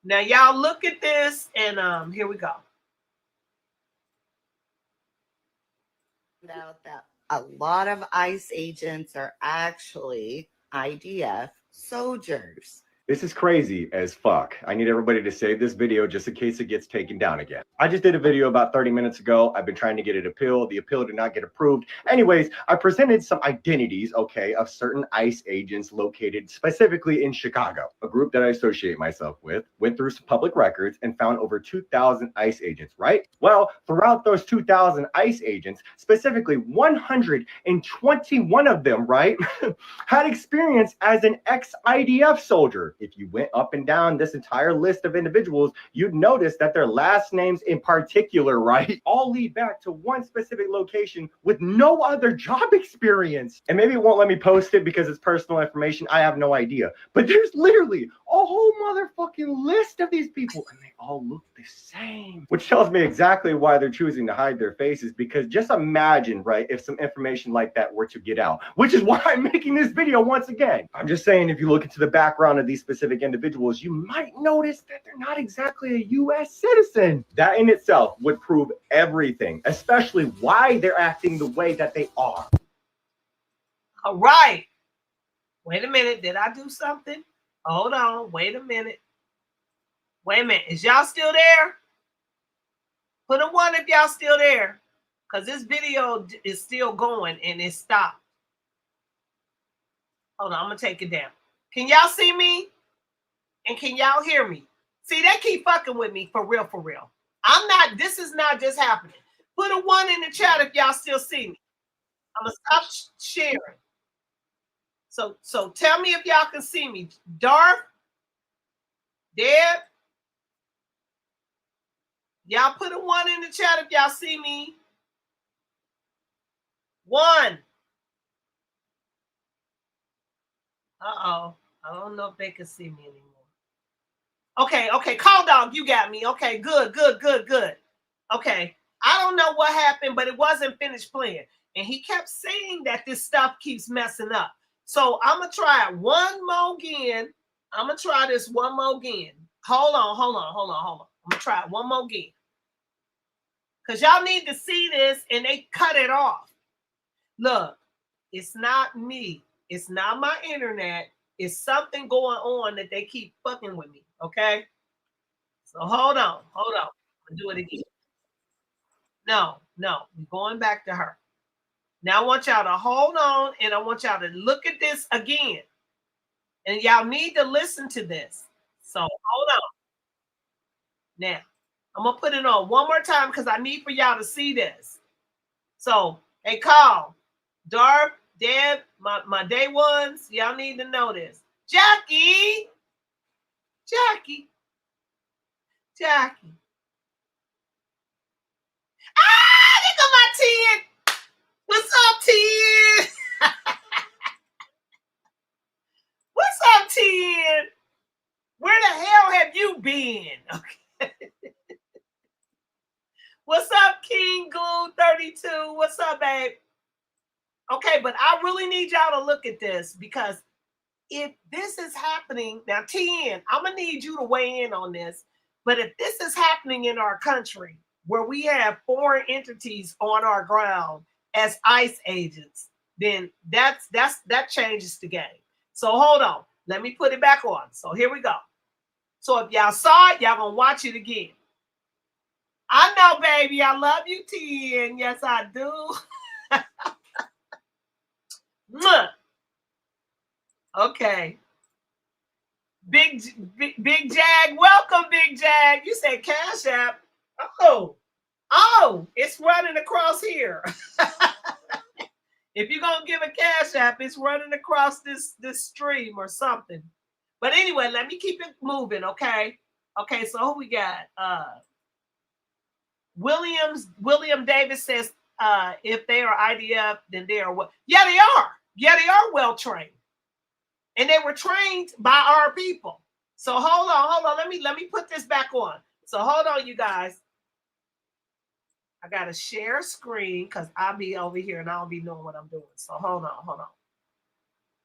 Now, y'all look at this, and here we go. Out that a lot of ICE agents are actually IDF soldiers. This is crazy as fuck. I need everybody to save this video just in case it gets taken down again. I just did a video about 30 minutes ago. I've been trying to get it appealed. The appeal did not get approved. Anyways, I presented some identities, okay, of certain ICE agents located specifically in Chicago. A group that I associate myself with went through some public records and found over 2,000 ICE agents, right? Well, throughout those 2,000 ICE agents, specifically 121 of them, right, had experience as an ex-IDF soldier. If you went up and down this entire list of individuals, you'd notice that their last names in particular, right, all lead back to one specific location with no other job experience. And maybe it won't let me post it because it's personal information. I have no idea. But there's literally a whole motherfucking list of these people, and they all look the same. Which tells me exactly why they're choosing to hide their faces, because just imagine, right, if some information like that were to get out, which is why I'm making this video once again. I'm just saying, if you look into the background of these specific individuals, you might notice that they're not exactly a U.S. citizen. That in itself would prove everything, especially why they're acting the way that they are. All right. Wait a minute. Did I do something? Hold on. Wait a minute. Wait a minute. Is y'all still there? Put a 1 if y'all still there, because this video is still going and it stopped. Hold on. I'm going to take it down. Can y'all see me? And can y'all hear me? See, they keep fucking with me for real, for real. This is not just happening. Put a 1 in the chat if y'all still see me. I'm going to stop sharing. So tell me if y'all can see me. Darth, Deb, y'all put a 1 in the chat if y'all see me. 1. Uh-oh. I don't know if they can see me anymore. Okay, Call Dog, you got me. Okay, good. Okay, I don't know what happened, but it wasn't finished playing. And he kept saying that this stuff keeps messing up. So I'm going to try it one more again. I'm going to try this one more again. Hold on. I'm going to try it one more again. Because y'all need to see this, and they cut it off. Look, it's not me. It's not my internet. It's something going on that they keep fucking with me, okay? So hold on. I'll do it again. No, we're going back to her. Now I want y'all to hold on, and I want y'all to look at this again. And y'all need to listen to this. So hold on. Now, I'm going to put it on one more time because I need for y'all to see this. So, hey, Carl, Darth, Deb, my day ones, y'all need to know this. Jackie. Ah, they got my 10. What's up, 10? What's up, 10? Where the hell have you been? Okay. What's up, King Glue 32? What's up, babe? Okay, but I really need y'all to look at this, because if this is happening, now 10, I'm going to need you to weigh in on this. But if this is happening in our country where we have foreign entities on our ground as ICE agents, then that changes the game. So hold on. Let me put it back on. So here we go. So if y'all saw it, y'all going to watch it again. I know, baby. I love you, 10. Yes, I do. Okay. Big Jag. Welcome, Big Jag. You said Cash App. Oh, it's running across here. If you're going to give a Cash App, it's running across this stream or something. But anyway, let me keep it moving, okay? Okay, so who we got? William Davis says, if they are IDF, then they are what? Yeah, they are. Yeah, they are well trained. And they were trained by our people. So hold on. Let me put this back on. So hold on, you guys. I gotta share screen because I'll be over here and I don't be knowing what I'm doing. So hold on.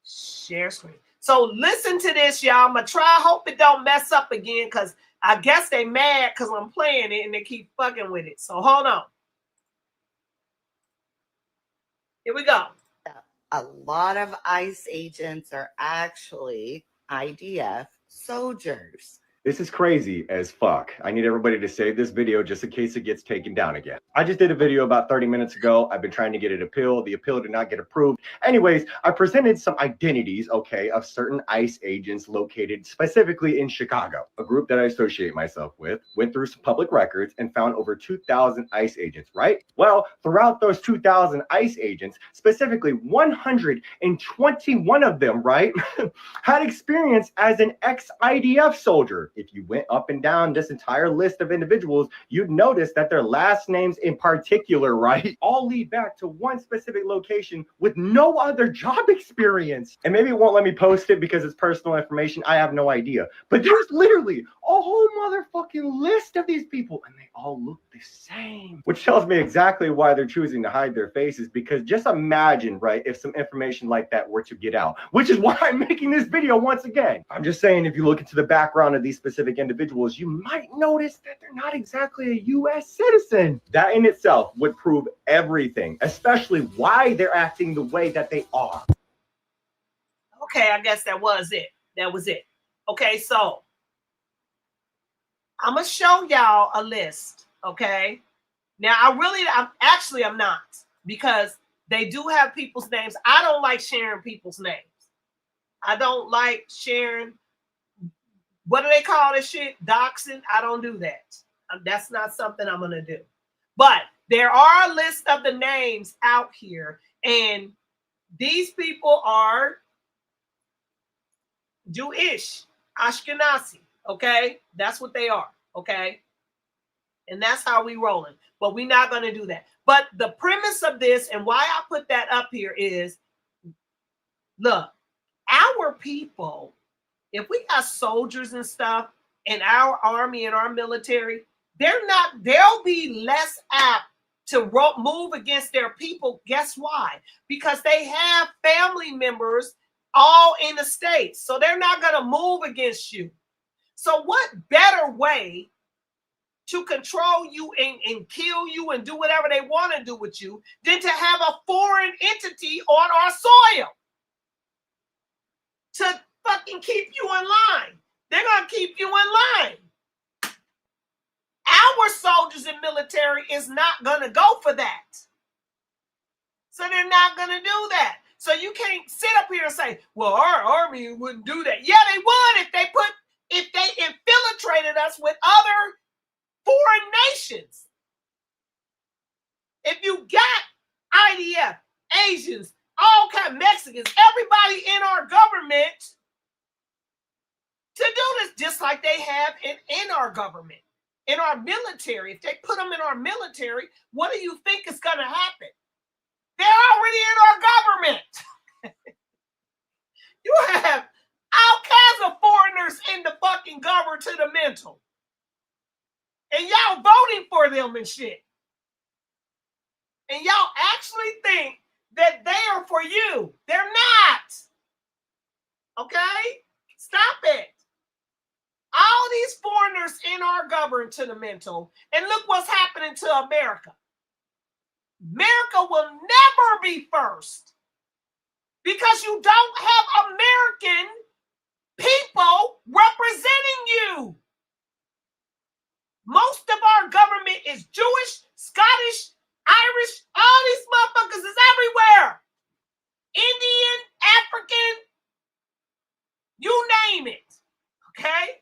Share screen. So listen to this, y'all. I'm gonna try. Hope it don't mess up again because I guess they mad because I'm playing it and they keep fucking with it. So hold on. Here we go. A lot of ICE agents are actually IDF soldiers. This is crazy as fuck. I need everybody to save this video just in case it gets taken down again. I just did a video about 30 minutes ago. I've been trying to get it appealed. The appeal did not get approved. Anyways, I presented some identities, okay, of certain ICE agents located specifically in Chicago. A group that I associate myself with went through some public records and found over 2,000 ICE agents, right? Well, throughout those 2,000 ICE agents, specifically 121 of them, right, had experience as an ex-IDF soldier. If you went up and down this entire list of individuals, you'd notice that their last names in particular, right, all lead back to one specific location with no other job experience. And maybe it won't let me post it because it's personal information. I have no idea. But there's literally a whole motherfucking list of these people and they all look the same. Which tells me exactly why they're choosing to hide their faces, because just imagine, right, if some information like that were to get out, which is why I'm making this video once again. I'm just saying, if you look into the background of these specific individuals, you might notice that they're not exactly a U.S. citizen. That in itself would prove everything, especially why they're acting the way that they are. Okay, I guess that was it. Okay, so I'm gonna show y'all a list. Okay, now I'm not, because they do have people's names. I don't like sharing people's names. I don't like sharing, what do they call this shit? Doxing. I don't do that. That's not something I'm gonna do. But there are a list of the names out here, and these people are Jewish, Ashkenazi. Okay, that's what they are. Okay, and that's how we rolling. But we're not going to do that. But the premise of this and why I put that up here is, look, our people, if we got soldiers and stuff in our army and our military, they'll be less apt to move against their people. Guess why? Because they have family members all in the States. So they're not going to move against you. So what better way to control you and kill you and do whatever they want to do with you than to have a foreign entity on our soil to fucking keep you in line? They're going to keep you in line. Our soldiers and military is not going to go for that. So they're not going to do that. So you can't sit up here and say, well, our army wouldn't do that. Yeah, they would if they infiltrated us with other foreign nations. If you got IDF, Asians, all kinds, Mexicans, everybody in our government to do this, just like they have in our government, in our military. If they put them in our military, what do you think is going to happen? They're already in our government. You have all kinds of foreigners in the fucking governmental. And y'all voting for them and shit. And y'all actually think that they are for you. They're not. Okay? Stop it. All these foreigners in our governmental, and look what's happening to America. America will never be first because you don't have American people representing you. Most of our government is Jewish, Scottish, Irish. All these motherfuckers is everywhere. Indian, African, you name it. Okay?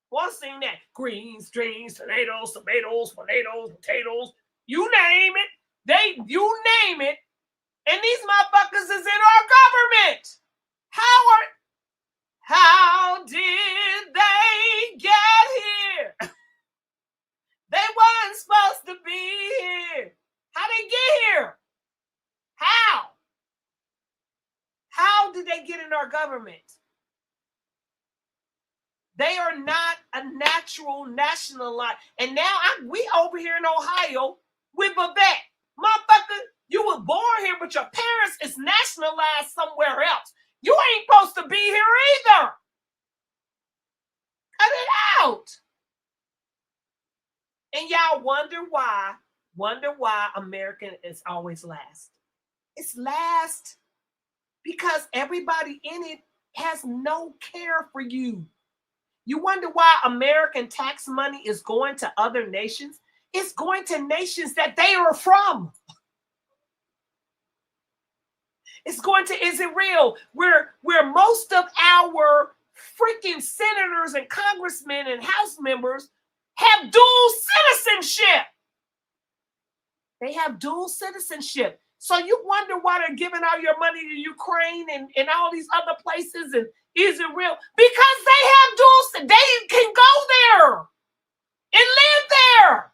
What's in that? Greens, tomatoes, potatoes. You name it. You name it. And these motherfuckers is in our government. How did they get here? They weren't supposed to be here. How they get here? How did they get in our government? They are not a natural nationalite. And now we over here in Ohio, with Vivek. Motherfucker, you were born here, but your parents is nationalized somewhere else. You ain't supposed to be here either. Cut it out. And y'all wonder why American is always last. It's last because everybody in it has no care for you. You wonder why American tax money is going to other nations? It's going to nations that they are from. It's going to Israel, where most of our freaking senators and congressmen and house members have dual citizenship. They have dual citizenship. So you wonder why they're giving all your money to Ukraine and all these other places and Israel, because they have dual, they can go there and live there.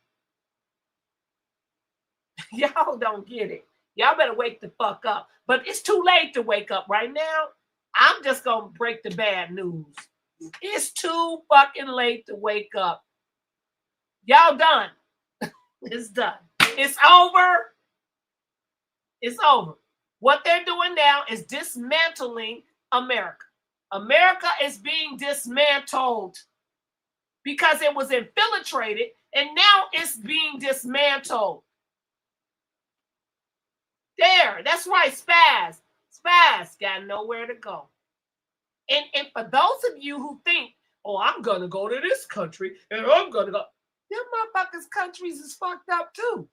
Y'all don't get it. Y'all better wake the fuck up. But it's too late to wake up right now. I'm just going to break the bad news. It's too fucking late to wake up. Y'all done. It's done. It's over. It's over. What they're doing now is dismantling America. America is being dismantled because it was infiltrated, and now it's being dismantled. There, that's right, Spaz. Spaz got nowhere to go. And for those of you who think, oh, I'm going to go to this country, and I'm going to go, them motherfuckers' countries is fucked up too.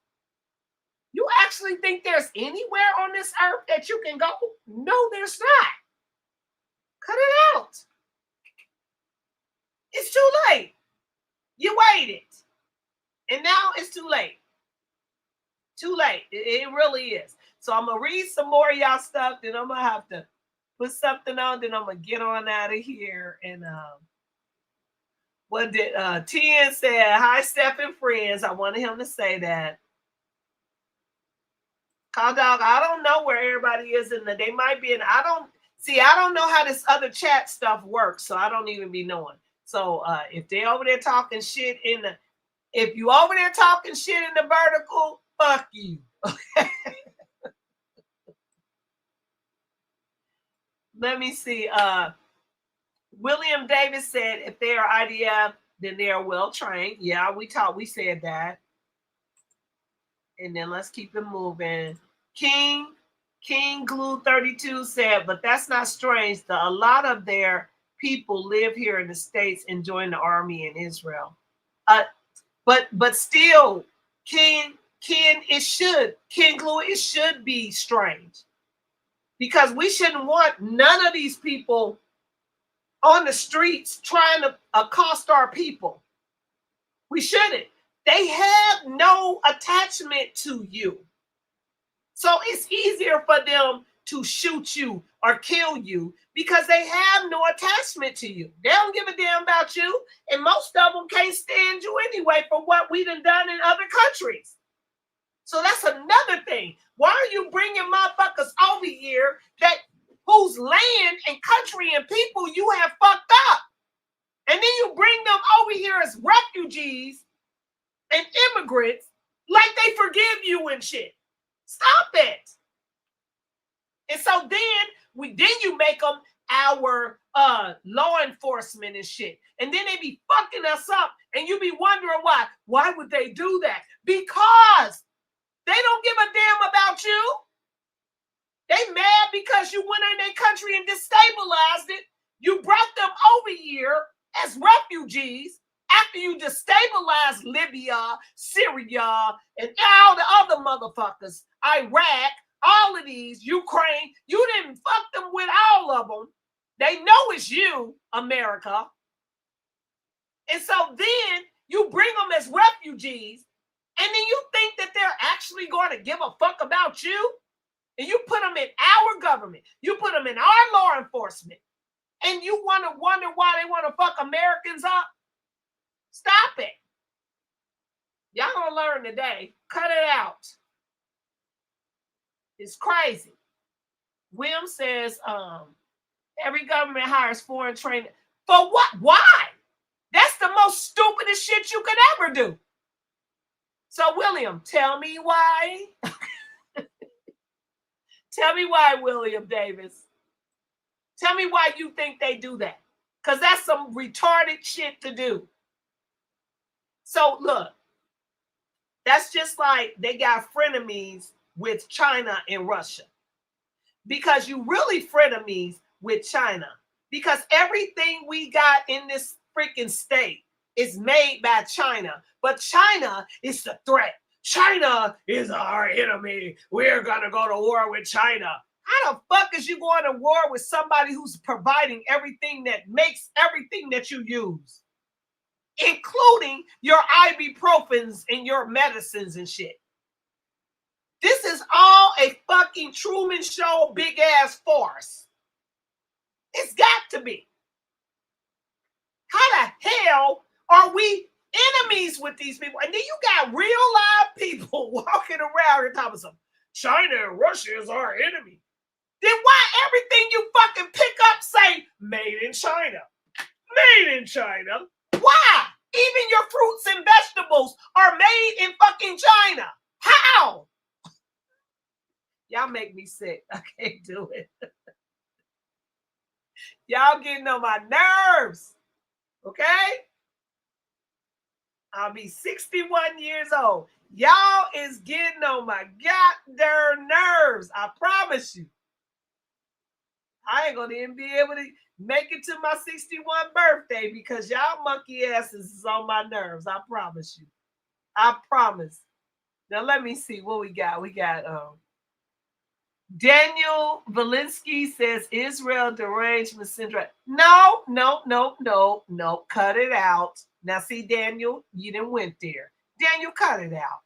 You actually think there's anywhere on this earth that you can go? No, there's not. Cut it out. It's too late. You waited. And now it's too late. Too late. It really is. So I'm going to read some more of y'all stuff. Then I'm going to have to put something on. Then I'm going to get on out of here. And what did Tien said? Hi, Steph and friends. I wanted him to say that. Call dog, I don't know where everybody is they might be in. I don't know how this other chat stuff works. So I don't even be knowing. So if they over there talking shit if you over there talking shit in the vertical, fuck you. Okay. Let me see. William Davis said, if they are IDF, then they are well trained. Yeah, we said that. And then let's keep it moving. King Glue 32 said, but that's not strange. A lot of their people live here in the States and join the army in Israel. But still, King Glue, it should be strange. Because we shouldn't want none of these people on the streets trying to accost our people. We shouldn't. They have no attachment to you. So it's easier for them to shoot you or kill you because they have no attachment to you. They don't give a damn about you. And most of them can't stand you anyway for what we done in other countries. So that's another thing. Why are you bringing motherfuckers over here whose land and country and people you have fucked up? And then you bring them over here as refugees and immigrants like they forgive you and shit. Stop it. And so then you make them our law enforcement and shit. And then they be fucking us up and you be wondering why. Why would they do that? Because they don't give a damn about you. They mad because you went in their country and destabilized it. You brought them over here as refugees after you destabilized Libya, Syria, and all the other motherfuckers, Iraq, all of these, Ukraine. You didn't fuck them with all of them. They know it's you, America. And so then you bring them as refugees, and then you think that they're actually going to give a fuck about you? And you put them in our government. You put them in our law enforcement. And you want to wonder why they want to fuck Americans up? Stop it. Y'all gonna learn today. Cut it out. It's crazy. Wim says, every government hires foreign training. For what? Why? That's the most stupidest shit you could ever do. So, William, tell me why. Tell me why, William Davis. Tell me why you think they do that. Because that's some retarded shit to do. So, look, that's just like they got frenemies with China and Russia. Because you really frenemies with China. Because everything we got in this freaking state is made by China. But China is the threat. China is our enemy. We're going to go to war with China. How the fuck is you going to war with somebody who's providing everything that makes everything that you use? Including your ibuprofens and your medicines and shit. This is all a fucking Truman Show big ass farce. It's got to be. How the hell are we enemies with these people? And then you got real live people walking around and talking about China and Russia is our enemy. Then why everything you fucking pick up say made in China? Made in China? Why? Even your fruits and vegetables are made in fucking China. How? Y'all make me sick. I can't do it. Y'all getting on my nerves. Okay? I'll be 61 years old. Y'all is getting on my goddamn nerves. I promise you. I ain't gonna even be able to make it to my 61 birthday because y'all monkey asses is on my nerves. I promise you. I promise. Now let me see what we got. We got Daniel Valinsky says Israel derangement syndrome. No. Cut it out. Now see, Daniel, you didn't went there. Daniel, cut it out.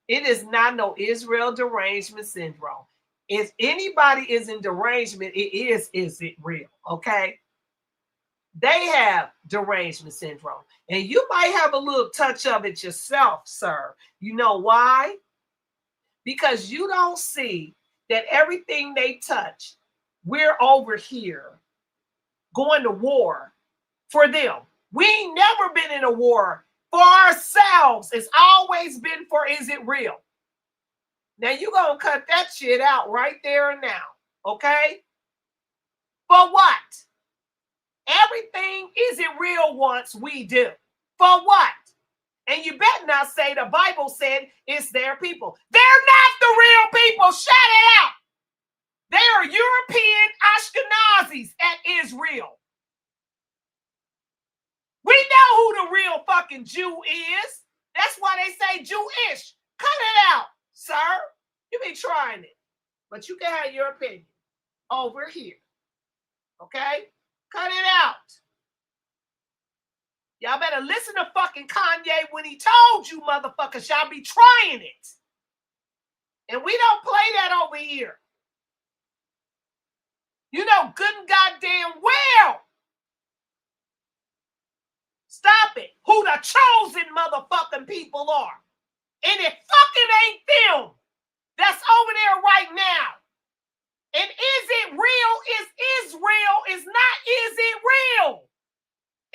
It is not no Israel derangement syndrome. If anybody is in derangement, is it real? Okay. They have derangement syndrome. And you might have a little touch of it yourself, sir. You know why? Because you don't see that everything they touch, we're over here going to war for them. We ain't never been in a war for ourselves. It's always been for, is it real? Now you're going to cut that shit out right there and now. Okay? For what? Everything isn't real once we do. For what? And you better not say the Bible said it's their people. They're not the real people. Shut it out. They are European Ashkenazis at Israel. We know who the real fucking Jew is. That's why they say Jewish. Cut it out, sir. You be trying it. But you can have your opinion over here. Okay? Cut it out. Y'all better listen to fucking Kanye when he told you motherfuckers y'all be trying it. And we don't play that over here. You know good and goddamn well. Stop it. Who the chosen motherfucking people are. And it fucking ain't them that's over there right now. And is it real? Is Israel? Is not is it real?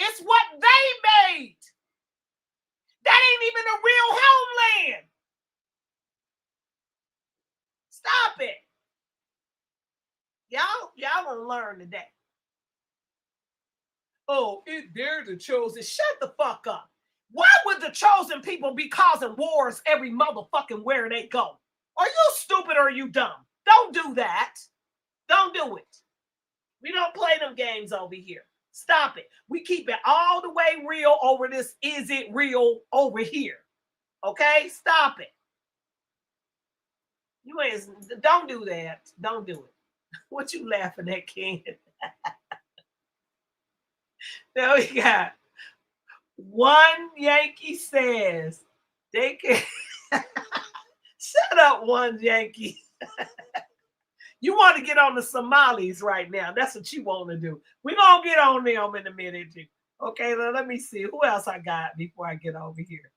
It's what they made. That ain't even a real homeland. Stop it. Y'all gonna learn today. Oh, they're the chosen. Shut the fuck up. Why would the chosen people be causing wars every motherfucking where they go? Are you stupid or are you dumb? Don't do that. Don't do it. We don't play them games over here. Stop it. We keep it all the way real over this. Is it real over here? Okay? Stop it. You ain't, don't do that. Don't do it. What you laughing at, Ken? Now we got One Yankee says they can shut up, One Yankee. You want to get on the Somalis right now. That's what you want to do. We're going to get on them in a minute. Okay, now let me see. Who else I got before I get over here?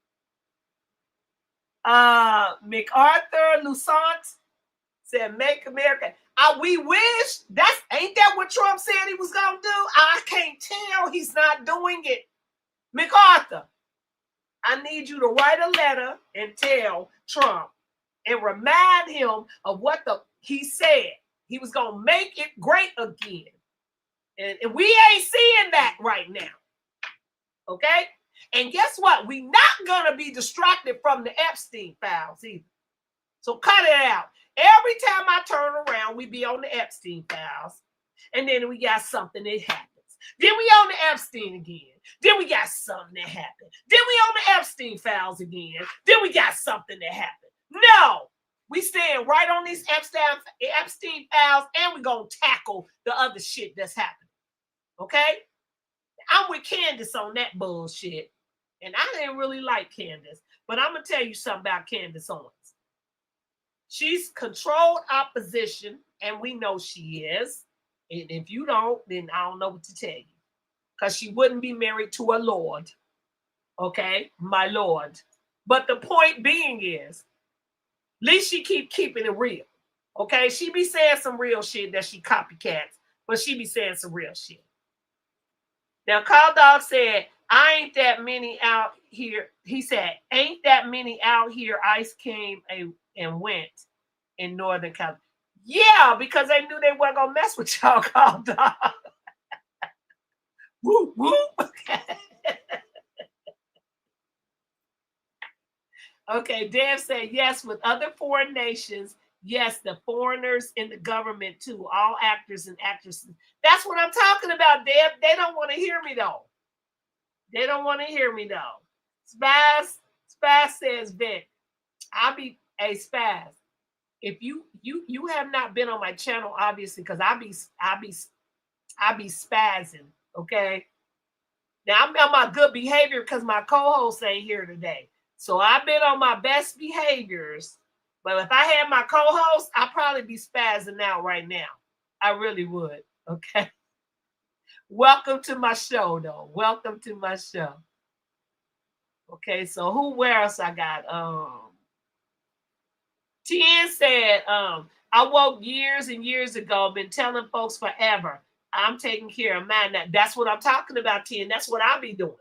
MacArthur Lusant said, make America. We wish. Ain't that what Trump said he was going to do? I can't tell. He's not doing it. MacArthur, I need you to write a letter and tell Trump and remind him of what he said. He was going to make it great again. And we ain't seeing that right now. Okay? And guess what? We not going to be distracted from the Epstein files either. So cut it out. Every time I turn around, we be on the Epstein files. And then we got something that happens. Then we on the Epstein again. Then we got something that happened. Then we on the Epstein files again. Then we got something that happened. No. We stand right on these Epstein files, and we're going to tackle the other shit that's happening. Okay? I'm with Candace on that bullshit. And I didn't really like Candace. But I'm going to tell you something about Candace Owens. She's controlled opposition, and we know she is. And if you don't, then I don't know what to tell you. Because she wouldn't be married to a lord. Okay? My lord. But the point being is, at least she keeping it real. Okay? She be saying some real shit that she copycats. But she be saying some real shit. Now, Call Dog said, I ain't that many out here. He said, ain't that many out here. ICE came and went in Northern California. Yeah, because they knew they weren't going to mess with y'all, Call Dog. Woo, woo. Okay, Dev said, yes, with other foreign nations. Yes, the foreigners in the government too. All actors and actresses. That's what I'm talking about, Deb. They don't want to hear me, though. They don't want to hear me, though. Spaz says, Vic, I'll be a Spaz. If you have not been on my channel, obviously, because I be spazzing, okay? Now, I'm on my good behavior because my co-host ain't here today. So I've been on my best behaviors. But if I had my co-host, I'd probably be spazzing out right now. I really would, okay? Welcome to my show, though. Welcome to my show. Okay, so where else I got? Tien said, I woke years and years ago, been telling folks forever, I'm taking care of mine. That's what I'm talking about, Tien. That's what I be doing.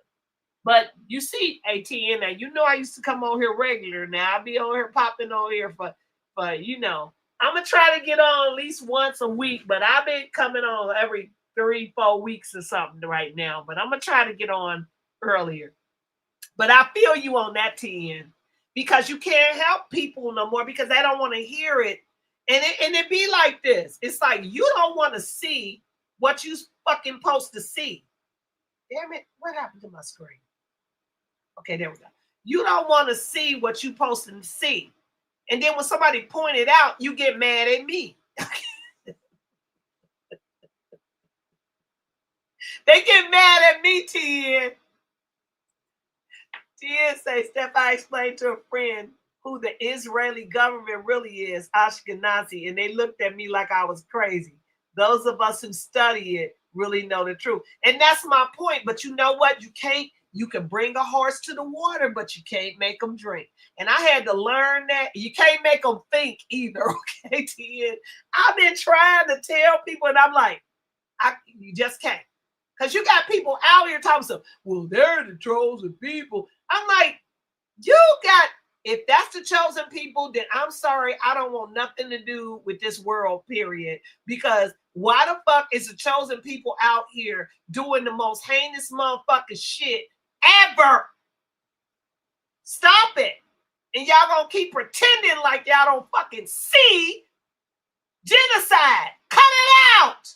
But you see, ATN, now you know I used to come on here regular. Now I be on here popping on here for you know. I'm gonna try to get on at least once a week, but I've been coming on every 3-4 weeks or something right now. But I'm gonna try to get on earlier. But I feel you on that, TN, because you can't help people no more because they don't want to hear it. And it be like this. It's like you don't want to see what you fucking supposed to see. Damn it, what happened to my screen? Okay, there we go. You don't want to see what you supposed to see. And then when somebody point it out, you get mad at me. They get mad at me, Tien. Tien say, Steph, I explained to a friend who the Israeli government really is, Ashkenazi, and they looked at me like I was crazy. Those of us who study it really know the truth. And that's my point. But you know what? You can bring a horse to the water, but you can't make them drink. And I had to learn that. You can't make them think either, okay, Tien? I've been trying to tell people, and I'm like, you just can't. Because you got people out here talking so, well, they're the chosen people. I'm like, if that's the chosen people, then I'm sorry, I don't want nothing to do with this world, period. Because why the fuck is the chosen people out here doing the most heinous motherfucking shit ever? Stop it. And y'all gonna keep pretending like y'all don't fucking see genocide. Cut it out.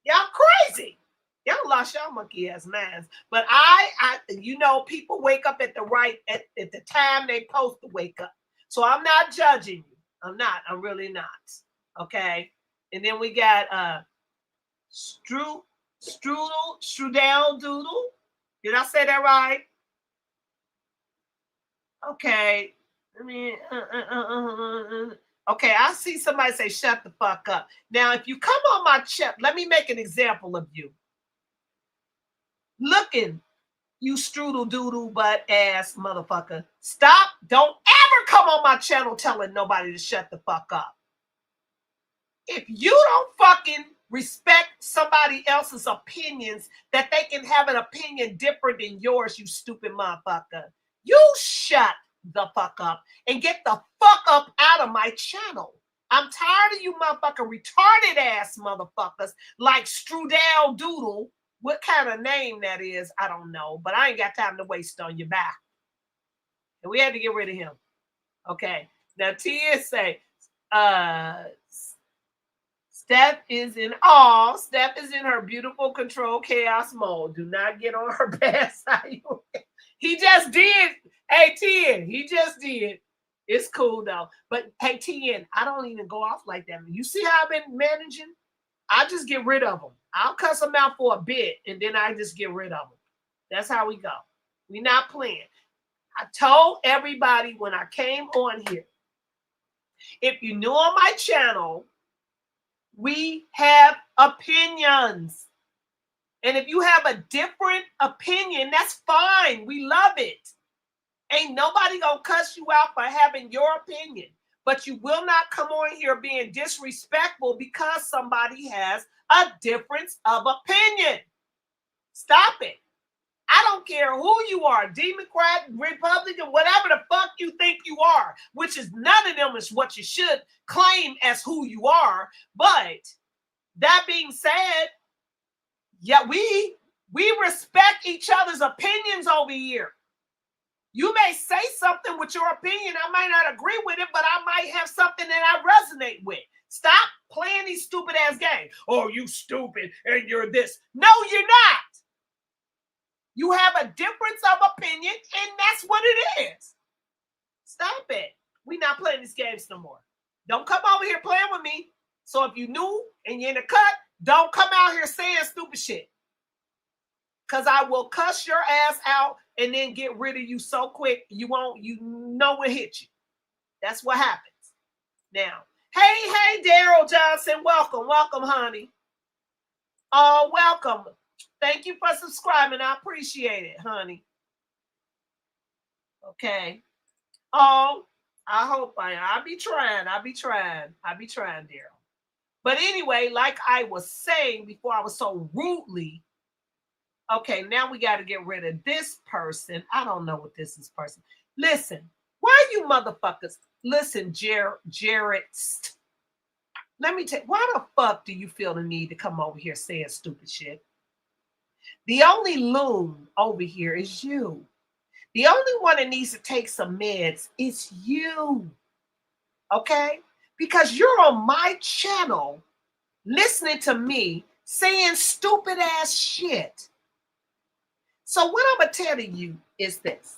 Y'all crazy. Y'all lost y'all monkey ass minds. But people wake up at the time they supposed to wake up. So I'm not judging you. I'm really not. Okay. And then we got Strudel Doodle. Did I say that right? Okay. Okay, I see somebody say, shut the fuck up. Now, if you come on my chat, let me make an example of you. Looking, you strudel doodle butt ass motherfucker. Stop. Don't ever come on my channel telling nobody to shut the fuck up. If you don't fucking Respect somebody else's opinions, that they can have an opinion different than yours, you stupid motherfucker. You shut the fuck up and get the fuck up out of my channel. I'm tired of you motherfucking retarded ass motherfuckers like Strudel Doodle. What kind of name that is, I don't know, but I ain't got time to waste on your back. And we had to get rid of him. Okay. Now Tia say, Steph is in her beautiful control chaos mode. Do not get on her bad side. He just did. Hey, Tien, he just did. It's cool though. But hey, Tien, I don't even go off like that. You see how I've been managing? I just get rid of them. I'll cuss them out for a bit and then I just get rid of them. That's how we go. We're not playing. I told everybody when I came on here, if you knew on my channel, we have opinions. And if you have a different opinion, that's fine. We love it. Ain't nobody gonna cuss you out for having your opinion. But you will not come on here being disrespectful because somebody has a difference of opinion. Stop it. I don't care who you are, Democrat, Republican, whatever the fuck you think you are, which is none of them is what you should claim as who you are. But that being said, yeah, we respect each other's opinions over here. You may say something with your opinion. I might not agree with it, but I might have something that I resonate with. Stop playing these stupid ass games. Oh, you stupid and you're this. No, you're not. You have a difference of opinion, and that's what it is. Stop it. We're not playing these games no more. Don't come over here playing with me. So if you new and you're in the cut, don't come out here saying stupid shit. Because I will cuss your ass out and then get rid of you so quick, you know it hit you. That's what happens. Now, hey, Daryl Johnson, welcome, honey. Oh, welcome. Thank you for subscribing. I appreciate it, honey. Okay. Oh, I'll be trying, Daryl. But anyway, like I was saying before I was so rudely, okay, now we got to get rid of this person. I don't know what this is person. Listen, why you motherfuckers? Listen, Jared. Let me tell you, why the fuck do you feel the need to come over here saying stupid shit? The only loon over here is you. The only one that needs to take some meds is you. Okay? Because you're on my channel listening to me saying stupid ass shit. So what I'm going to tell you is this.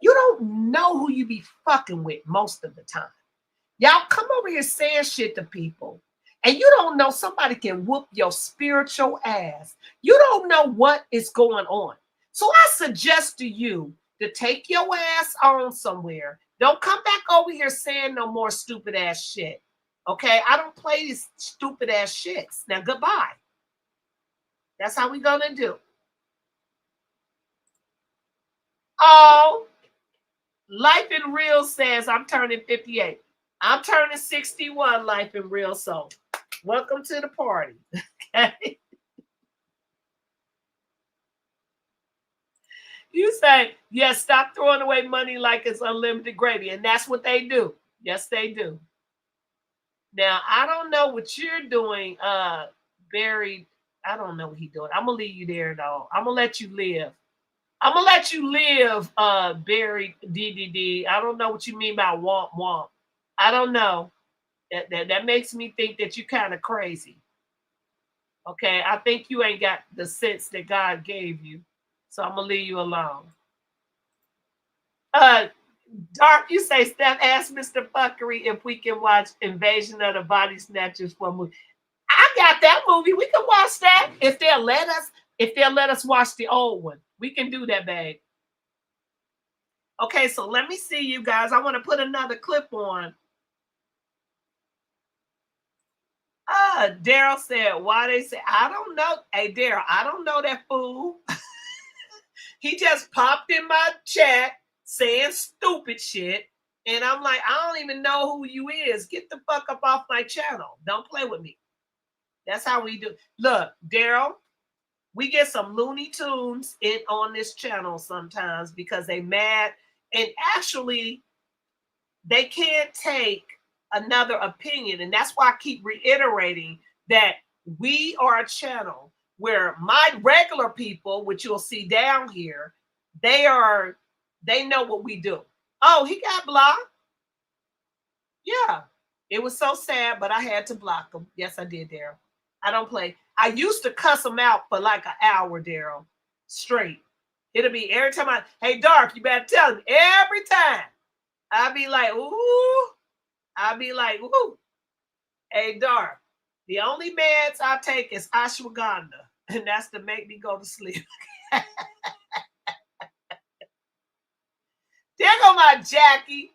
You don't know who you be fucking with most of the time. Y'all come over here saying shit to people, and you don't know somebody can whoop your spiritual ass. You don't know what is going on. So I suggest to you to take your ass on somewhere. Don't come back over here saying no more stupid ass shit. Okay? I don't play these stupid ass shits. Now, goodbye. That's how we gonna do. Oh, Life in Real says I'm turning 58. I'm turning 61, Life in Real. So welcome to the party. Okay. You say, yes, stop throwing away money like it's unlimited gravy. And that's what they do. Yes, they do. Now, I don't know what you're doing, Barry. I don't know what he's doing. I'm going to leave you there, though. I'm going to let you live. Barry DDD. I don't know what you mean by womp womp. I don't know. That makes me think that you're kind of crazy. Okay, I think you ain't got the sense that God gave you. So I'm going to leave you alone. Dark, you say, Steph, ask Mr. Phuckery if we can watch Invasion of the Body Snatchers for a movie. I got that movie. We can watch that if they'll let us. If they'll let us watch the old one. We can do that, babe. Okay, so let me see you guys. I want to put another clip on. Daryl said, why they say, I don't know. Hey, Daryl, I don't know that fool. He just popped in my chat saying stupid shit. And I'm like, I don't even know who you is. Get the fuck up off my channel. Don't play with me. That's how we do. Look, Daryl, we get some Looney Tunes on this channel sometimes because they mad. And actually, they can't take another opinion. And that's why I keep reiterating that we are a channel where my regular people, which you'll see down here, they know what we do. Oh, he got blocked. Yeah, it was so sad, but I had to block him. Yes, I did, Daryl. I don't play. I used to cuss him out for like an hour, Daryl, straight. It'll be every time hey, Dark, you better tell him. Every time. I'll be like, ooh. I'll be like, ooh. Hey, Dark, the only meds I take is ashwagandha, and that's to make me go to sleep. There go my Jackie.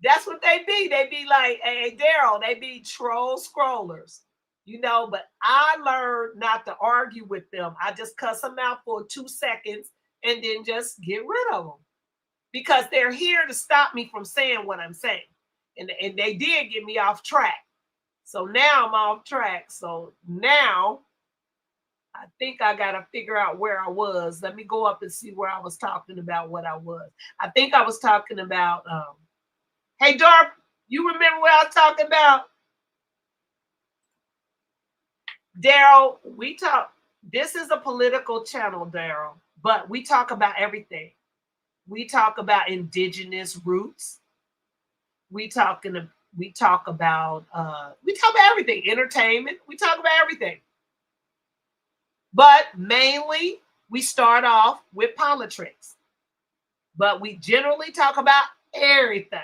That's what they be. They be like, hey, Daryl, they be troll scrollers. You know, but I learned not to argue with them. I just cuss them out for 2 seconds and then just get rid of them. Because they're here to stop me from saying what I'm saying. And they did get me off track. So now I'm off track. So now I think I got to figure out where I was. Let me go up and see where I was talking about what I was. I think I was talking about, hey, Dark, you remember what I was talking about? Daryl, this is a political channel, Daryl, but we talk about everything. We talk about indigenous roots. We talk about everything, entertainment. We talk about everything. But mainly we start off with politics. But we generally talk about everything.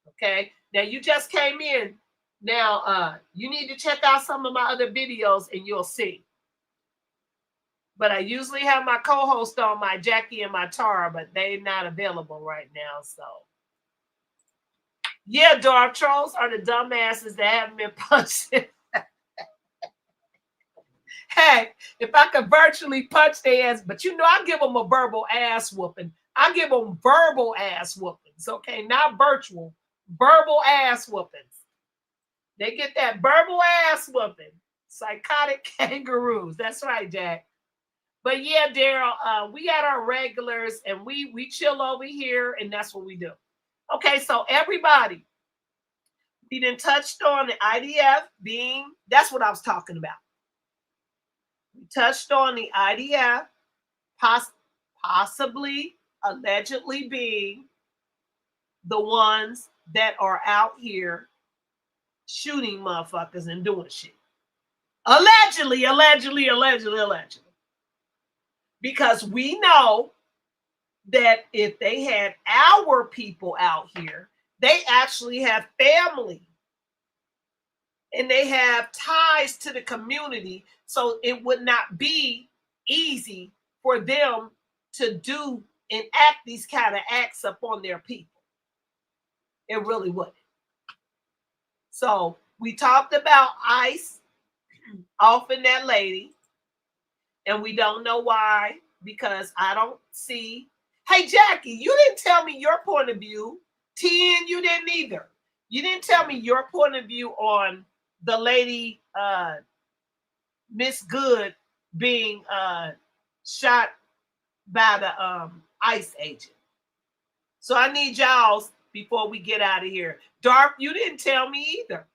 Okay. Now you just came in. Now, you need to check out some of my other videos and you'll see. But I usually have my co-host on, my Jackie and my Tara, but they're not available right now. So, yeah, Dark Trolls are the dumbasses that haven't been punched. Hey, if I could virtually punch their ass, but you know, I give them a verbal ass whooping. I give them verbal ass whoopings, okay? Not virtual, verbal ass whoopings. They get that verbal ass whooping. Psychotic kangaroos. That's right, Jack. But yeah, Daryl, we got our regulars and we chill over here and that's what we do. Okay, so everybody, we done touched on the IDF being, that's what I was talking about. We touched on the IDF possibly, allegedly being the ones that are out here shooting motherfuckers and doing shit. Allegedly. Because we know that if they had our people out here, they actually have family and they have ties to the community. So it would not be easy for them to do and act these kind of acts upon their people. It really wouldn't. So we talked about ICE offing that lady, and we don't know why, because I don't see. Hey, Jackie, you didn't tell me your point of view. Tien, you didn't either. You didn't tell me your point of view on the lady, Miss Good, being shot by the ICE agent. So I need y'all before we get out of here. Dark, you didn't tell me either.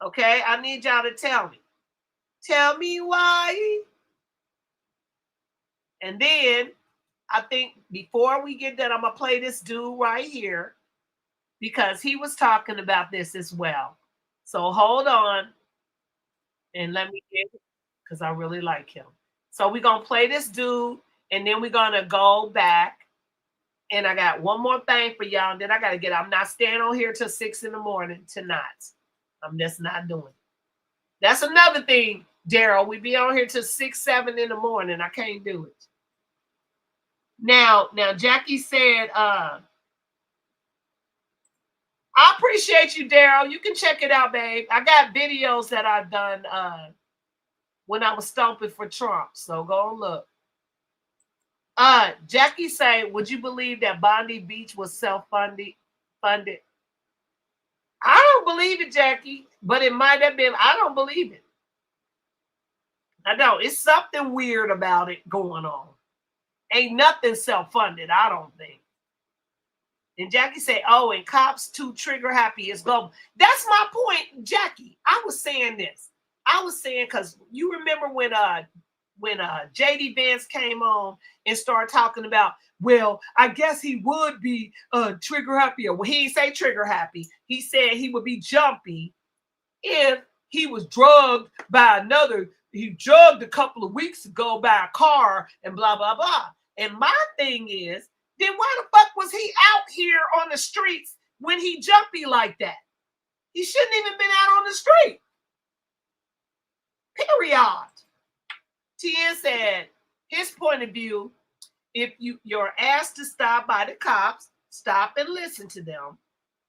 Okay, I need y'all to tell me. Tell me why. And then I think before we get done, I'm going to play this dude right here because he was talking about this as well. So hold on and let me get it because I really like him. So we're going to play this dude and then we're going to go back. And I got one more thing for y'all. And then I got to get, I'm not staying on here till 6 in the morning tonight. I'm just not doing it. That's another thing, Daryl. We be on here till 6, 7 in the morning. I can't do it. Now, Jackie said, I appreciate you, Daryl. You can check it out, babe. I got videos that I've done when I was stomping for Trump. So go and look. Jackie say, would you believe that Bondi Beach was self-funded? I don't believe it, Jackie, but it might have been. I don't believe it. I know it's something weird about it going on. Ain't nothing self-funded, I don't think. And Jackie said, oh, and cops too trigger happy is global. That's my point, Jackie. I was saying this. I was saying, because you remember when JD Vance came on and started talking about, well, I guess he would be trigger happy. Well, he didn't say trigger happy. He said he would be jumpy if he was drugged by another. He drugged a couple of weeks ago by a car and blah, blah, blah. And my thing is, then why the fuck was he out here on the streets when he jumpy like that? He shouldn't even been out on the street. Period. Tien said his point of view, if you're asked to stop by the cops, stop and listen to them.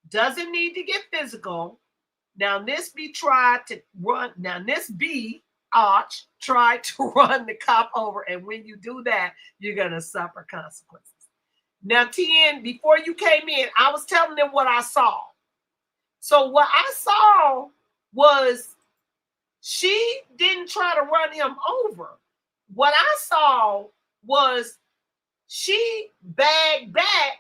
Doesn't need to get physical. Now this be tried to run. Now this be Arch tried to run the cop over, and when you do that, you're gonna suffer consequences. Now, Tien, before you came in, I was telling them what I saw. So what I saw was she didn't try to run him over. What I saw was she bagged back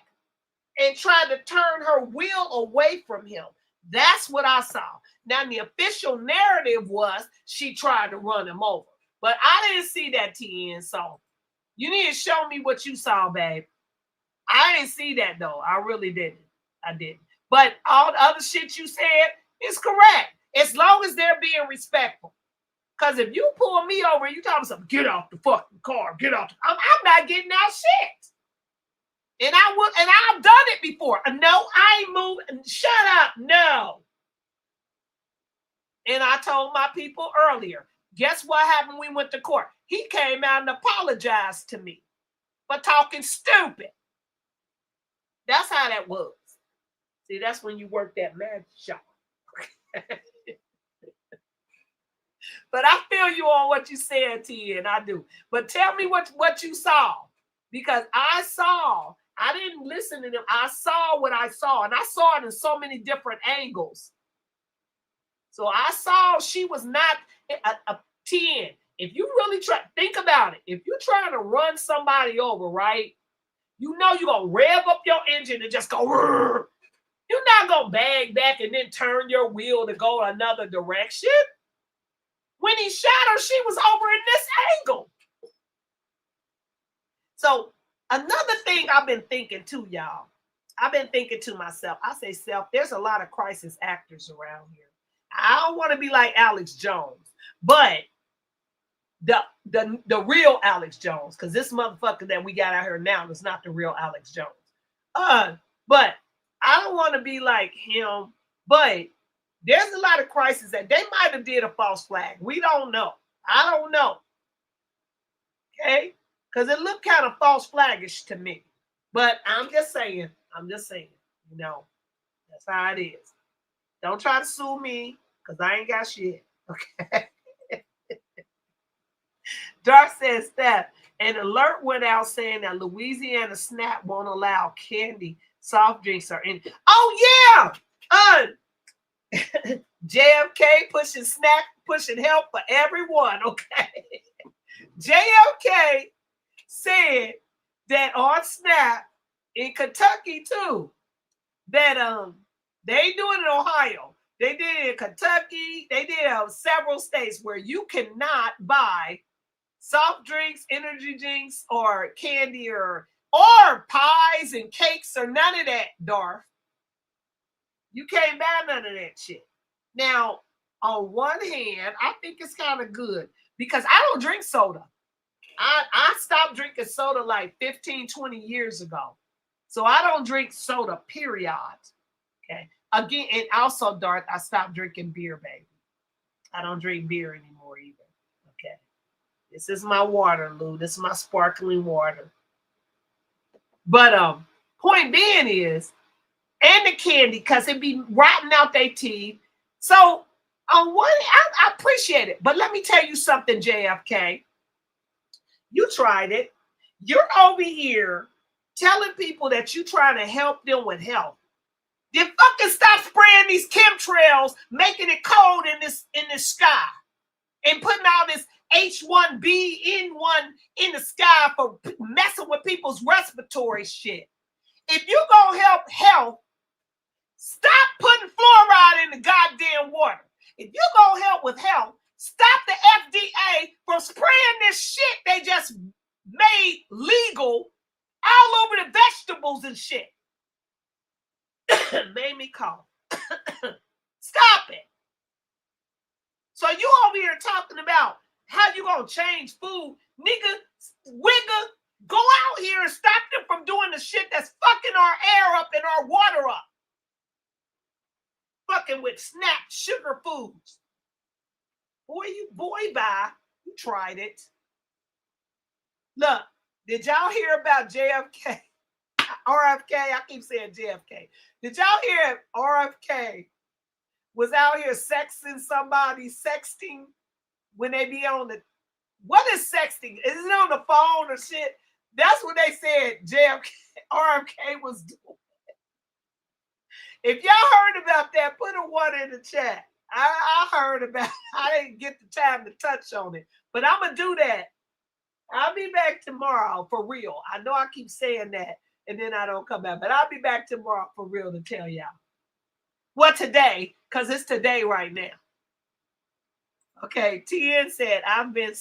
and tried to turn her wheel away from him. That's what I saw. Now, the official narrative was she tried to run him over. But I didn't see that, Tien. So you need to show me what you saw, babe. I didn't see that, though. I really didn't. I didn't. But all the other shit you said is correct, as long as they're being respectful. Because if you pull me over and you tell me something, get off the fucking car, get off. I'm not getting out shit. And I've done it before. No, I ain't moving. Shut up. No. And I told my people earlier, guess what happened when we went to court? He came out and apologized to me for talking stupid. That's how that was. See, that's when you work that magic shop. But I feel you on what you said, T, and I do. But tell me what you saw. Because I didn't listen to them. I saw what I saw. And I saw it in so many different angles. So I saw she was not a 10. If you really think about it. If you're trying to run somebody over, right? You know you're going to rev up your engine and just go, rrr. You're not going to bag back and then turn your wheel to go another direction. When he shot her, she was over in this angle. So another thing I've been thinking too, y'all. I've been thinking to myself, I say, self, there's a lot of crisis actors around here. I don't want to be like Alex Jones, but the real Alex Jones, because this motherfucker that we got out here now is not the real Alex Jones. But I don't want to be like him, but there's a lot of crises that they might have did a false flag. We don't know. I don't know. Okay? Because it looked kind of false flaggish to me. But I'm just saying, you know, that's how it is. Don't try to sue me, because I ain't got shit. Okay? Dark says that an alert went out saying that Louisiana SNAP won't allow candy, soft drinks are in. Oh, yeah! JFK pushing SNAP, pushing help for everyone, okay? JFK said that on SNAP in Kentucky, too, that they ain't doing it in Ohio. They did it in Kentucky. They did it in several states where you cannot buy soft drinks, energy drinks, or candy, or pies and cakes, or none of that, Darth. You can't buy none of that shit. Now, on one hand, I think it's kind of good because I don't drink soda. I stopped drinking soda like 15, 20 years ago. So I don't drink soda, period. Okay. Again, and also, Darth, I stopped drinking beer, baby. I don't drink beer anymore either. Okay. This is my water, Lou. This is my sparkling water. But point being is, and the candy, because it be rotting out their teeth. So on one, I appreciate it. But let me tell you something, JFK. You tried it. You're over here telling people that you're trying to help them with health. You fucking stop spraying these chemtrails, making it cold in this sky, and putting all this H1B-N1 in the sky for messing with people's respiratory shit. If you gonna help health, stop putting fluoride in the goddamn water. If you gonna help with health, stop the FDA from spraying this shit they just made legal all over the vegetables and shit. Made me cough. Stop it. So you over here talking about how you gonna change food, nigga, wigger, go out here and stop them from doing the shit that's fucking our air up and our water up. Fucking with snap sugar foods. Boy, bye. You tried it. Look, did y'all hear about JFK? RFK, I keep saying JFK. Did y'all hear RFK was out here sexting somebody, sexting when they be on the, what is sexting? Is it on the phone or shit? That's what they said JFK, RFK was doing. If y'all heard about that, put a 1 in the chat. I heard about it. I didn't get the time to touch on it, but I'm going to do that. I'll be back tomorrow for real. I know I keep saying that and then I don't come back, but I'll be back tomorrow for real to tell y'all. Well, today, because it's today right now. Okay, TN said, I've been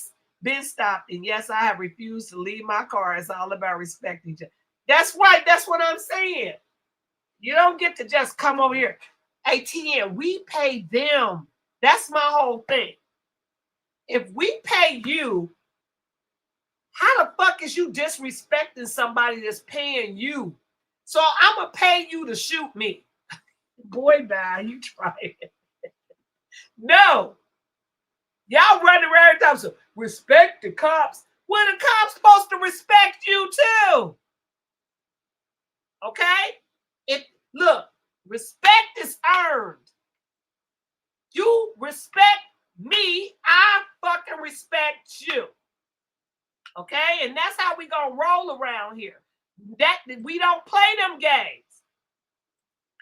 stopped, and yes, I have refused to leave my car. It's all about respecting each other. That's right. That's what I'm saying. You don't get to just come over here. Hey, TN, we pay them. That's my whole thing. If we pay you, how the fuck is you disrespecting somebody that's paying you? So I'm going to pay you to shoot me. Boy, bye, you try it. No. Y'all running around every time, so respect the cops. Well, the cops supposed to respect you too. Okay? Look, respect is earned. You respect me, I fucking respect you. Okay? And that's how we gonna roll around here. That we don't play them games.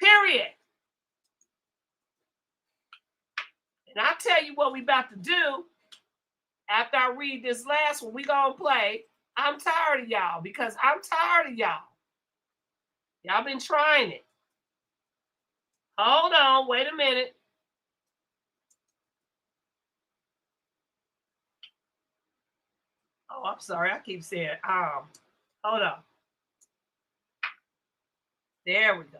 Period. And I'll tell you what we about to do after I read this last one. We gonna play I'm Tired of Y'all, because I'm tired of y'all. Y'all been trying it. Hold on, wait a minute. Oh, I'm sorry. I keep saying hold on. There we go.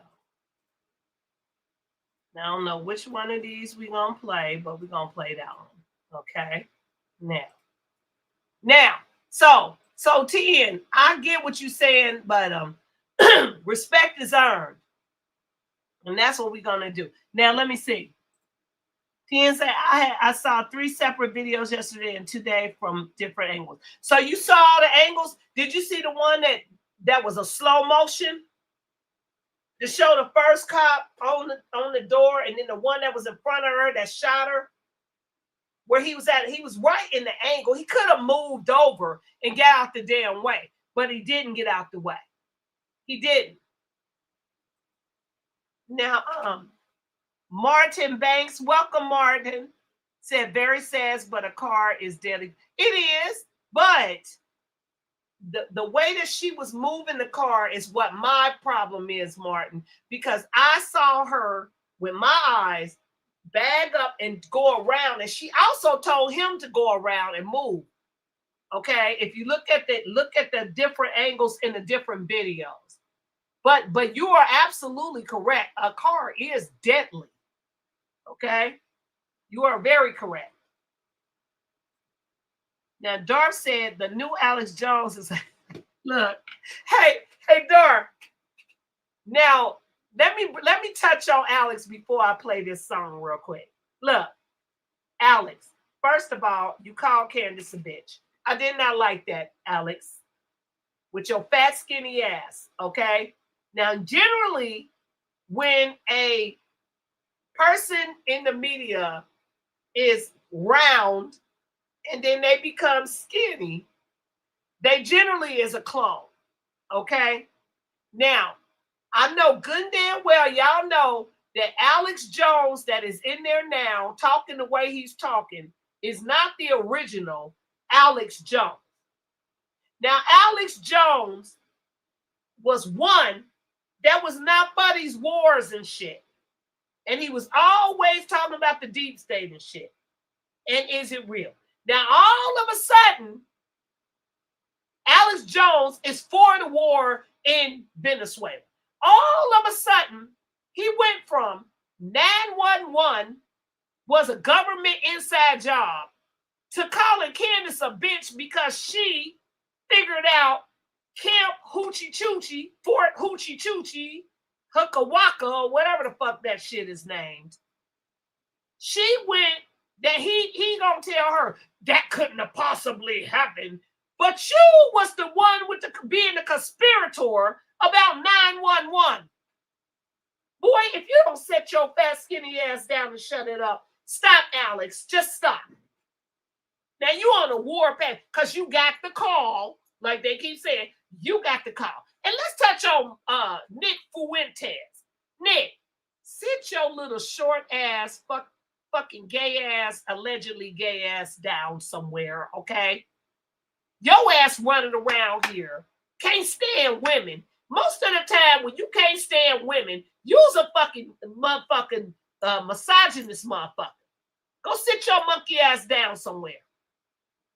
Now, I don't know which one of these we're going to play, but we're going to play that one. Okay? Now, so TN, I get what you're saying, but respect is earned. And that's what we're going to do. Now, let me see. TN said, I saw 3 separate videos yesterday and today from different angles. So you saw all the angles? Did you see the one that was a slow motion? To show the first cop on the door, and then the one that was in front of her that shot her, where he was at, he was right in the angle. He could have moved over and got out the damn way, but he didn't get out the way. He didn't. Now, Martin Banks, welcome, Martin, said very sad, but a car is deadly. It is, but the way that she was moving the car is what my problem is, Martin, because I saw her with my eyes bag up and go around, and she also told him to go around and move. Okay, if you look at the different angles in the different videos, but you are absolutely correct. A car is deadly. Okay, you are very correct. Now, Darth said the new Alex Jones is, look, hey, Darth. Now, let me touch on Alex before I play this song real quick. Look, Alex, first of all, you called Candace a bitch. I did not like that, Alex, with your fat, skinny ass, okay? Now, generally, when a person in the media is round, and then they become skinny, they generally is a clone, okay? Now, I know good and damn well y'all know that Alex Jones that is in there now talking the way he's talking is not the original Alex Jones. Now, Alex Jones was one that was not for these wars and shit. And he was always talking about the deep state and shit. And is it real? Now, all of a sudden, Alex Jones is for the war in Venezuela. All of a sudden, he went from 911 was a government inside job to calling Candace a bitch because she figured out Camp Hoochie Choochie, Fort Hoochie Choochie, Huckawaka, or whatever the fuck that shit is named. She went that he gonna tell her that couldn't have possibly happened. But you was the one with the being the conspirator about 911. Boy, if you don't set your fat skinny ass down and shut it up, stop, Alex. Just stop. Now you on a war path because you got the call, like they keep saying, you got the call. And let's touch on Nick Fuentes. Nick, sit your little short ass, fucking gay ass, allegedly gay ass down somewhere, okay? Your ass running around here, can't stand women. Most of the time when you can't stand women, you's a fucking motherfucking misogynist motherfucker. Go sit your monkey ass down somewhere.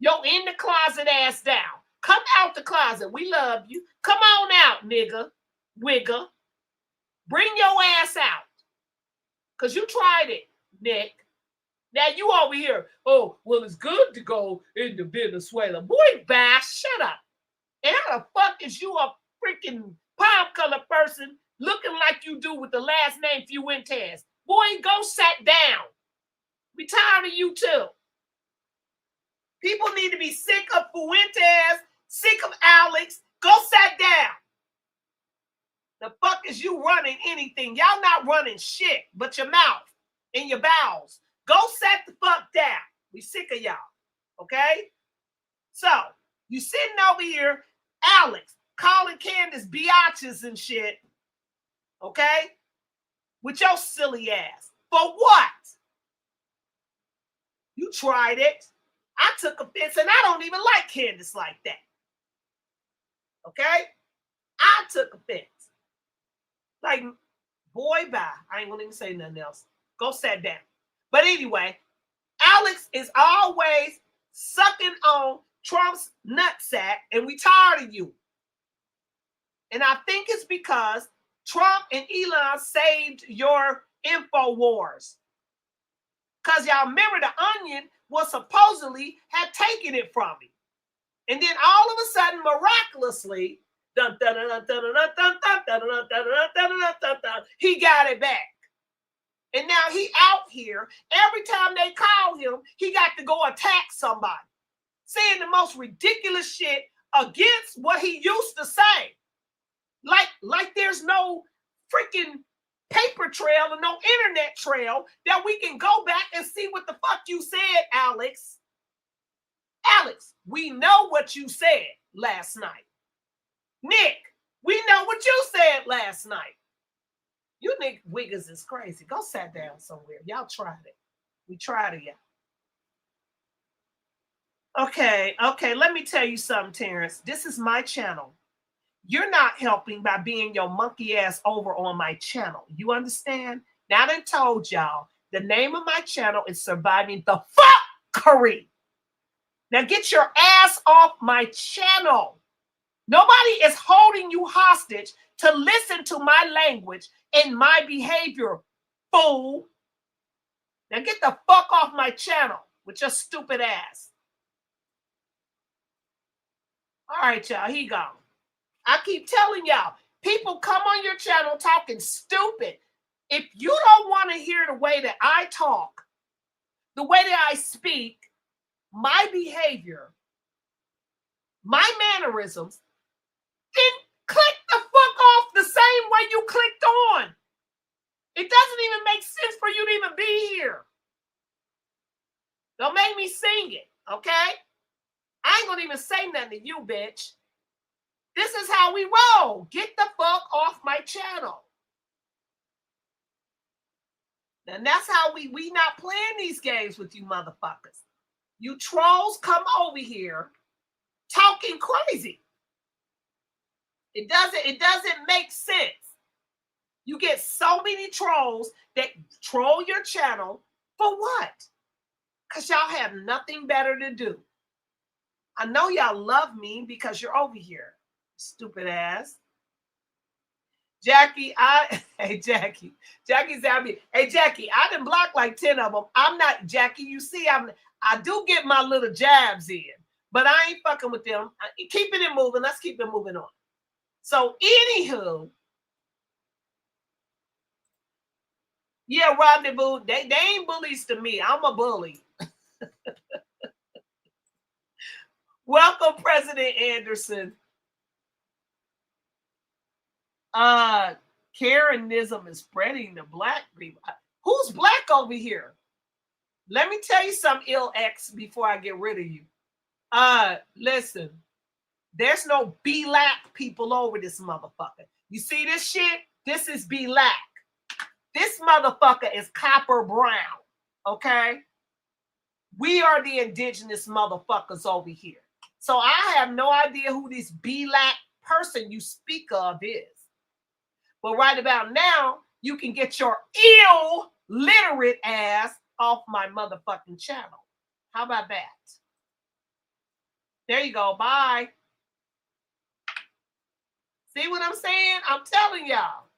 Yo, in the closet ass down. Come out the closet. We love you. Come on out, nigga. Wigger. Bring your ass out. Because you tried it, Nick. Now you over here, oh, well, it's good to go into Venezuela. Boy, Bash, shut up. And how the fuck is you a freaking palm-colored person looking like you do with the last name Fuentes? Boy, go sit down. We tired of you too. People need to be sick of Fuentes, sick of Alex. Go sit down. The fuck is you running anything? Y'all not running shit but your mouth and your bowels. Go sit the fuck down. We sick of y'all, okay? So, you sitting over here, Alex, calling Candace biatches and shit, okay? With your silly ass. For what? You tried it. I took offense, and I don't even like Candace like that. Okay? I took offense. Like, boy, bye. I ain't gonna even say nothing else. Go sit down. But anyway, Alex is always sucking on Trump's nutsack, and we tired of you. And I think it's because Trump and Elon saved your info wars. Because y'all remember the Onion was supposedly had taken it from him. And then all of a sudden, miraculously, he got it back. And now he out here. Every time they call him, he got to go attack somebody, saying the most ridiculous shit against what he used to say. Like there's no freaking paper trail or no internet trail that we can go back and see what the fuck you said, Alex. Alex, we know what you said last night. Nick, we know what you said last night. You Nick Wiggers is crazy. Go sit down somewhere. Y'all tried it. We tried it, y'all. Okay. Let me tell you something, Terrence. This is my channel. You're not helping by being your monkey ass over on my channel. You understand? Now I done told y'all the name of my channel is Surviving the Fuckery. Now get your ass off my channel. Nobody is holding you hostage to listen to my language and my behavior, fool. Now get the fuck off my channel with your stupid ass. All right, y'all, he gone. I keep telling y'all, people come on your channel talking stupid. If you don't want to hear the way that I talk, the way that I speak, my behavior, my mannerisms, then click the fuck off the same way you clicked on. It doesn't even make sense for you to even be here. Don't make me sing it, okay? I ain't gonna even say nothing to you, bitch. This is how we roll. Get the fuck off my channel. And that's how we not playing these games with you motherfuckers. You trolls come over here talking crazy. It doesn't make sense. You get so many trolls that troll your channel for what? Because y'all have nothing better to do. I know y'all love me because you're over here. Stupid ass. Jackie, hey, Jackie. Jackie's at me. Hey, Jackie, I done blocked like 10 of them. I'm not, Jackie, you see, I do get my little jabs in, but I ain't fucking with them. Keeping it moving. Let's keep it moving on. So, anywho, yeah, Rodney Boo, they ain't bullies to me. I'm a bully. Welcome, President Anderson. Karenism is spreading to black people. Who's black over here? Let me tell you some ill X before I get rid of you. Listen, there's no black people over this motherfucker. You see this shit? This is black. This motherfucker is copper brown. Okay? We are the indigenous motherfuckers over here. So I have no idea who this black person you speak of is. But right about now, you can get your illiterate ass off my motherfucking channel. How about that? There you go. Bye. See what I'm saying? I'm telling y'all.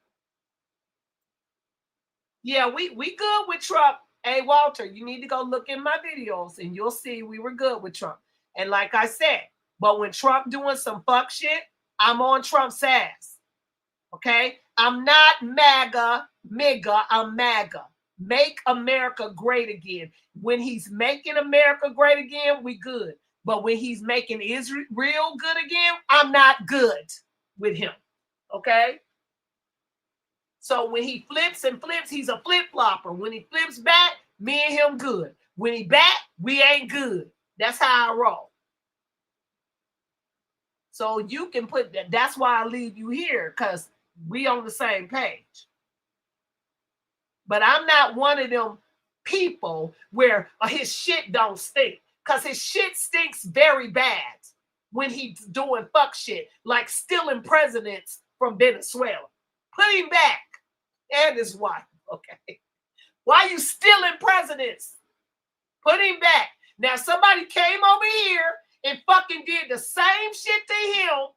Yeah, we good with Trump. Hey, Walter, you need to go look in my videos and you'll see we were good with Trump. And like I said, but when Trump doing some fuck shit, I'm on Trump's ass. Okay? I'm not MAGA, I'm MAGA. Make America great again. When he's making America great again, we good. But when he's making Israel good again, I'm not good with him. Okay? So when he flips and flips, he's a flip-flopper. When he flips back, me and him good. When he back, we ain't good. That's how I roll. So you can put that. That's why I leave you here, because we on the same page. But I'm not one of them people where his shit don't stink, because his shit stinks very bad when he's doing fuck shit, like stealing presidents from Venezuela. Put him back. And his wife. Okay. Why you stealing presidents? Put him back. Now somebody came over here and fucking did the same shit to him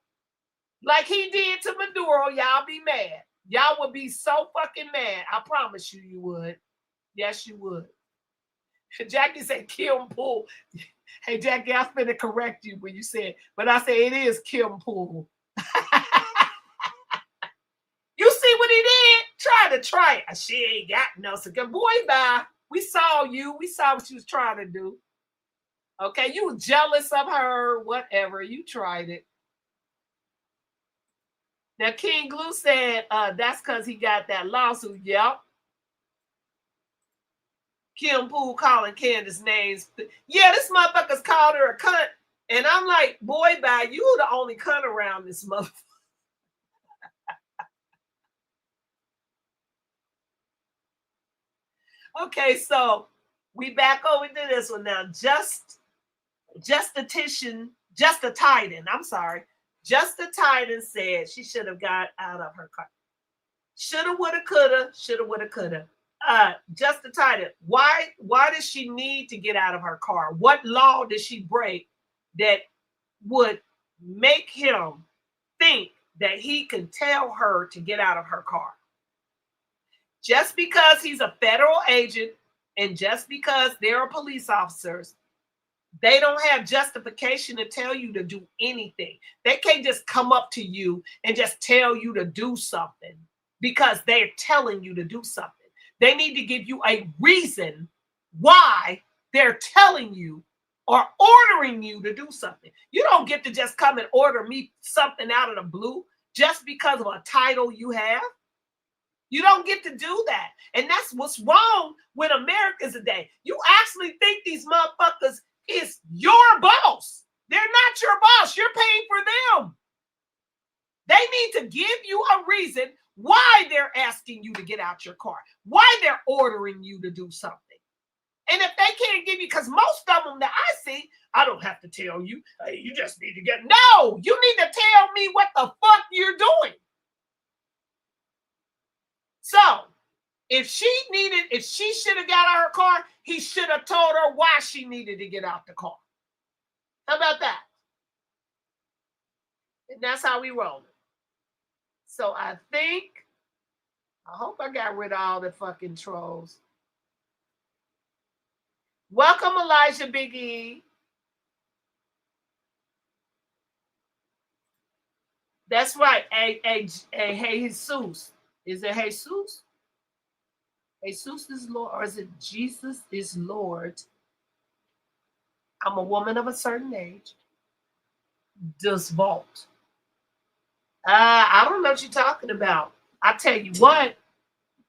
like he did to Maduro. Y'all be mad. Y'all would be so fucking mad. I promise you, you would. Yes, you would. Jackie said Kim Pool. Hey, Jackie, I was going to correct you when you said, but I say it is Kim Pool. You see what he did? Try it. She ain't got no. So good boy, bye. We saw you. We saw what she was trying to do. Okay, you were jealous of her, whatever. You tried it. Now, King Glue said that's because he got that lawsuit. Yep. Kim Pool calling Candace names. Yeah, this motherfucker's called her a cunt. And I'm like, boy, bye, you the only cunt around this motherfucker. Okay, so we back over to this one now. Just a Titan. I'm sorry. Just a Titan said she should have got out of her car. Shoulda, woulda, coulda. Shoulda, woulda, coulda. Just a Titan. Why does she need to get out of her car? What law did she break that would make him think that he can tell her to get out of her car? Just because he's a federal agent and just because there are police officers, they don't have justification to tell you to do anything. They can't just come up to you and just tell you to do something because they're telling you to do something. They need to give you a reason why they're telling you or ordering you to do something. You don't get to just come and order me something out of the blue just because of a title you have. You don't get to do that. And that's what's wrong with America today. You actually think these motherfuckers is your boss. They're not your boss. You're paying for them. to give you a reason why they're asking you to get out your car, why they're ordering you to do something. And if they can't give you, because most of them that I see, I don't have to tell you, hey, you just need to get, no, you need to tell me what the fuck you're doing. So if she should have got out of her car, he should have told her why she needed to get out the car. How about that? And that's how we roll it. So I hope I got rid of all the fucking trolls. Welcome, Elijah Big E. That's right. Hey, Jesus. Is it Jesus? Jesus is Lord, or is it Jesus is Lord? I'm a woman of a certain age. Does vault. I don't know what you're talking about. I tell you what.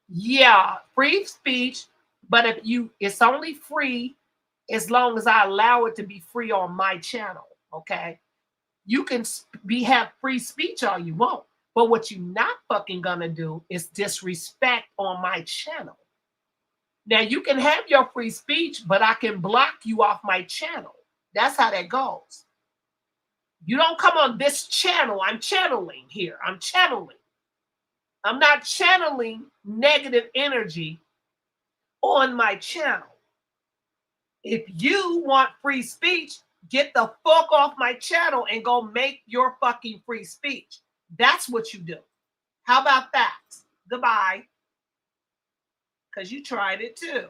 Yeah, free speech, but it's only free as long as I allow it to be free on my channel. Okay, you can have free speech all you want, but what you're not fucking gonna do is disrespect on my channel. Now you can have your free speech, but I can block you off my channel. That's how that goes. You don't come on this channel. I'm channeling here. I'm channeling. I'm not channeling negative energy on my channel. If you want free speech, get the fuck off my channel and go make your fucking free speech. That's what you do. How about that? Goodbye. Because you tried it too.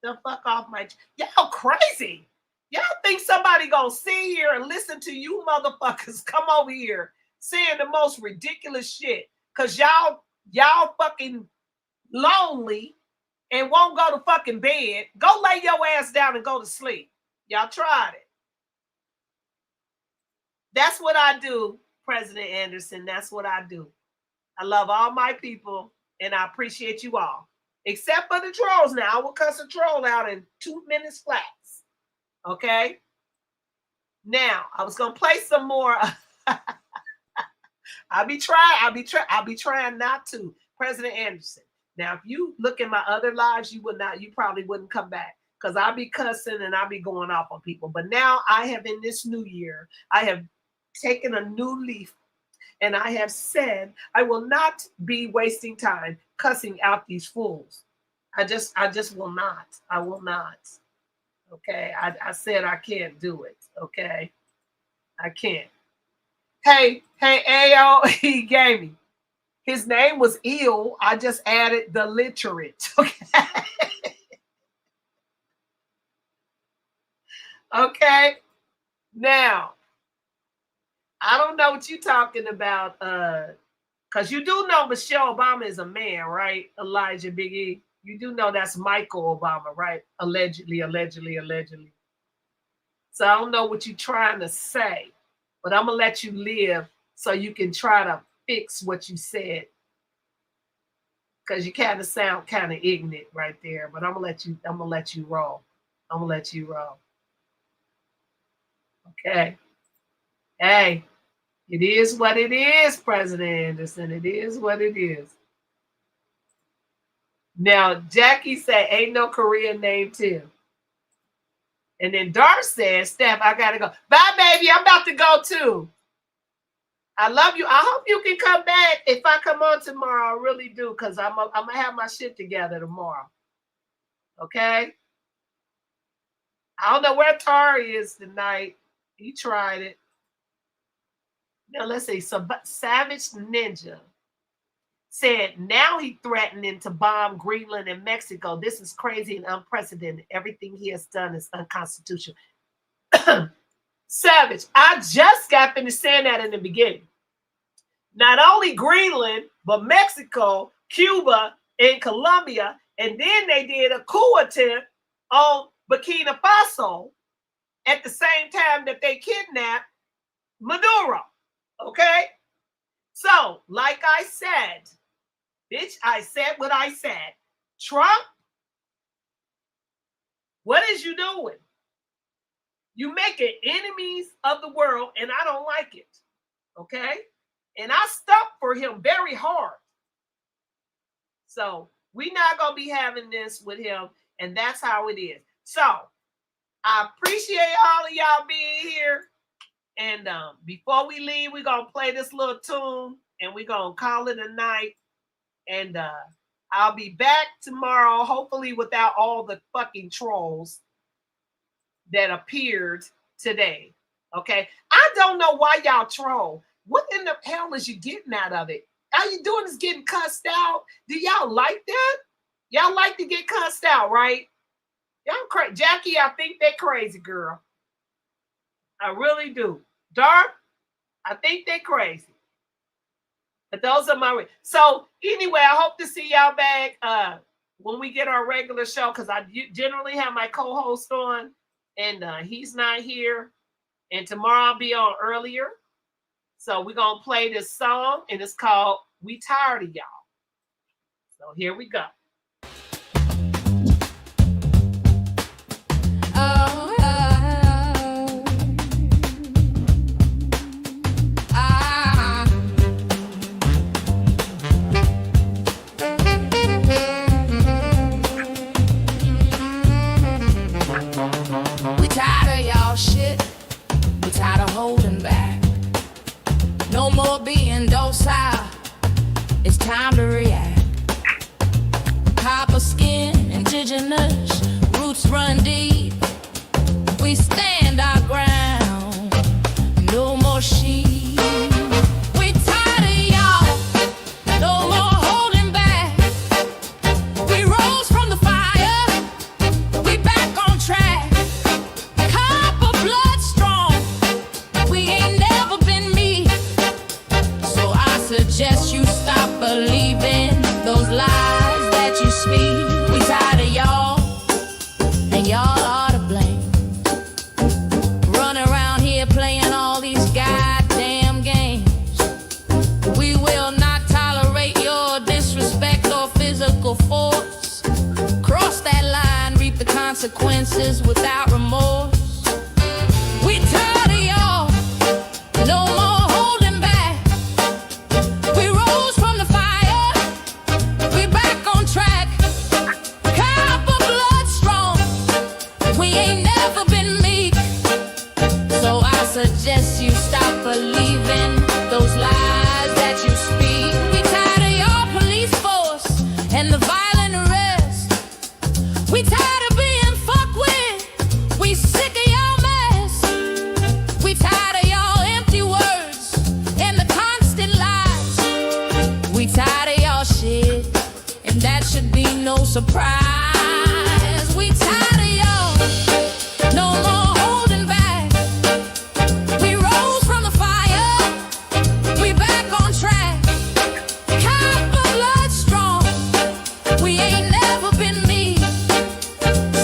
The fuck off my channel. Y'all crazy. Y'all think somebody gonna sit here and listen to you motherfuckers come over here saying the most ridiculous shit because y'all fucking lonely and won't go to fucking bed. Go lay your ass down and go to sleep. Y'all tried it. That's what I do, President Anderson. That's what I do. I love all my people and I appreciate you all. Except for the trolls now. I will cuss a troll out in 2 minutes flat. Okay. Now I was gonna play some more. I'll be trying not to. President Anderson. Now, if you look at my other lives, you probably wouldn't come back because I'll be cussing and I'll be going off on people. But now I have in this new year, I have taken a new leaf and I have said I will not be wasting time cussing out these fools. I just will not. I will not. Okay, I said I can't do it. Okay, I can't. Hey, Ayo, he gave me. His name was Eel. I just added the literate. Okay. Okay. Now, I don't know what you're talking about. Because you do know Michelle Obama is a man, right? Elijah Big E. You do know that's Michael Obama, right? Allegedly. So I don't know what you're trying to say, but I'm going to let you live so you can try to fix what you said. Because you kind of sound kind of ignorant right there, but I'm going to let you roll. Okay. Hey, it is what it is, President Anderson. It is what it is. Now, Jackie said, ain't no Korean name Tim. And then Dar said, Steph, I got to go. Bye, baby. I'm about to go too. I love you. I hope you can come back if I come on tomorrow. I really do, because I'm going to have my shit together tomorrow. Okay? I don't know where Tari is tonight. He tried it. Now, let's see. So, Savage Ninja said, now he threatening to bomb Greenland and Mexico. This is crazy and unprecedented. Everything he has done is unconstitutional. Savage, I just got finished saying that in the beginning. Not only Greenland, but Mexico, Cuba, and Colombia. And then they did a coup attempt on Burkina Faso at the same time that they kidnapped Maduro. Okay? So, like I said, bitch, I said what I said. Trump, what is you doing? You making enemies of the world, and I don't like it. Okay? And I stuck for him very hard. So we're not going to be having this with him. And that's how it is. So I appreciate all of y'all being here. And before we leave, we're going to play this little tune. And we're going to call it a night. And I'll be back tomorrow, hopefully without all the fucking trolls that appeared today. Okay? I don't know why y'all troll. What in the hell is you getting out of it? All you doing is getting cussed out. Do y'all like that? Y'all like to get cussed out, right? Y'all crazy. Jackie, I think they're crazy, girl. I really do. Dark, I think they're crazy. But those are my... So, anyway, I hope to see y'all back when we get our regular show, because I generally have my co-host on, and he's not here. And tomorrow I'll be on earlier. So we're going to play this song, and it's called We Tired of Y'all. So here we go. We tired of y'all shit. We tired of holding back. No more being docile. It's time to react. Copper skin, indigenous, roots run deep. We stand our ground. No more sheep. We tired of y'all. No more holding back. We rose from the fire. We back on track. Copper blood strong. We ain't never been meek. So I suggest you stop believing those lies that you speak. We tired of y'all, and y'all are to blame. Run around here playing all these goddamn games. We will not tolerate your disrespect or physical force. Cross that line, reap the consequences without remorse. We tired of y'all, no more holding back. We rose from the fire, we back on track. Copper blood strong, we ain't never been meek. So I suggest you stop believing those lies that you speak. We tired of your police force and the violent arrest. We tired of being fucked with. We sick of y'all mess. We tired of y'all empty words and the constant lies. We tired of y'all shit, and that should be no surprise. We tired of y'all, no more holding back. We rose from the fire, we back on track. Copper blood strong, we ain't never been meek.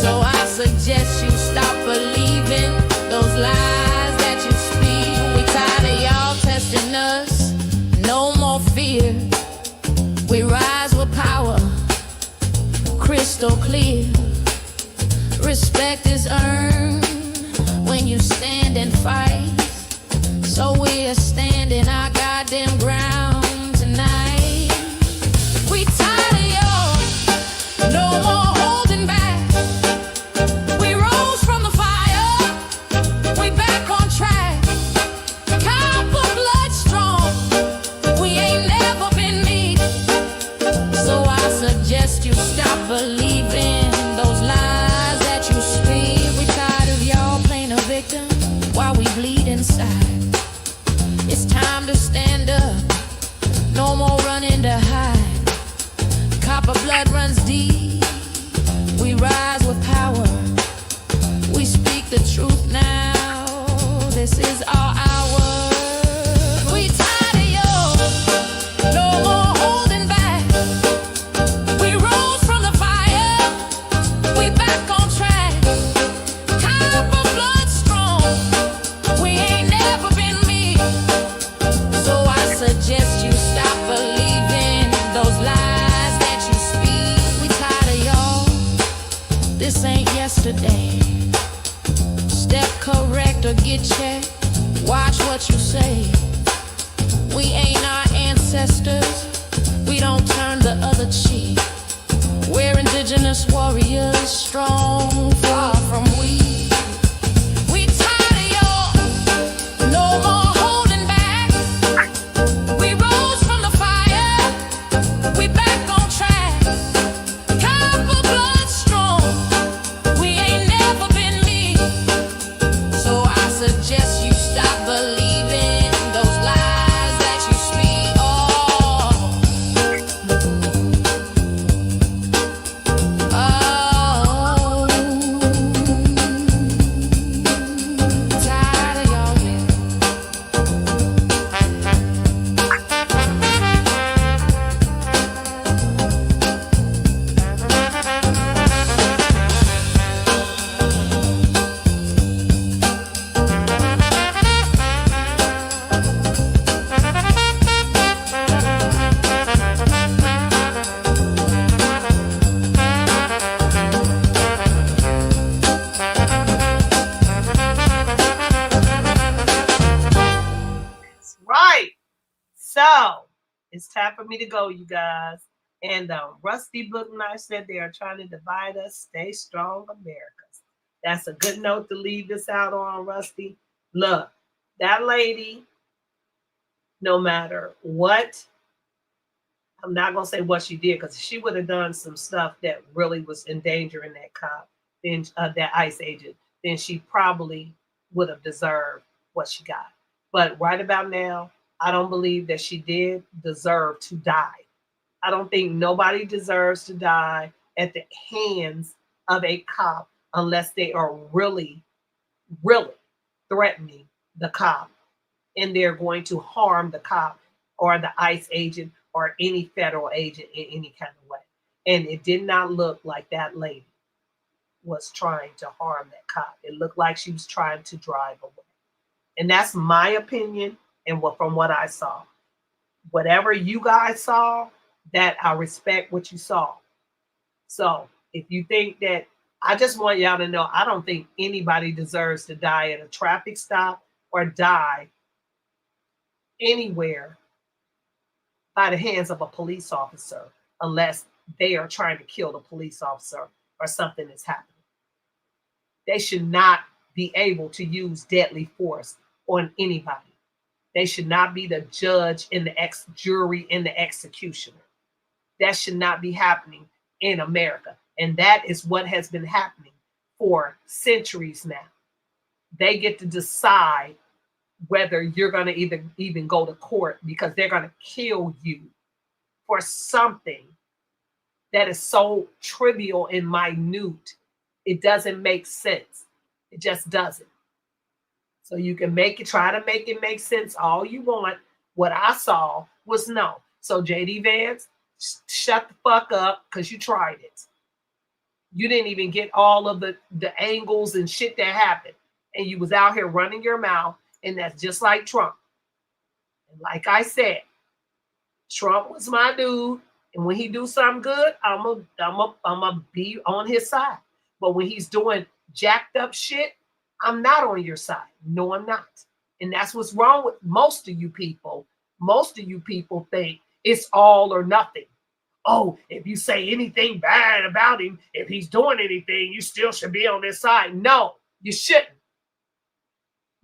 So I suggest you stop believing those lies that you speak. We tired of y'all testing us, no more fear. We rise with power, crystal clear. Respect is earned when you stand and fight. So we are standing our goddamn ground tonight. We tired of y'all, no more holding back. We rose from the fire, we back on track. Copper blood strong, we ain't never been meek. So I suggest you stop believing those lies that you speak. We tired of y'all playing a victim while we bleed inside. It's time to stand up, no more running to hide. Copper blood runs deep, we rise with power. We speak the truth now, this is our hour. We tired of y'all, no more holding back. We rose from the fire, we back on track. Copper blood strong, we ain't never been meek. So I suggest you stop believing those lies that you speak. We tired of y'all, this ain't yesterday. Step correct or get checked, watch what you say. We ain't our ancestors. We don't turn the other cheek. We're indigenous warriors, strong, far from weak. We tired of y'all, no more holding back. We rose from the fire, we back on track. Copper blood strong, we ain't never been meek. So I suggest you stop believing those lies that you speak. Tired of y'all. Right. So it's time for me to go, you guys. And Rusty Book Knife said they are trying to divide us. Stay strong, Americans. That's a good note to leave this out on, Rusty. Look, that lady, no matter what, I'm not going to say what she did, because she would have done some stuff that really was endangering that cop, then that ICE agent, then she probably would have deserved what she got. But right about now, I don't believe that she did deserve to die. I don't think nobody deserves to die at the hands of a cop unless they are really, really threatening the cop and they're going to harm the cop or the ICE agent or any federal agent in any kind of way. And it did not look like that lady was trying to harm that cop. It looked like she was trying to drive away. And that's my opinion and from what I saw. Whatever you guys saw, that I respect what you saw. So if you think that, I just want y'all to know, I don't think anybody deserves to die at a traffic stop or die anywhere by the hands of a police officer unless they are trying to kill the police officer or something is happening. They should not be able to use deadly force on anybody. They should not be the judge and the jury and the executioner. That should not be happening in America. And that is what has been happening for centuries now. They get to decide whether you're going to even go to court, because they're going to kill you for something that is so trivial and minute. It doesn't make sense. It just doesn't. So you can try to make it make sense all you want. What I saw was no. So JD Vance, shut the fuck up, because you tried it. You didn't even get all of the angles and shit that happened. And you was out here running your mouth, and that's just like Trump. And like I said, Trump was my dude, and when he do something good, I'm a be on his side. But when he's doing jacked up shit, I'm not on your side. No, I'm not. And that's what's wrong with most of you people. Most of you people think it's all or nothing. Oh, if you say anything bad about him, if he's doing anything, you still should be on his side. No, you shouldn't.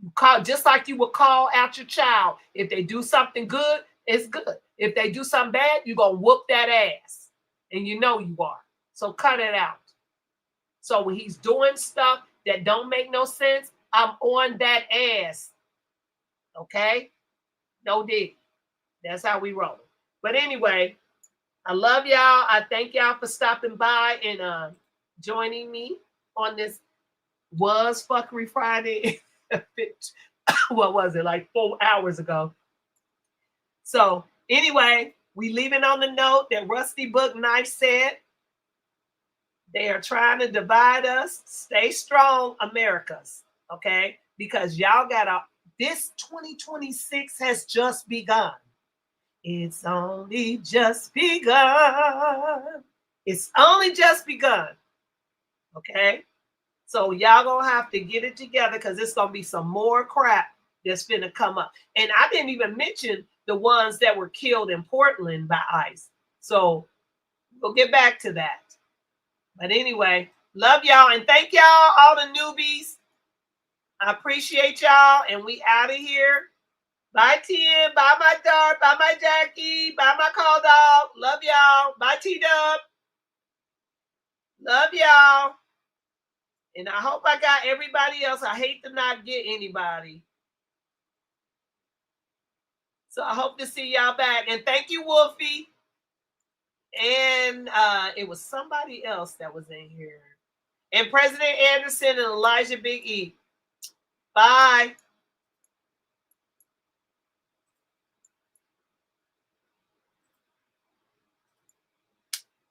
You call, just like you would call out your child. If they do something good, it's good. If they do something bad, you're going to whoop that ass. And you know you are. So cut it out. So when he's doing stuff that don't make no sense, I'm on that ass. Okay? No dig. That's how we roll. But anyway, I love y'all. I thank y'all for stopping by and joining me on this Fuckery Friday. What was it? Like 4 hours ago. So anyway, we leaving on the note that Rusty Book Knife said, they are trying to divide us. Stay strong, Americas. Okay? Because y'all this 2026 has just begun. It's only just begun. It's only just begun. Okay? So y'all gonna have to get it together, because it's gonna be some more crap that's gonna come up. And I didn't even mention the ones that were killed in Portland by ICE. So we'll get back to that. But anyway, love y'all and thank y'all, all the newbies. I appreciate y'all, and we out of here. Bye, Tim. Bye, my dog. Bye, my Jackie. Bye, my call dog. Love y'all. Bye, T-Dub. Love y'all. And I hope I got everybody else. I hate to not get anybody. So I hope to see y'all back. And thank you, Wolfie. And it was somebody else that was in here. And President Anderson and Elijah Big E. Bye.